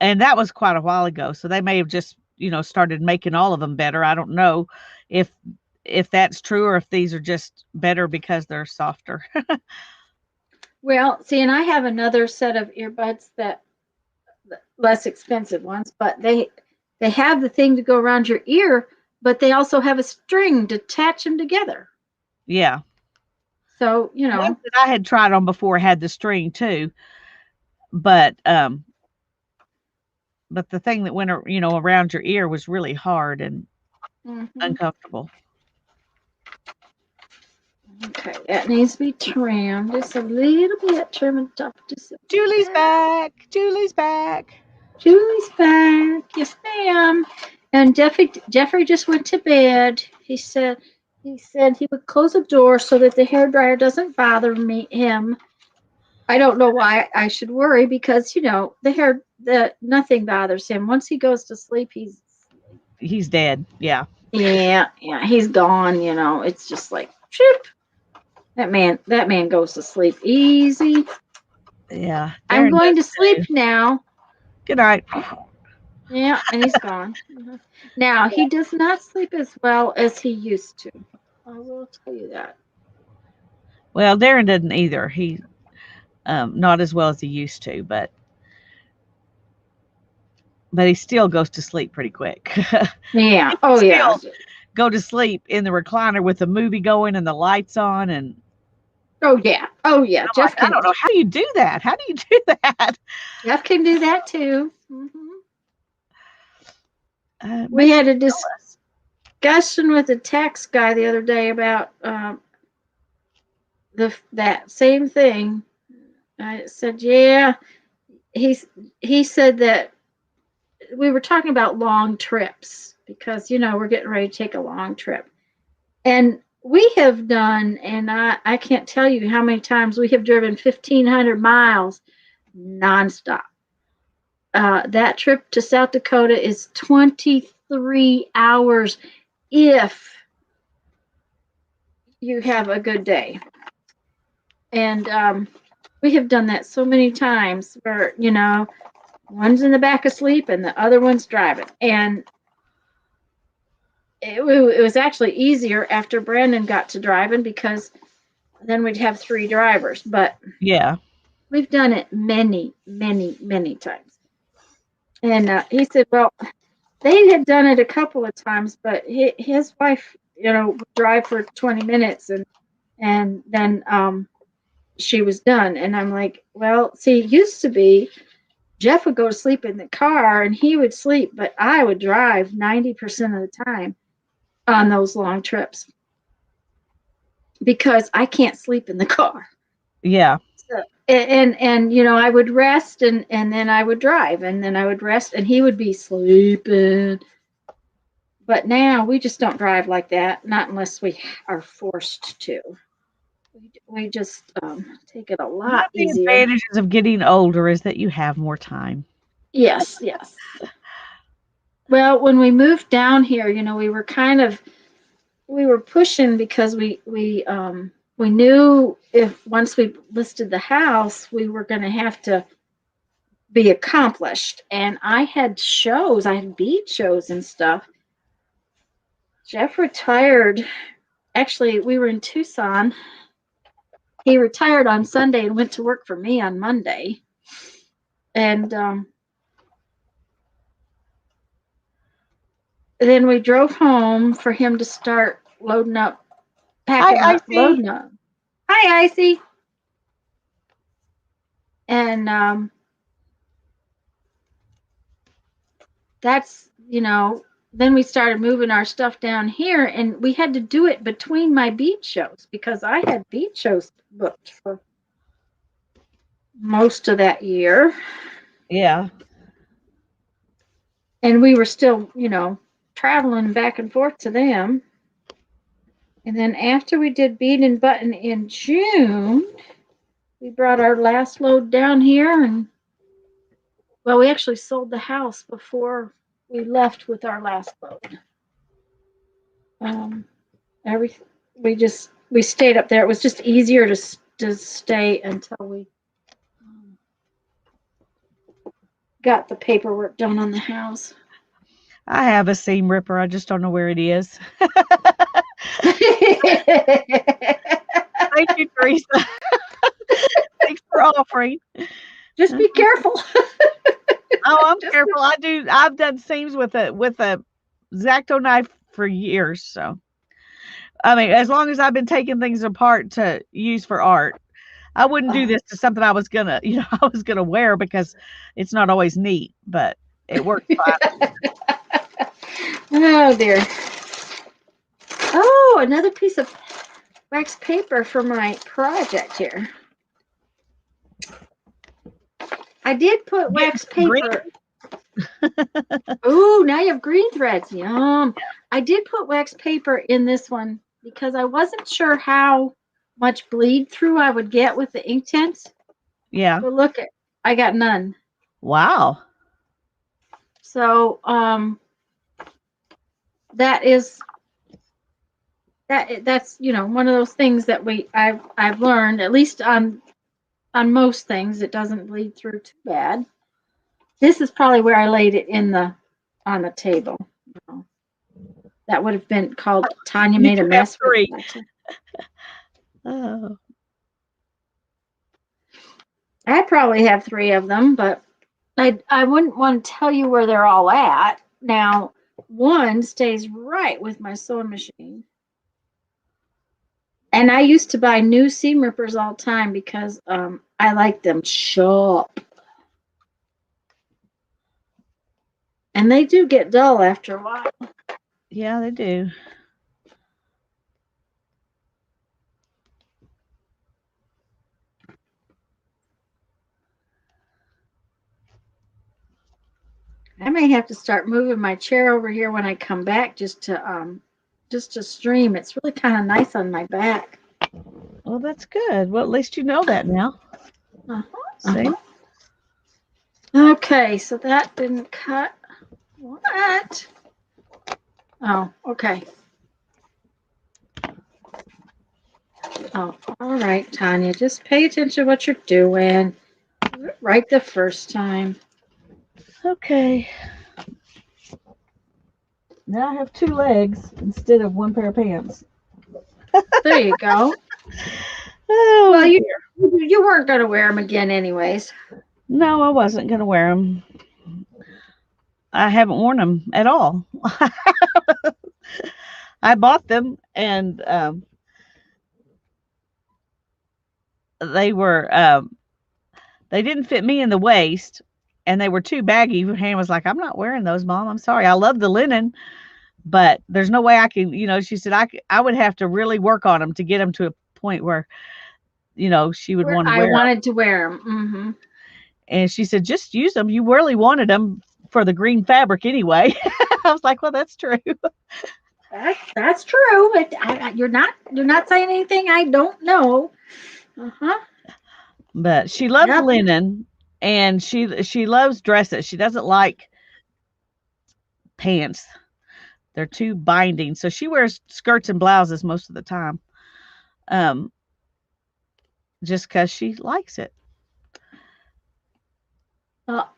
Speaker 2: and that was quite a while ago. So they may have just, started making all of them better. I don't know if that's true, or if these are just better because they're softer.
Speaker 1: Well, see, and I have another set of earbuds that less expensive ones, but they have the thing to go around your ear, but they also have a string to attach them together.
Speaker 2: Yeah.
Speaker 1: So,
Speaker 2: the ones that I had tried on before had the string too, but the thing that went, around your ear was really hard and uncomfortable.
Speaker 1: Okay, that needs to be trimmed just a little bit. Trim it up just.
Speaker 2: Julie's back. Julie's back.
Speaker 1: Julie's back. Yes, ma'am. And Jeffrey just went to bed. He said he would close the door so that the hairdryer doesn't bother him. I don't know why I should worry, because nothing bothers him. Once he goes to sleep,
Speaker 2: he's dead. Yeah.
Speaker 1: Yeah, he's gone. It's just like chip. That man goes to sleep easy.
Speaker 2: Yeah.
Speaker 1: I'm going to sleep now.
Speaker 2: Good night.
Speaker 1: Yeah, and he's gone. Now, he does not sleep as well as he used to. I will tell you that.
Speaker 2: Well, Darren doesn't either. He not as well as he used to, but he still goes to sleep pretty quick.
Speaker 1: Yeah. Oh, yeah.
Speaker 2: Go to sleep in the recliner with the movie going and the lights on, and
Speaker 1: oh yeah.
Speaker 2: Jeff, I don't know, how do you do that? How do you do that?
Speaker 1: Jeff can do that too. We had a discussion with the tax guy the other day about that same thing. I said, yeah. He said that we were talking about long trips, because we're getting ready to take a long trip, and we have done, and I can't tell you how many times we have driven 1,500 miles nonstop. That trip to South Dakota is 23 hours if you have a good day. And we have done that so many times where, one's in the back asleep and the other one's driving. And it was actually easier after Brandon got to driving, because then we'd have 3 drivers. But
Speaker 2: yeah,
Speaker 1: we've done it many, many, many times. And he said, well, they had done it a couple of times, but his wife, would drive for 20 minutes and then she was done. And I'm like, well, see, it used to be Jeff would go to sleep in the car and he would sleep, but I would drive 90% of the time on those long trips. because I can't sleep in the car.
Speaker 2: Yeah.
Speaker 1: So, and I would rest and then I would drive and then I would rest and he would be sleeping. But now we just don't drive like that, not unless we are forced to. We just take it a
Speaker 2: One
Speaker 1: lot
Speaker 2: of the
Speaker 1: easier.
Speaker 2: advantages of getting older is that you have more time.
Speaker 1: Yes. Well, when we moved down here, we were pushing because we knew if once we listed the house, we were going to have to be accomplished. And I had bead shows and stuff. Jeff retired. Actually, we were in Tucson. He retired on Sunday and went to work for me on Monday. And then we drove home for him to start loading up, packing up, loading up. Hi, Icy. And that's, then we started moving our stuff down here, and we had to do it between my bead shows because I had bead shows booked for most of that year.
Speaker 2: Yeah.
Speaker 1: And we were still, traveling back and forth to them. And then after we did bead and button in June, we brought our last load down here, and we actually sold the house before we left with our last load. We stayed up there. It was just easier to stay until we got the paperwork done on the house.
Speaker 2: I have a seam ripper. I just don't know where it is. Thank you, Teresa. Thanks for offering.
Speaker 1: Just be careful.
Speaker 2: Oh, I'm careful. I've done seams with a X-Acto knife for years. So, I mean, as long as I've been taking things apart to use for art, I wouldn't do this to something I was gonna wear because it's not always neat, but it works fine.
Speaker 1: Oh dear. Oh, another piece of wax paper for my project here. I did put wax paper. Ooh, now you have green threads. Yum. I did put wax paper in this one because I wasn't sure how much bleed through I would get with the ink tints.
Speaker 2: Yeah.
Speaker 1: But look, I got none.
Speaker 2: Wow.
Speaker 1: So that's one of those things that I've learned, at least on most things, it doesn't bleed through too bad. This is probably where I laid it on the table. That would have been called Tanya made a mess.
Speaker 2: Oh.
Speaker 1: I probably have 3 of them, but I wouldn't want to tell you where they're all at. Now, one stays right with my sewing machine. And I used to buy new seam rippers all the time because I like them sharp. And they do get dull after a while.
Speaker 2: Yeah, they do.
Speaker 1: I may have to start moving my chair over here when I come back just to stream. It's really kind of nice on my back.
Speaker 2: Well, that's good. Well, at least you know that now. See?
Speaker 1: Okay, so that didn't cut. What? Oh, okay. Oh, all right, Tanya. Just pay attention to what you're doing. Right the first time.
Speaker 2: Okay. Now I have 2 legs instead of 1 pair of pants.
Speaker 1: There you go.
Speaker 2: Oh,
Speaker 1: well, you weren't going to wear them again anyways.
Speaker 2: No, I wasn't going to wear them. I haven't worn them at all. I bought them and they didn't fit me in the waist and they were too baggy. Hannah was like, I'm not wearing those, Mom. I'm sorry. I love the linen, but there's no way I can, she said, I would have to really work on them to get them to a point where, she would want to
Speaker 1: I
Speaker 2: wear 'em.
Speaker 1: wanted to wear them. Mm-hmm.
Speaker 2: And she said, just use them. You really wanted them for the green fabric anyway. I was like, well, that's true.
Speaker 1: That's true. But you're not saying anything I don't know.
Speaker 2: But she loves linen, and she loves dresses. She doesn't like pants. They're too binding. So she wears skirts and blouses most of the time. Just because she likes it.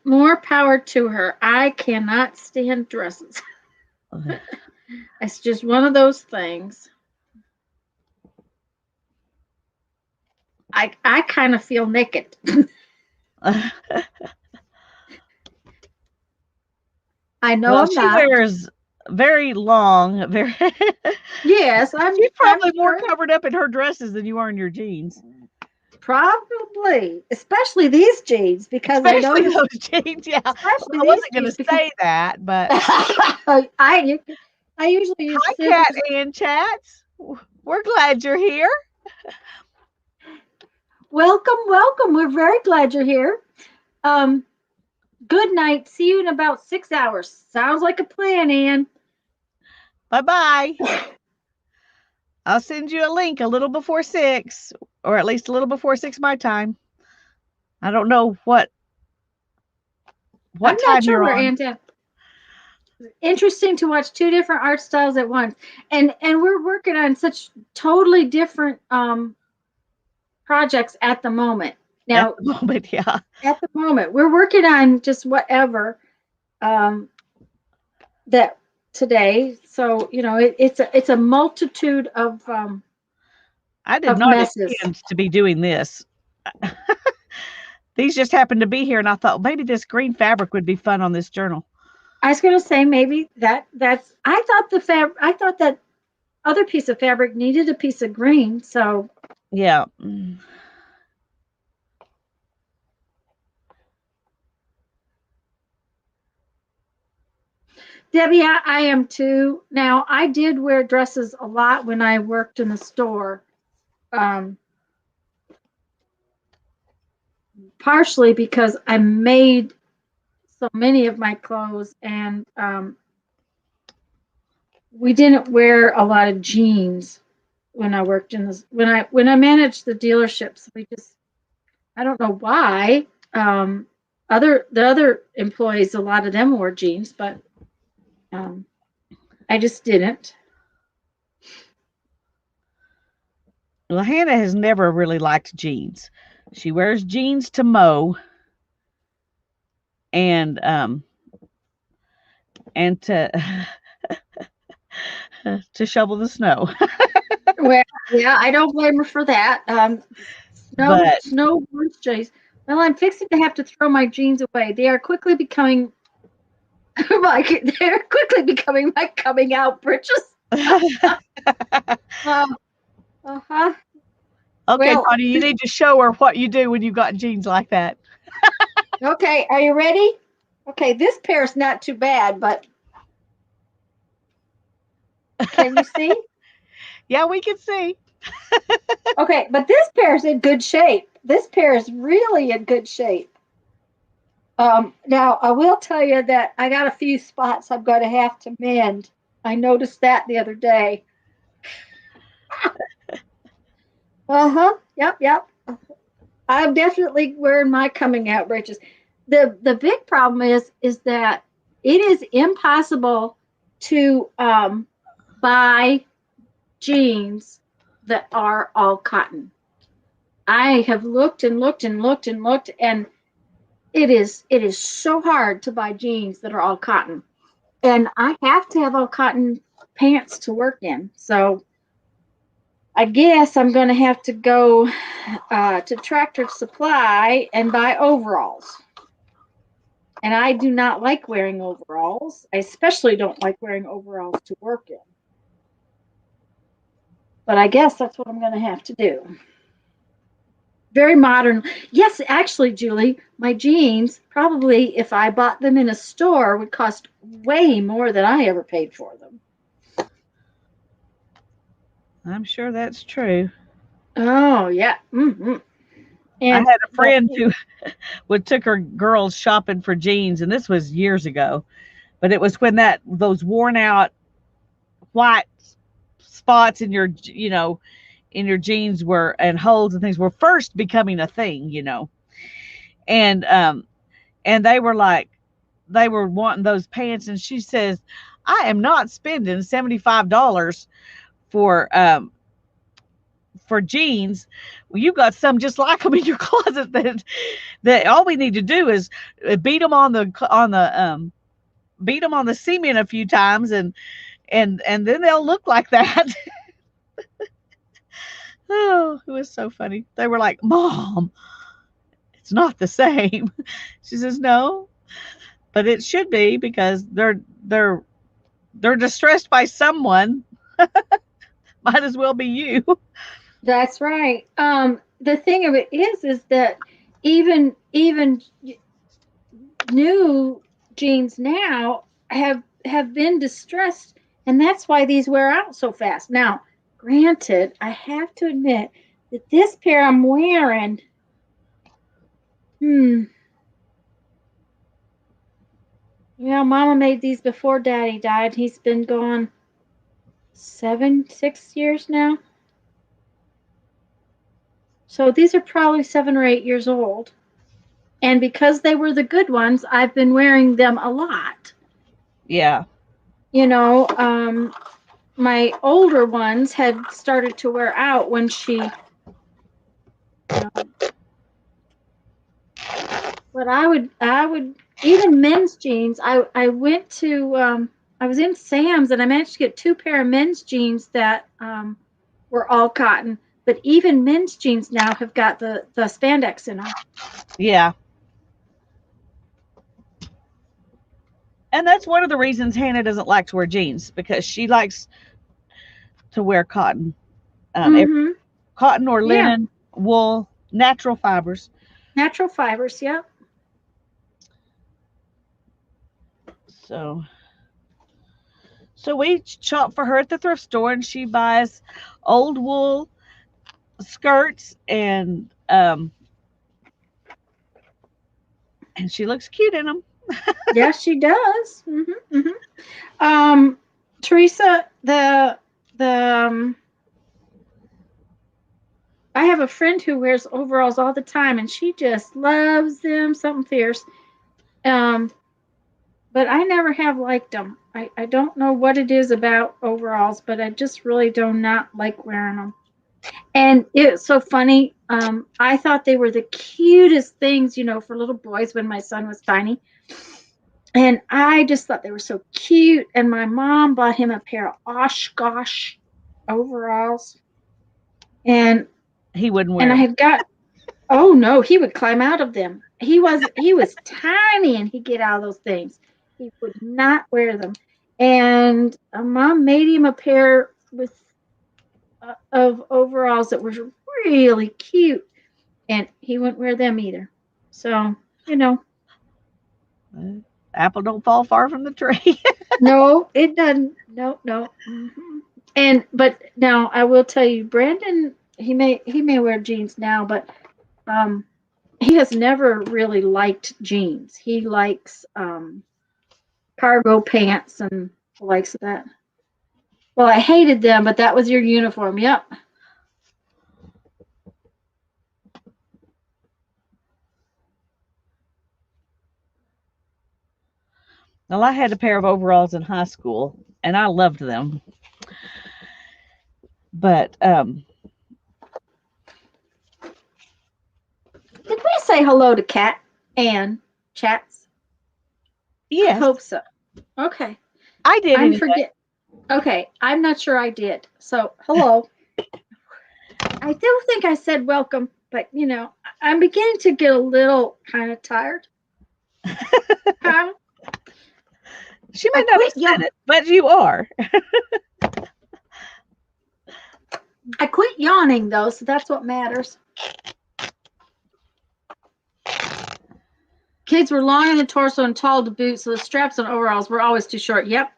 Speaker 1: More power to her. I cannot stand dresses. It's just one of those things. I kind of feel naked. I know
Speaker 2: well,
Speaker 1: I'm not.
Speaker 2: She wears very long, very.
Speaker 1: Yes,
Speaker 2: She's probably more covered up in her dresses than you are in your jeans.
Speaker 1: Probably, especially these jeans, because
Speaker 2: especially those jeans. Yeah, I wasn't going to say that, but
Speaker 1: I usually use.
Speaker 2: Hi, Cat and Chats. We're glad you're here.
Speaker 1: Welcome. We're very glad you're here. Good night. See you in about 6 hours. Sounds like a plan, Ann.
Speaker 2: Bye-bye. I'll send you a link a little before 6, or at least a little before 6 my time. I don't know what
Speaker 1: I'm
Speaker 2: time
Speaker 1: not sure
Speaker 2: you're
Speaker 1: where
Speaker 2: on.
Speaker 1: Ann. Interesting to watch 2 different art styles at once, and we're working on such totally different projects at the moment. Now,
Speaker 2: at the moment, yeah.
Speaker 1: At the moment, we're working on just whatever that today. So it's a multitude of.
Speaker 2: I did not intend to be doing this. These just happened to be here, and I thought maybe this green fabric would be fun on this journal.
Speaker 1: I was going to say maybe that's. I thought that other piece of fabric needed a piece of green. So
Speaker 2: yeah.
Speaker 1: Debbie, I am too. Now, I did wear dresses a lot when I worked in the store. Partially because I made so many of my clothes, and we didn't wear a lot of jeans when I worked in this. When I managed the dealerships, I don't know why. The other employees, a lot of them wore jeans, but I just didn't.
Speaker 2: Well, Hannah has never really liked jeans. She wears jeans to mow and to to shovel the snow.
Speaker 1: Well, yeah, I don't blame her for that. Snow jeans. Well, I'm fixing to have to throw my jeans away. They are quickly becoming my coming out britches.
Speaker 2: Okay, well, Tanya, you need to show her what you do when you got jeans like that.
Speaker 1: Okay, are you ready? Okay, this pair is not too bad, but can you see?
Speaker 2: Yeah, we can see.
Speaker 1: Okay, but this pair is in good shape. This pair is really in good shape. Now, I will tell you that I got a few spots I'm going to have to mend. I noticed that the other day. Yep. I'm definitely wearing my coming out breeches. The big problem is that it is impossible to buy jeans that are all cotton. I have looked and looked, and it is so hard to buy jeans that are all cotton. And I have to have all cotton pants to work in. So I guess I'm going to have to go to Tractor Supply and buy overalls. And I do not like wearing overalls. I especially don't like wearing overalls to work in. But I guess that's what I'm going to have to do. Very modern. Yes, actually, Julie, my jeans, probably if I bought them in a store, would cost way more than I ever paid for them.
Speaker 2: I'm sure that's true.
Speaker 1: Oh, yeah. Mm-hmm.
Speaker 2: I
Speaker 1: And
Speaker 2: had a friend who took her girls shopping for jeans, and this was years ago. But it was when those worn out white spots in your in your jeans were and holes and things were first becoming a thing, and they were like they were wanting those pants, and she says, I am not spending $75 for jeans. Well, you got some just like them in your closet that all we need to do is beat them on the beat them on the cement a few times, and then they'll look like that. Oh, it was so funny. They were like, Mom, it's not the same. She says, no, but it should be, because they're distressed by someone. Might as well be you.
Speaker 1: that's right. The thing of it is that even new jeans now have been distressed, and that's why these wear out so fast. Now, granted, I have to admit that this pair I'm wearing, yeah, Mama made these before Daddy died. He's been gone 6 years now. So these are probably 7 or 8 years old. And because they were the good ones, I've been wearing them a lot.
Speaker 2: Yeah.
Speaker 1: My older ones had started to wear out when she. But I would even men's jeans. I went to I was in Sam's and I managed to get 2 pair of men's jeans that were all cotton. But even men's jeans now have got the spandex in them.
Speaker 2: Yeah. And that's one of the reasons Hannah doesn't like to wear jeans, because she likes to wear cotton. Cotton or linen, wool, natural fibers.
Speaker 1: Natural fibers, yeah.
Speaker 2: So we shop for her at the thrift store, and she buys old wool skirts, and she looks cute in them.
Speaker 1: Yes, she does. Teresa, I have a friend who wears overalls all the time, and she just loves them, something fierce. But I never have liked them. I don't know what it is about overalls, but I just really do not like wearing them. And it's so funny. I thought they were the cutest things, for little boys when my son was tiny. And I just thought they were so cute. And my mom bought him a pair of Oshkosh overalls. And
Speaker 2: he wouldn't wear
Speaker 1: them.
Speaker 2: And
Speaker 1: I had got, oh no, he would climb out of them. He was tiny, and he'd get out of those things. He would not wear them. And Mom made him a pair of overalls that were really cute, and he wouldn't wear them either. So,
Speaker 2: apple don't fall far from the tree.
Speaker 1: No, it doesn't. No. But now I will tell you, Brandon, he may wear jeans now, but he has never really liked jeans. He likes cargo pants and likes that. Well, I hated them, but that was your uniform. Yep.
Speaker 2: Well, I had a pair of overalls in high school, and I loved them. But
Speaker 1: did we say hello to Kat and Chats?
Speaker 2: Yes.
Speaker 1: I hope so. Okay.
Speaker 2: I did.
Speaker 1: Anyway. Okay, I'm not sure I did. So, hello. I do think I said welcome, but I'm beginning to get a little kind of tired.
Speaker 2: She might not have said it, but you are.
Speaker 1: I quit yawning though, so that's what matters. Kids were long in the torso and tall to boot, so the straps on overalls were always too short. Yep.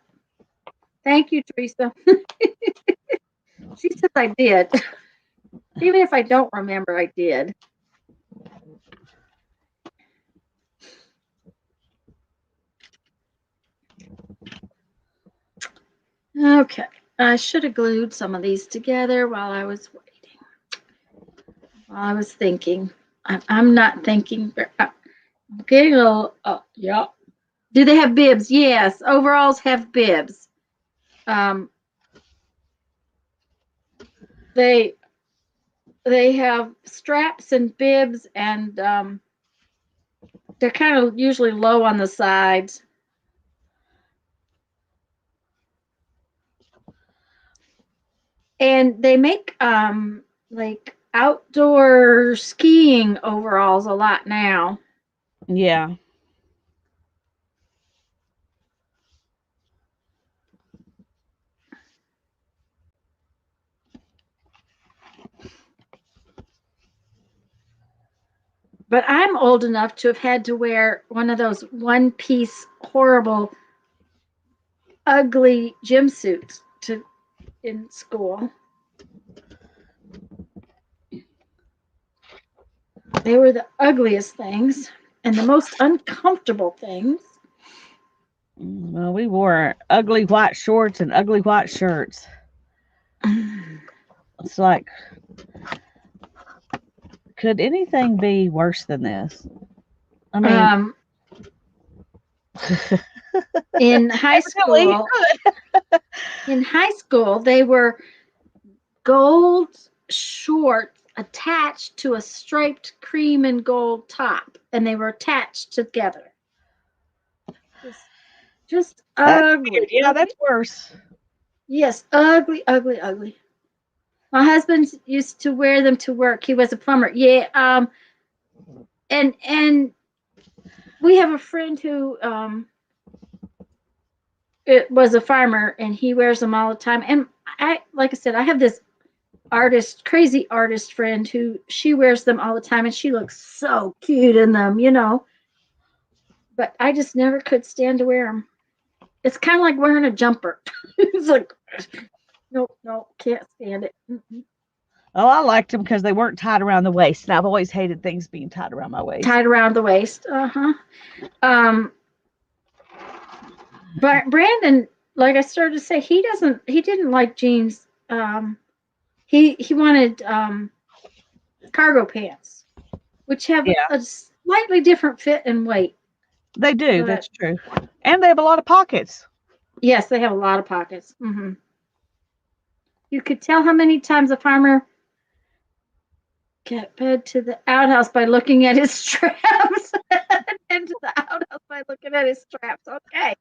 Speaker 1: Thank you, Teresa. She says I did. Even if I don't remember, I did. Okay. I should have glued some of these together while I was waiting. While I was thinking. I'm not thinking. I'm getting a little, yeah. Do they have bibs? Yes. Overalls have bibs. They have straps and bibs, and they're kind of usually low on the sides. And they make like outdoor skiing overalls a lot now.
Speaker 2: Yeah.
Speaker 1: But I'm old enough to have had to wear one of those one-piece, horrible, ugly gym suits in school. They were the ugliest things and the most uncomfortable things.
Speaker 2: Well, we wore ugly white shorts and ugly white shirts. It's like, could anything be worse than this? I mean,
Speaker 1: in high school, they were gold shorts attached to a striped cream and gold top, and they were attached together. Just ugly.
Speaker 2: Yeah, that's worse.
Speaker 1: Yes, ugly, ugly, ugly. My husband used to wear them to work. He was a plumber. Yeah. And we have a friend who it was a farmer, and he wears them all the time. And like I said, I have this crazy artist friend who she wears them all the time, and she looks so cute in them, But I just never could stand to wear them. It's kind of like wearing a jumper. It's like, no, can't stand it.
Speaker 2: Oh, I liked them because they weren't tied around the waist, and I've always hated things being tied around my waist.
Speaker 1: Tied around the waist. But Brandon, like I started to say, he didn't like jeans. He wanted cargo pants, which have a slightly different fit and weight.
Speaker 2: They do. That's true. And they have a lot of pockets.
Speaker 1: Yes, they have a lot of pockets. Mm-hmm. You could tell how many times a farmer get fed to the outhouse by looking at his straps. And to the outhouse by looking at his straps. Okay.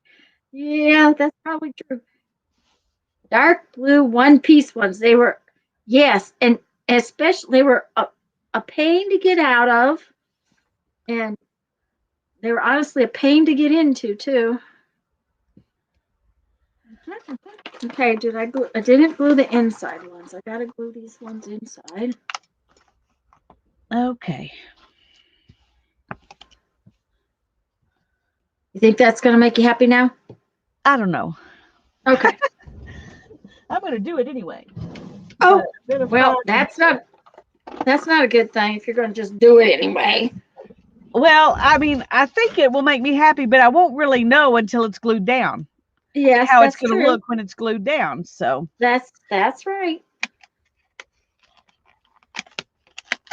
Speaker 1: Yeah, that's probably true. Dark blue one-piece ones. They were, yes, and especially they were a pain to get out of, and they were honestly a pain to get into too. Okay, did I glue? I didn't glue the inside ones. I gotta glue these ones inside.
Speaker 2: Okay.
Speaker 1: You think that's gonna make you happy now?
Speaker 2: I don't know.
Speaker 1: Okay.
Speaker 2: I'm gonna do it anyway.
Speaker 1: Oh, well, that's not a good thing if you're gonna just do it anyway.
Speaker 2: Well, I mean, I think it will make me happy, but I won't really know until it's glued down.
Speaker 1: Yes,
Speaker 2: how it's going to look when it's glued down. So
Speaker 1: that's right.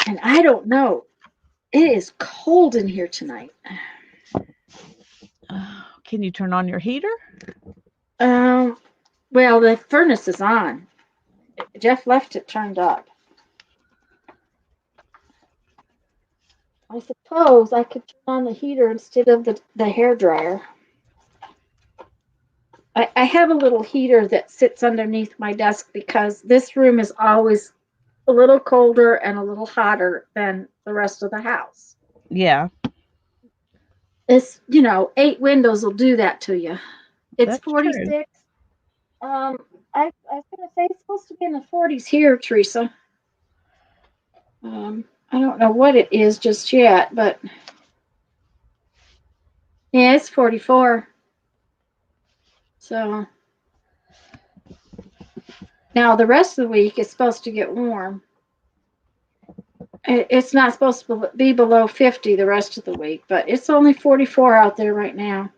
Speaker 1: And I don't know. It is cold in here tonight.
Speaker 2: Can you turn on your heater?
Speaker 1: Well, the furnace is on. Jeff left it turned up. I suppose I could turn on the heater instead of the hairdryer. I have a little heater that sits underneath my desk because this room is always a little colder and a little hotter than the rest of the house.
Speaker 2: Yeah.
Speaker 1: It's, 8 windows will do that to you. It's
Speaker 2: That's
Speaker 1: 46.
Speaker 2: True.
Speaker 1: I was going to say it's supposed to be in the 40s here, Teresa. I don't know what it is just yet, but yeah, it's 44. So Now, the rest of the week is supposed to get warm. It's not supposed to be below 50 the rest of the week, but it's only 44 out there right now.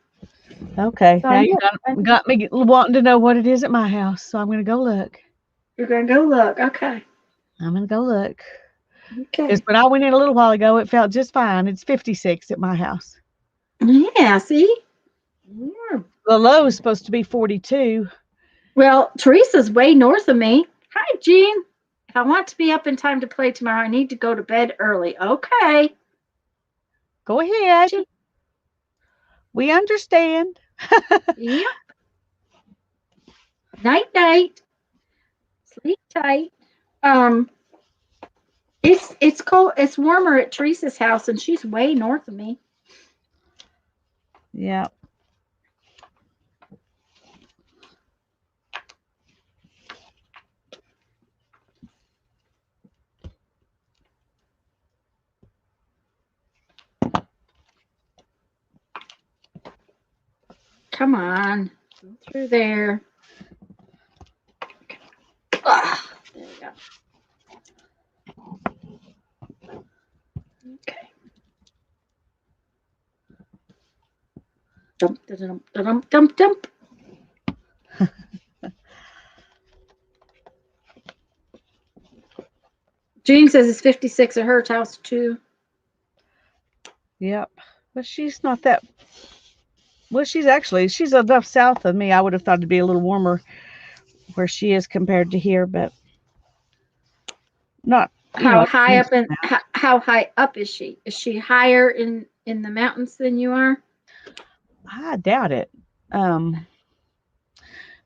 Speaker 2: Okay.
Speaker 1: So
Speaker 2: Now you got me wanting to know what it is at my house, so I'm going to go look.
Speaker 1: You're going to go look. Okay.
Speaker 2: I'm going to go look.
Speaker 1: Okay.
Speaker 2: Because when I went in a little while ago, it felt just fine. It's 56 at my house.
Speaker 1: Yeah, see? Yeah.
Speaker 2: The low is supposed to be 42.
Speaker 1: Well, Teresa's way north of me. Hi, Jean. If I want to be up in time to play tomorrow, I need to go to bed early. Okay.
Speaker 2: Go ahead.
Speaker 1: Jean.
Speaker 2: We understand.
Speaker 1: Yep. Night, night. Sleep tight. It's cold. It's warmer at Teresa's house, and she's way north of me.
Speaker 2: Yeah.
Speaker 1: Come on. Go through there. Ah, there we go. Okay. Dump, dump, dump, dump, dump. Jean says it's 56 at her house too.
Speaker 2: Yep. But she's not that. Well, she's enough south of me. I would have thought it'd be a little warmer where she is compared to here, but not.
Speaker 1: How high up how high up is she? Is she higher in the mountains than you are?
Speaker 2: I doubt it.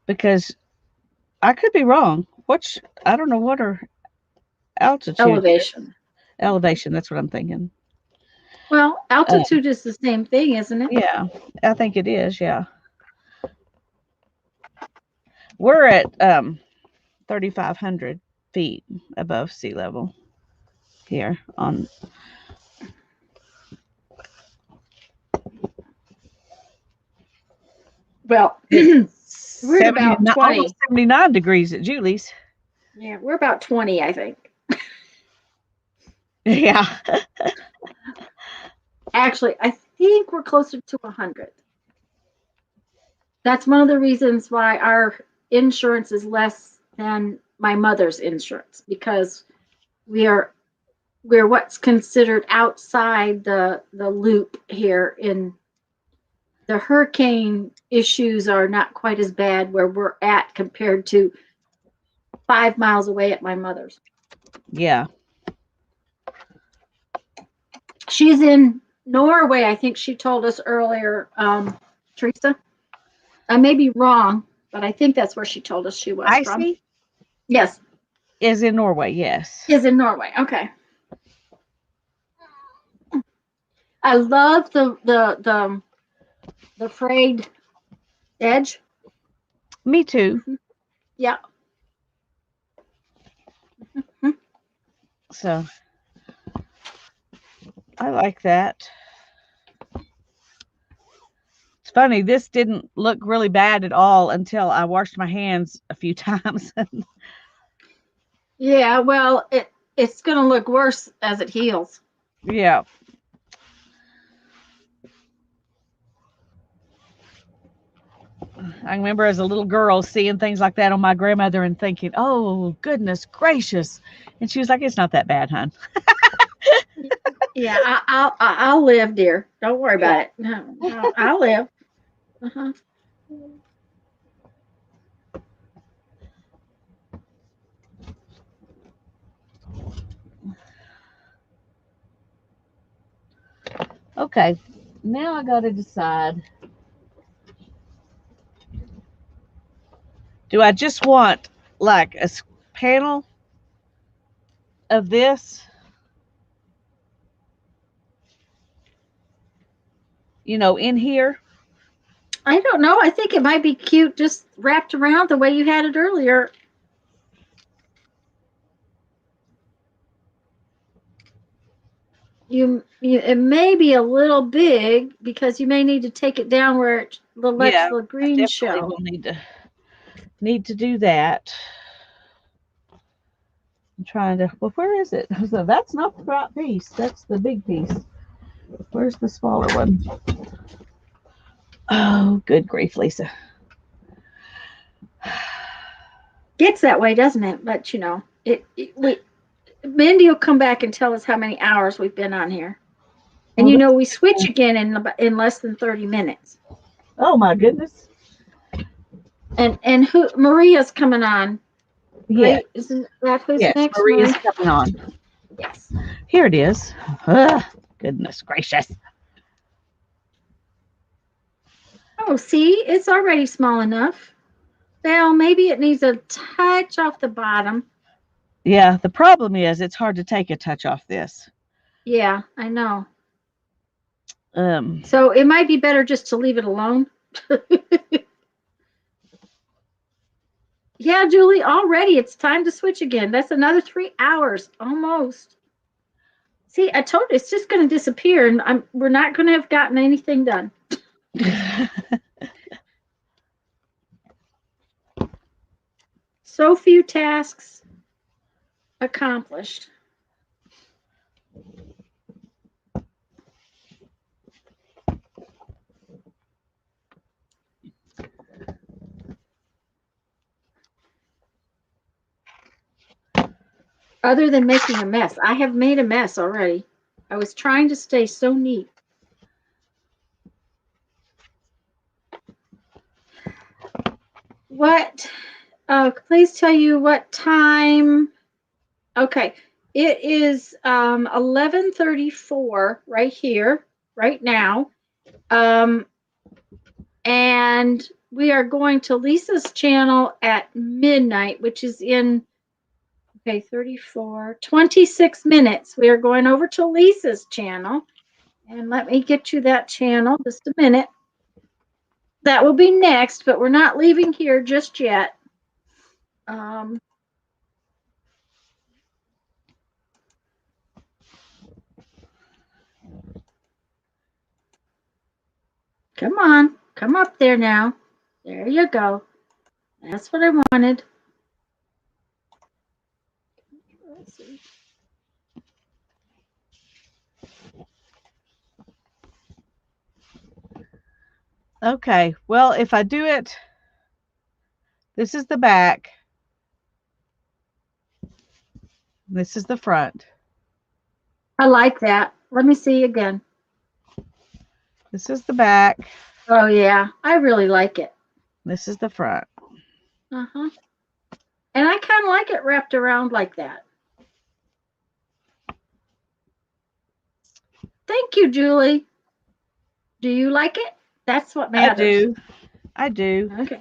Speaker 2: Because I could be wrong. I don't know what her altitude. Elevation. That's what I'm thinking.
Speaker 1: Well, altitude is the same thing, isn't it?
Speaker 2: Yeah, I think it is. Yeah. We're at 3,500 feet above sea level here on.
Speaker 1: Well, we're at about 20.
Speaker 2: Almost 79 degrees at Julie's.
Speaker 1: Yeah, we're about 20, I think.
Speaker 2: Yeah.
Speaker 1: Actually, I think we're closer to 100. That's one of the reasons why our insurance is less than my mother's insurance, because we're what's considered outside the loop here. In the hurricane issues are not quite as bad where we're at compared to 5 miles away at my mother's.
Speaker 2: Yeah.
Speaker 1: She's in Norway, I think she told us earlier, Teresa. I may be wrong, but I think that's where she told us she was from.
Speaker 2: Icy?
Speaker 1: Yes.
Speaker 2: Is in Norway, yes.
Speaker 1: Is in Norway. Okay. I love the frayed edge.
Speaker 2: Me too.
Speaker 1: Mm-hmm. Yeah. Mm-hmm.
Speaker 2: So I like that. It's funny, this didn't look really bad at all until I washed my hands a few times.
Speaker 1: Yeah, well, it's going to look worse as it heals.
Speaker 2: Yeah. I remember as a little girl seeing things like that on my grandmother and thinking, oh, goodness gracious. And she was like, it's not that bad, hon.
Speaker 1: Yeah, I'll live, dear. Don't worry about it. No, I'll live. Uh-huh.
Speaker 2: Okay, now I got to decide. Do I just want like a panel of this? In here?
Speaker 1: I don't know. I think it might be cute just wrapped around the way you had it earlier. It may be a little big because you may need to take it down where it lets the green show.
Speaker 2: We'll need to do that. I'm trying to, well, where is it? So that's not the right piece. That's the big piece. Where's the smaller one? Oh, good grief, Lisa.
Speaker 1: Gets that way, doesn't it? But you know, Mindy will come back and tell us how many hours we've been on here. And
Speaker 2: Well,
Speaker 1: you know, we switch again in less than 30 minutes.
Speaker 2: Oh my goodness.
Speaker 1: And who Maria's coming on.
Speaker 2: Yeah.
Speaker 1: Right? Isn't that who's
Speaker 2: Yes,
Speaker 1: next?
Speaker 2: Maria's coming on.
Speaker 1: Yes.
Speaker 2: Here it is. Ugh, goodness gracious.
Speaker 1: Oh, see, it's already small enough. Well, maybe it needs a touch off the bottom.
Speaker 2: Yeah, the problem is it's hard to take a touch off this.
Speaker 1: Yeah, I know.
Speaker 2: Um,
Speaker 1: So it might be better just to leave it alone. Yeah, Julie, already it's time to switch again. That's another 3 hours almost. See, I told you it's just going to disappear, and we're not going to have gotten anything done. So few tasks accomplished. Other than making a mess. I have made a mess already. I was trying to stay so neat. What? Please tell you what time. Okay. It is 11:34 right here, right now. And we are going to Lisa's channel at midnight, which is in, okay, 26 minutes. We are going over to Lisa's channel. And let me get you that channel just a minute. That will be next, but we're not leaving here just yet. Come on, come up there now. There you go. That's what I wanted. Let's see.
Speaker 2: Okay, well, if I do it, this is the back. This is the front.
Speaker 1: I like that. Let me see again.
Speaker 2: This is the back.
Speaker 1: Oh, yeah. I really like it.
Speaker 2: This is the front.
Speaker 1: Uh-huh. And I kind of like it wrapped around like that. Thank you, Julie. Do you like it? That's what matters.
Speaker 2: I do.
Speaker 1: Okay.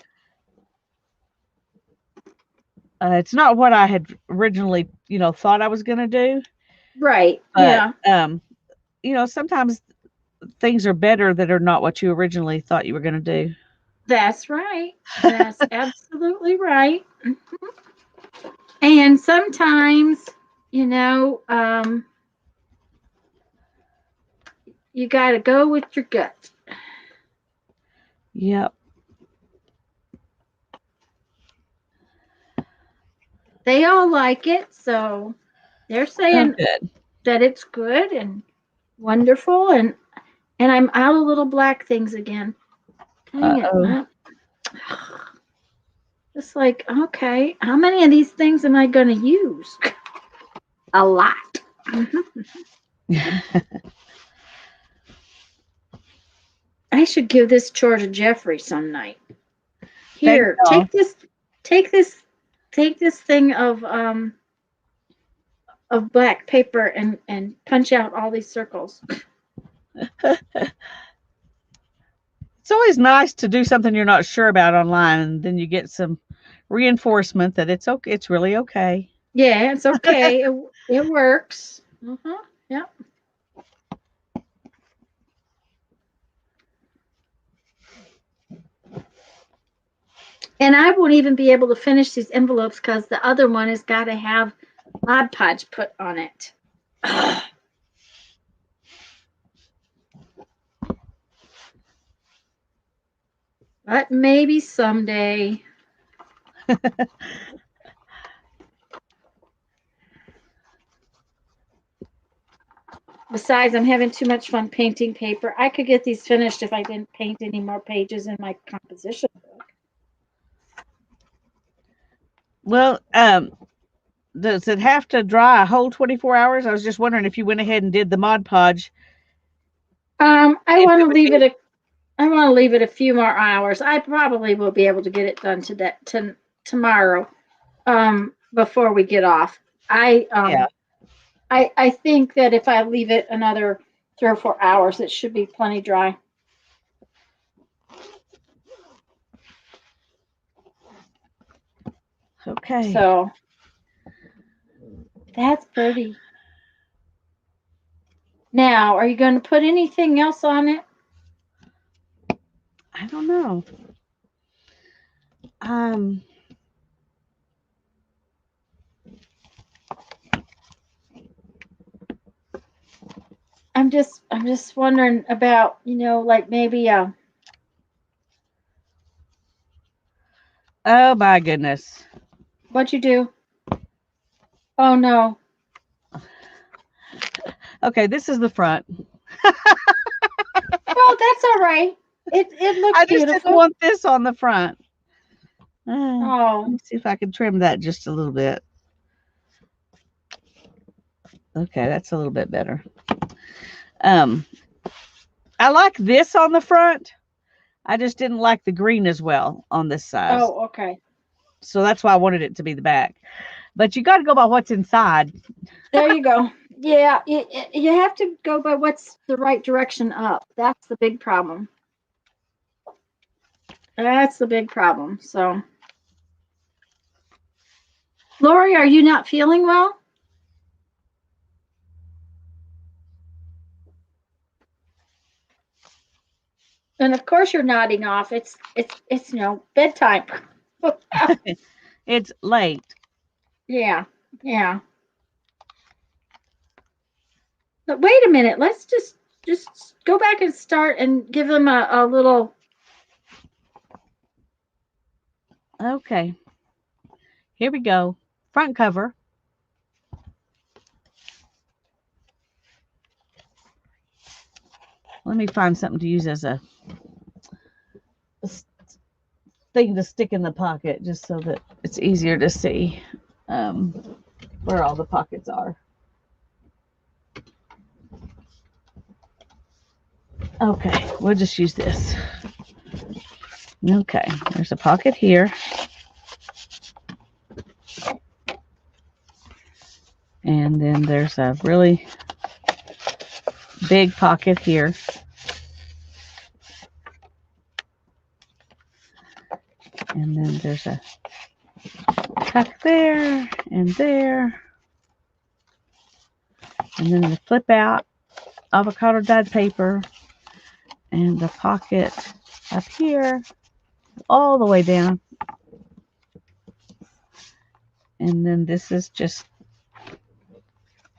Speaker 2: It's not what I had originally, thought I was going to do.
Speaker 1: Right.
Speaker 2: But,
Speaker 1: yeah.
Speaker 2: Sometimes things are better that are not what you originally thought you were going to do.
Speaker 1: That's right. That's absolutely right. Mm-hmm. And sometimes, you got to go with your gut.
Speaker 2: Yep.
Speaker 1: They all like it, so they're saying that it's good and wonderful, and I'm out of little black things again. Dang it. It's like, okay, how many of these things am I going to use? A lot. I should give this chore to Jeffrey some night. Here, take this thing of black paper and punch out all these circles.
Speaker 2: It's always nice to do something you're not sure about online, and then you get some reinforcement that it's okay. It's really okay.
Speaker 1: Yeah, it's okay. it works. Yep. And I won't even be able to finish these envelopes because the other one has got to have Mod Podge put on it. But maybe someday. Besides, I'm having too much fun painting paper. I could get these finished if I didn't paint any more pages in my composition book.
Speaker 2: Well, does it have to dry a whole 24 hours? I was just wondering if you went ahead and did the Mod Podge.
Speaker 1: I want to leave it a few more hours. I probably will be able to get it done tomorrow, before we get off. I think that if I leave it another 3 or 4 hours, it should be plenty dry.
Speaker 2: Okay.
Speaker 1: So that's pretty. Now, are you going to put anything else on it?
Speaker 2: I don't know.
Speaker 1: I'm just wondering about, like maybe
Speaker 2: oh my goodness.
Speaker 1: What'd you do? Oh no.
Speaker 2: Okay, this is the front.
Speaker 1: Well, that's all right. It looks
Speaker 2: I just
Speaker 1: beautiful.
Speaker 2: didn't want this on the front. Let
Speaker 1: Oh.
Speaker 2: me see if I can trim that just a little bit. Okay, that's a little bit better. I like this on the front. I just didn't like the green as well on this side.
Speaker 1: Oh, okay.
Speaker 2: So that's why I wanted it to be the back. But you got to go by what's inside.
Speaker 1: There you go. Yeah, you have to go by what's the right direction up. That's the big problem. That's the big problem. So, Lori, are you not feeling well? And of course you're nodding off. It's bedtime.
Speaker 2: It's late.
Speaker 1: Yeah. But wait a minute. Let's just go back and start and give them a little.
Speaker 2: Okay. Here we go. Front cover. Let me find something to use as a thing to stick in the pocket just so that it's easier to see where all the pockets are. Okay, we'll just use this. Okay, there's a pocket here. And then there's a really big pocket here. And then there's a tuck there and there. And then the flip out avocado dyed paper and the pocket up here all the way down. And then this is just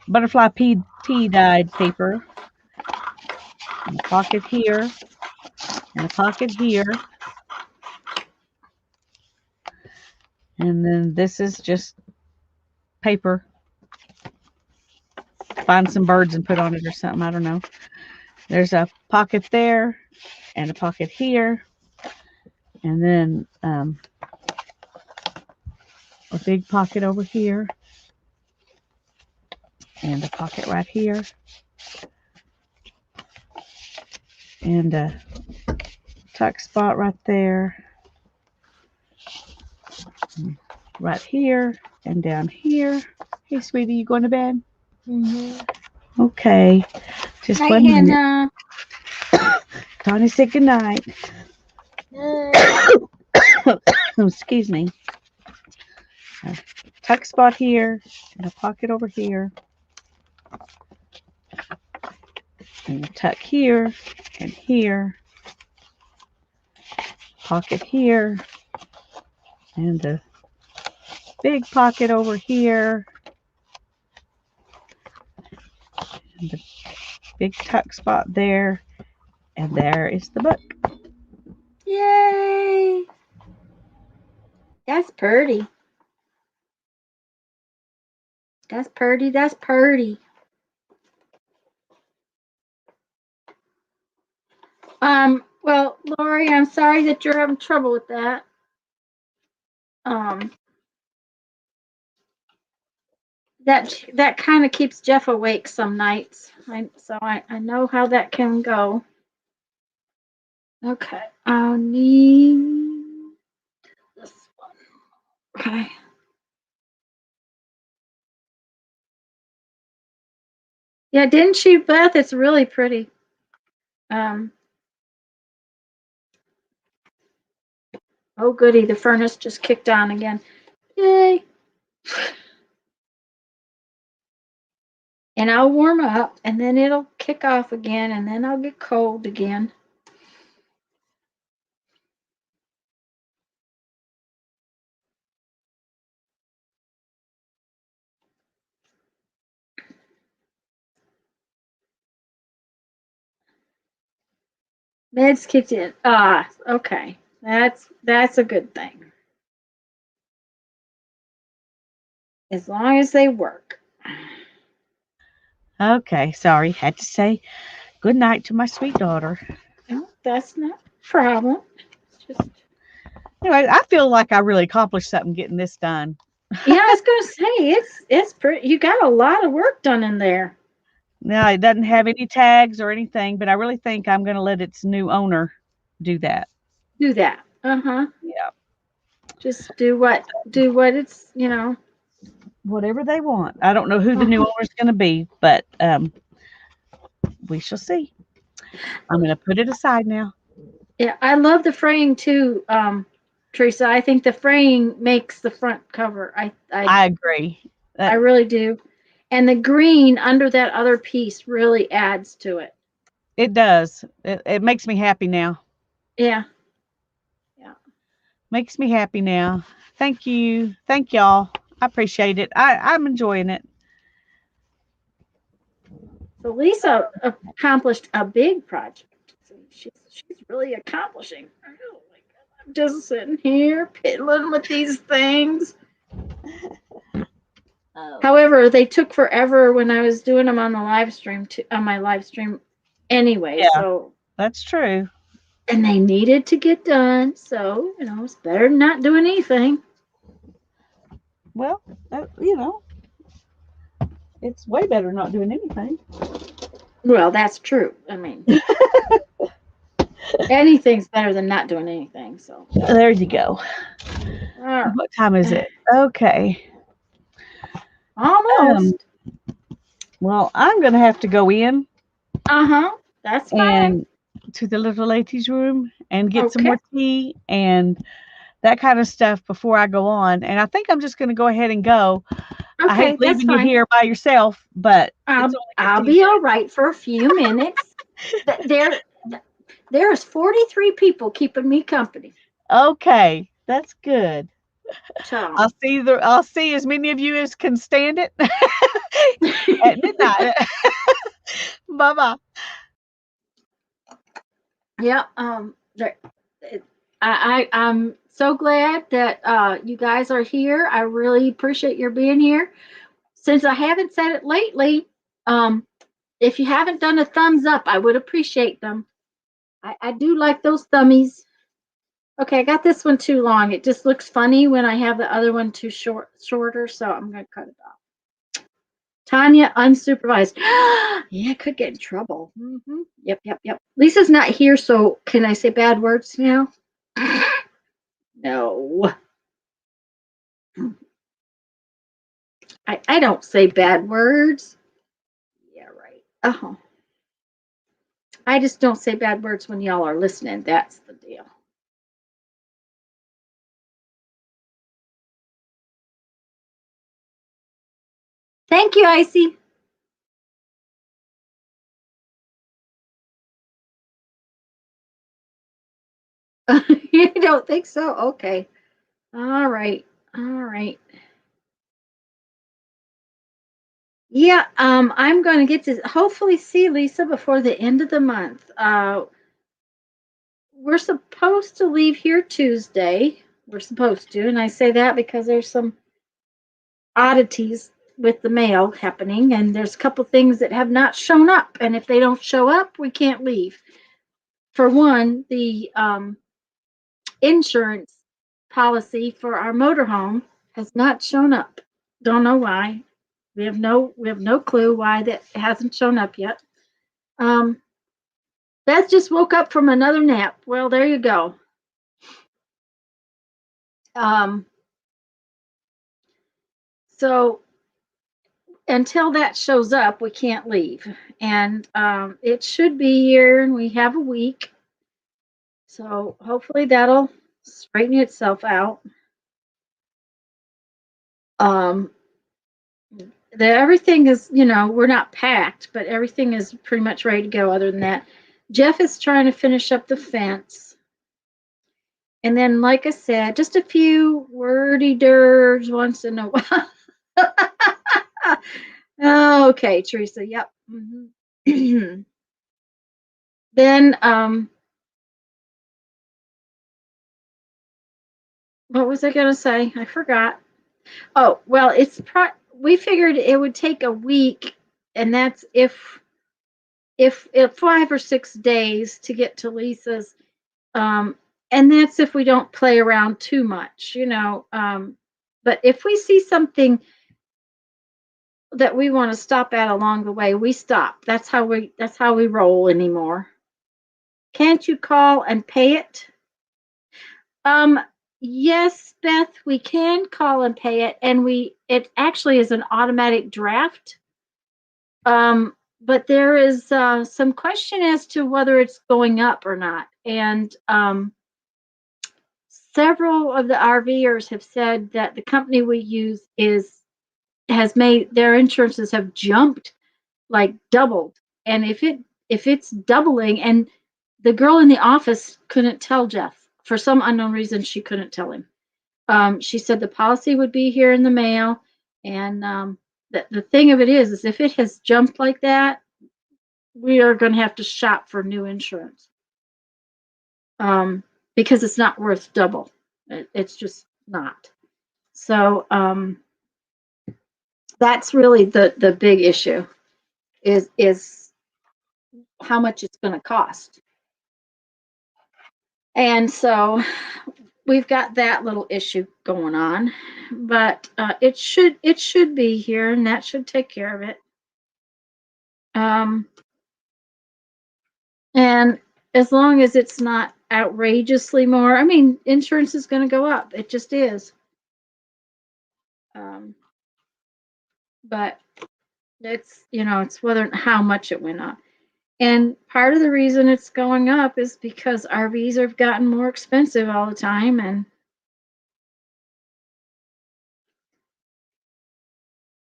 Speaker 2: butterfly pea dyed paper. And a pocket here and a pocket here. And then this is just paper. Find some birds and put on it or something. I don't know. There's a pocket there and a pocket here. And then a big pocket over here. And a pocket right here. And a tuck spot right there. Right here and down here. Hey, sweetie, you going to bed? Mm-hmm. Okay. Just
Speaker 1: night,
Speaker 2: 1 minute.
Speaker 1: Hannah.
Speaker 2: Tanya said good night. Excuse me. A tuck spot here and a pocket over here. And a tuck here and here. Pocket here. And a big pocket over here. And a big tuck spot there. And there is the book.
Speaker 1: Yay! That's pretty. That's pretty. Well, Lori, I'm sorry that you're having trouble with that. That kind of keeps Jeff awake some nights. So I know how that can go. Okay, I'll need this one. Okay. Yeah, didn't she, Beth? It's really pretty. Oh goody, the furnace just kicked on again. Yay. And I'll warm up and then it'll kick off again and then I'll get cold again. Meds kicked in. Ah, okay. That's a good thing. As long as they work.
Speaker 2: Okay, sorry. Had to say good night to my sweet daughter.
Speaker 1: No, that's not a problem. It's just
Speaker 2: Anyway, I feel like I really accomplished something getting this done.
Speaker 1: yeah, I was gonna say it's pretty. You got a lot of work done in there.
Speaker 2: Now it doesn't have any tags or anything, but I really think I'm going to let its new owner do that.
Speaker 1: Do that.
Speaker 2: Yeah.
Speaker 1: Just do what it's
Speaker 2: Whatever they want. I don't know who the new owner's going to be, but we shall see. I'm going to put it aside now.
Speaker 1: Yeah, I love the fraying too, Teresa. I think the fraying makes the front cover.
Speaker 2: I agree.
Speaker 1: I really do. And the green under that other piece really adds to it.
Speaker 2: It does. It makes me happy now.
Speaker 1: Yeah.
Speaker 2: Makes me happy now. Thank you. Thank y'all. I appreciate it. I'm enjoying it.
Speaker 1: So Lisa accomplished a big project. She's really accomplishing. Oh my God. I'm just sitting here piddling with these things. However, they took forever when I was doing them on the live stream on my live stream anyway.
Speaker 2: Yeah,
Speaker 1: so
Speaker 2: that's true.
Speaker 1: And they needed to get done, so it's better than not doing anything.
Speaker 2: Well, it's way better not doing anything.
Speaker 1: Well, that's true. I mean, anything's better than not doing anything. So
Speaker 2: there you go. What time is it? Okay.
Speaker 1: Almost.
Speaker 2: Well, I'm gonna have to go in.
Speaker 1: That's fine.
Speaker 2: To the little lady's room and get some more tea and that kind of stuff before I go on. And I think I'm just going to go ahead and go. I hate leaving you here by yourself, but
Speaker 1: I'll be all right for a few minutes. There's 43 people keeping me company.
Speaker 2: Okay, that's good.
Speaker 1: So
Speaker 2: I'll see as many of you as can stand it at midnight. Bye-bye.
Speaker 1: Yeah, I'm so glad that you guys are here. I really appreciate your being here. Since I haven't said it lately, if you haven't done a thumbs up, I would appreciate them. I do like those thummies. Okay, I got this one too long. It just looks funny when I have the other one too shorter, so I'm going to cut it off. Tanya, unsupervised. Yeah, I could get in trouble. Yep. Lisa's not here, so can I say bad words now? No. I don't say bad words. Yeah, right. I just don't say bad words when y'all are listening. That's the deal. Thank you, Icy. You don't think so? Okay. All right. Yeah, I'm going to get to hopefully see Lisa before the end of the month. We're supposed to leave here Tuesday. We're supposed to, and I say that because there's some oddities with the mail happening, and there's a couple things that have not shown up. And if they don't show up, we can't leave. for one, the insurance policy for our motorhome has not shown up. Don't know why. We have no clue why that hasn't shown up yet. Beth just woke up from another nap. Well, there you go. So until that shows up, we can't leave. And it should be here, and we have a week. So hopefully that'll straighten itself out. Everything is, we're not packed, but everything is pretty much ready to go other than that. Jeff is trying to finish up the fence. And then, like I said, just a few wordy-dirds once in a while. Okay, Teresa, yep. Mm-hmm. Then, what was I going to say? I forgot. Oh, well, we figured it would take a week, and that's if 5 or 6 days to get to Lisa's, and that's if we don't play around too much, but if we see something that we want to stop at along the way, we stop. That's how we roll anymore. Can't you call and pay it? Yes, Beth, we can call and pay it, and it actually is an automatic draft. But there is some question as to whether it's going up or not. And several of the RVers have said that the company we use has made their insurances have jumped, like doubled. And if it's doubling, and the girl in the office couldn't tell Jeff for some unknown reason, she couldn't tell him. She said the policy would be here in the mail, and the thing of it is if it has jumped like that, we are going to have to shop for new insurance, because it's not worth double. It's just not. So that's really the big issue is how much it's going to cost. And so we've got that little issue going on, but it should be here, and that should take care of it. And as long as it's not outrageously more, I mean, insurance is going to go up. It just is. But it's whether how much it went up. And part of the reason it's going up is because RVs have gotten more expensive all the time. And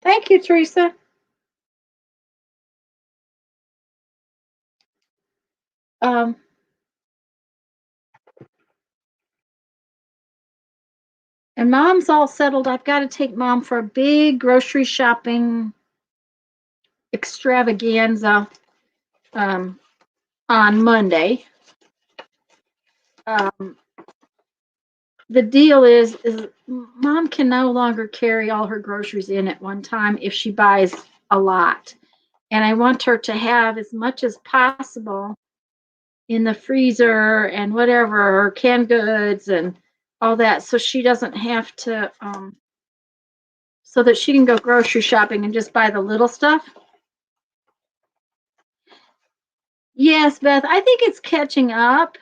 Speaker 1: thank you, Teresa. And Mom's all settled. I've got to take Mom for a big grocery shopping extravaganza on Monday. The deal is Mom can no longer carry all her groceries in at one time if she buys a lot. And I want her to have as much as possible in the freezer and whatever, canned goods and all that, so she doesn't have to, so that she can go grocery shopping and just buy the little stuff. Yes, Beth, I think it's catching up.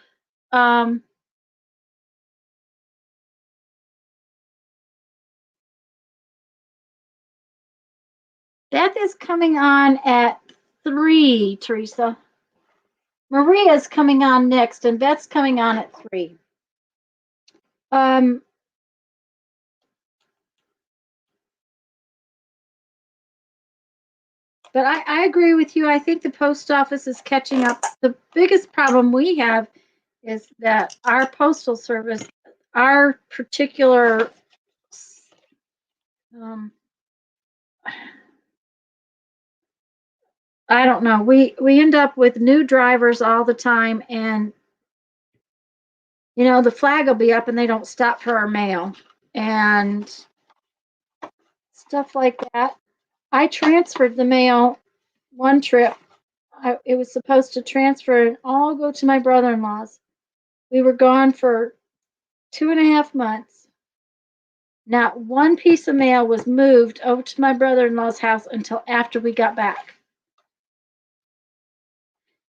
Speaker 1: Beth is coming on at 3, Teresa. Maria's coming on next, and Beth's coming on at 3. But I agree with you. I think the post office is catching up. The biggest problem we have is that our postal service, our particular, I don't know. We end up with new drivers all the time, and the flag will be up and they don't stop for our mail and stuff like that. I transferred the mail one trip it was supposed to transfer and all go to my brother-in-law's. We were gone for 2.5 months. Not one piece of mail was moved over to my brother-in-law's house until after we got back.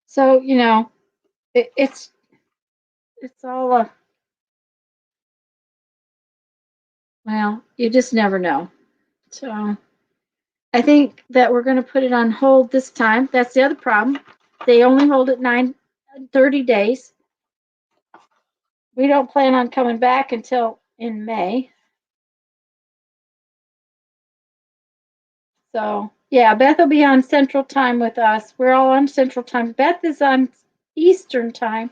Speaker 1: So, you know, it's all well, you just never know. So I think that we're going to put it on hold this time. That's the other problem. They only hold it 30 days. We don't plan on coming back until in May. So, yeah, Beth will be on Central Time with us. We're all on Central Time. Beth is on Eastern Time.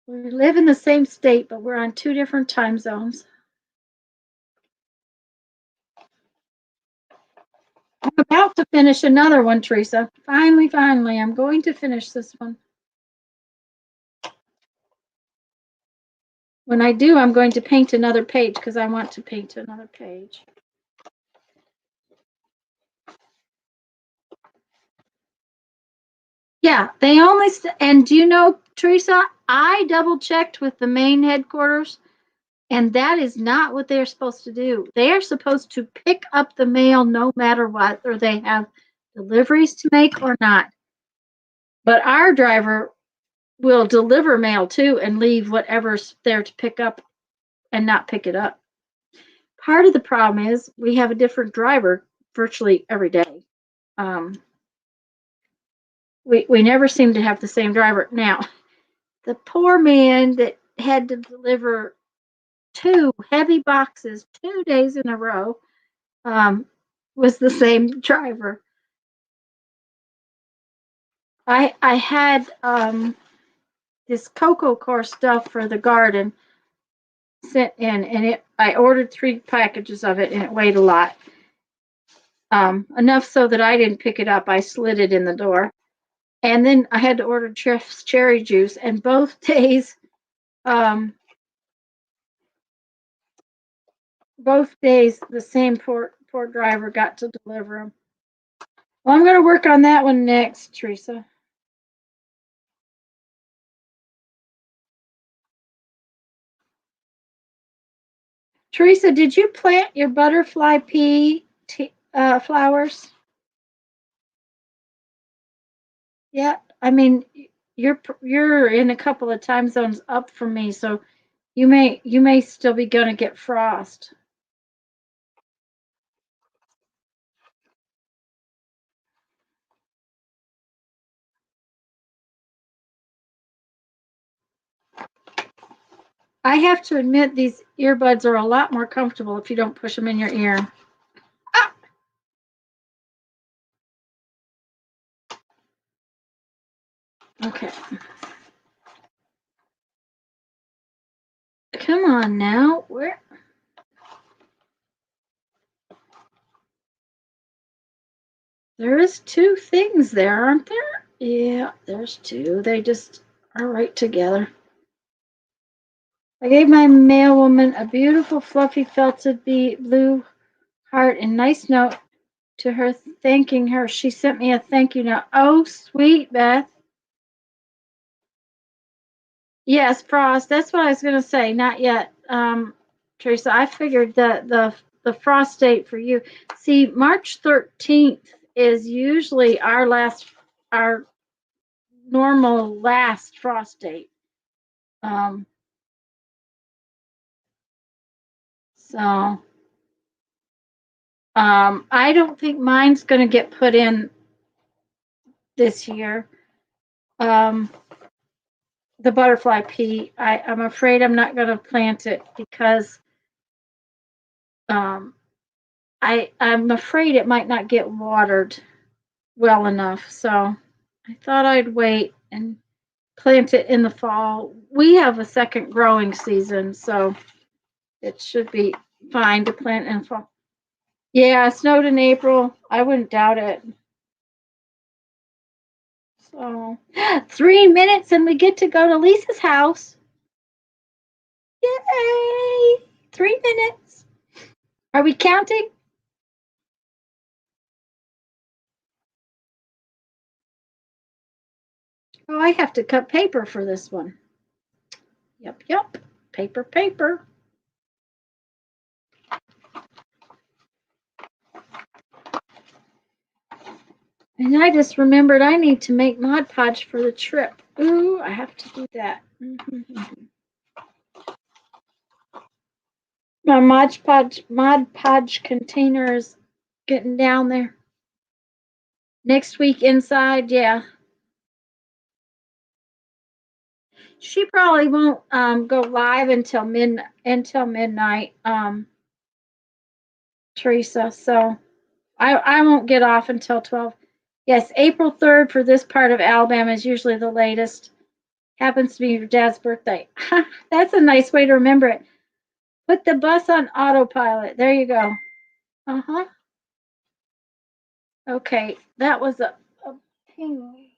Speaker 1: We live in the same state, but we're on 2 different time zones. I'm about to finish another one, Teresa. Finally, I'm going to finish this one. When I do, I'm going to paint another page because I want to paint another page. Yeah, they only, and do you know, Teresa, I double checked with the main headquarters, and that is not what they're supposed to do. They are supposed to pick up the mail no matter what, or they have deliveries to make or not. But our driver will deliver mail too and leave whatever's there to pick up and not pick it up. Part of the problem is we have a different driver virtually every day. We never seem to have the same driver. Now, the poor man that had to deliver 2 heavy boxes 2 days in a row was the same driver. I had this cocoa core stuff for the garden sent in, and I ordered 3 packages of it, and it weighed a lot. Enough so that I didn't pick it up. I slid it in the door. And then I had to order Jeff's cherry juice, and both days, the same poor driver got to deliver them. Well, I'm going to work on that one next, Teresa. Teresa, did you plant your butterfly pea flowers? Yeah, I mean, you're in a couple of time zones up from me, so you may still be going to get frost. I have to admit these earbuds are a lot more comfortable if you don't push them in your ear. Ah! Okay. Come on now. Where? There is 2 things there, aren't there? Yeah, there's 2. They just are right together. I gave my mailwoman a beautiful fluffy felted blue heart and nice note to her thanking her. She sent me a thank you note. Oh, sweet Beth. Yes, frost. That's what I was going to say. Not yet, Teresa. I figured that the frost date for you. See, March 13th is usually our normal last frost date. I don't think mine's going to get put in this year. The butterfly pea, I'm afraid I'm not going to plant it because I'm afraid it might not get watered well enough. So I thought I'd wait and plant it in the fall. We have a second growing season, so it should be fine to plant in fall. Yeah, it snowed in April. I wouldn't doubt it. So 3 minutes and we get to go to Lisa's house. Yay! 3 minutes. Are we counting? Oh, I have to cut paper for this one. Yep. Paper. And I just remembered I need to make Mod Podge for the trip. Ooh, I have to do that. My Mod Podge container is getting down there. Next week inside, yeah. She probably won't go live until midnight, Teresa. So I won't get off until 12. Yes, April 3rd for this part of Alabama is usually the latest. Happens to be your dad's birthday. That's a nice way to remember it. Put the bus on autopilot. There you go. Okay, that was a ping.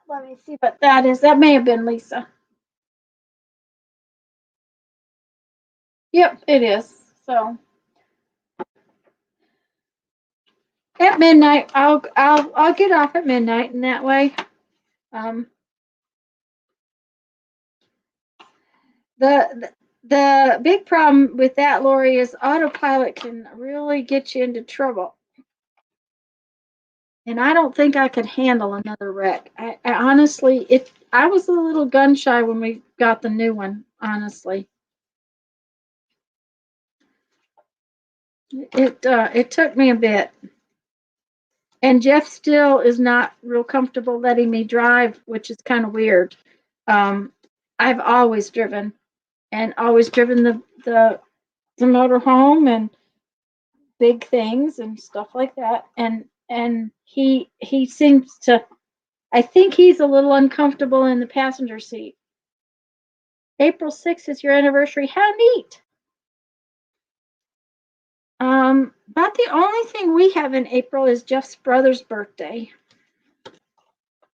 Speaker 1: Let me see what that is. That may have been Lisa. Yep, it is. So at midnight, I'll get off at midnight, and that way, the big problem with that, Lori, is autopilot can really get you into trouble. And I don't think I could handle another wreck. I honestly, I was a little gun shy when we got the new one, honestly. It took me a bit. And Jeff still is not real comfortable letting me drive, which is kind of weird. I've always driven the motor home and big things and stuff like that. And he seems to, I think he's a little uncomfortable in the passenger seat. April 6th is your anniversary. How neat. About the only thing we have in April is Jeff's brother's birthday.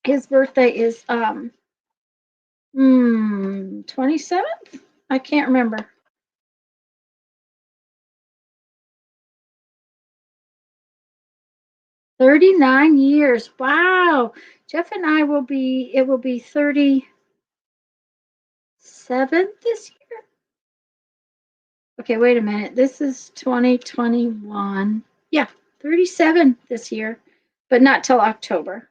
Speaker 1: His birthday is 27th? I can't remember. "39 years. Wow. Jeff and I will be 37th this year. Okay, wait a minute. This is 2021. Yeah, 37 this year, but not till October.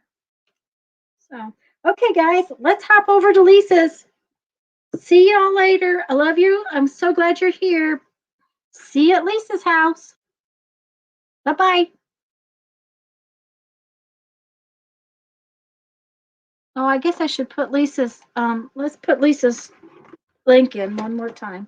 Speaker 1: So, okay, guys, let's hop over to Lisa's. See y'all later. I love you. I'm so glad you're here. See you at Lisa's house. Bye-bye. Oh, I guess I should put Lisa's, let's put Lisa's link in one more time.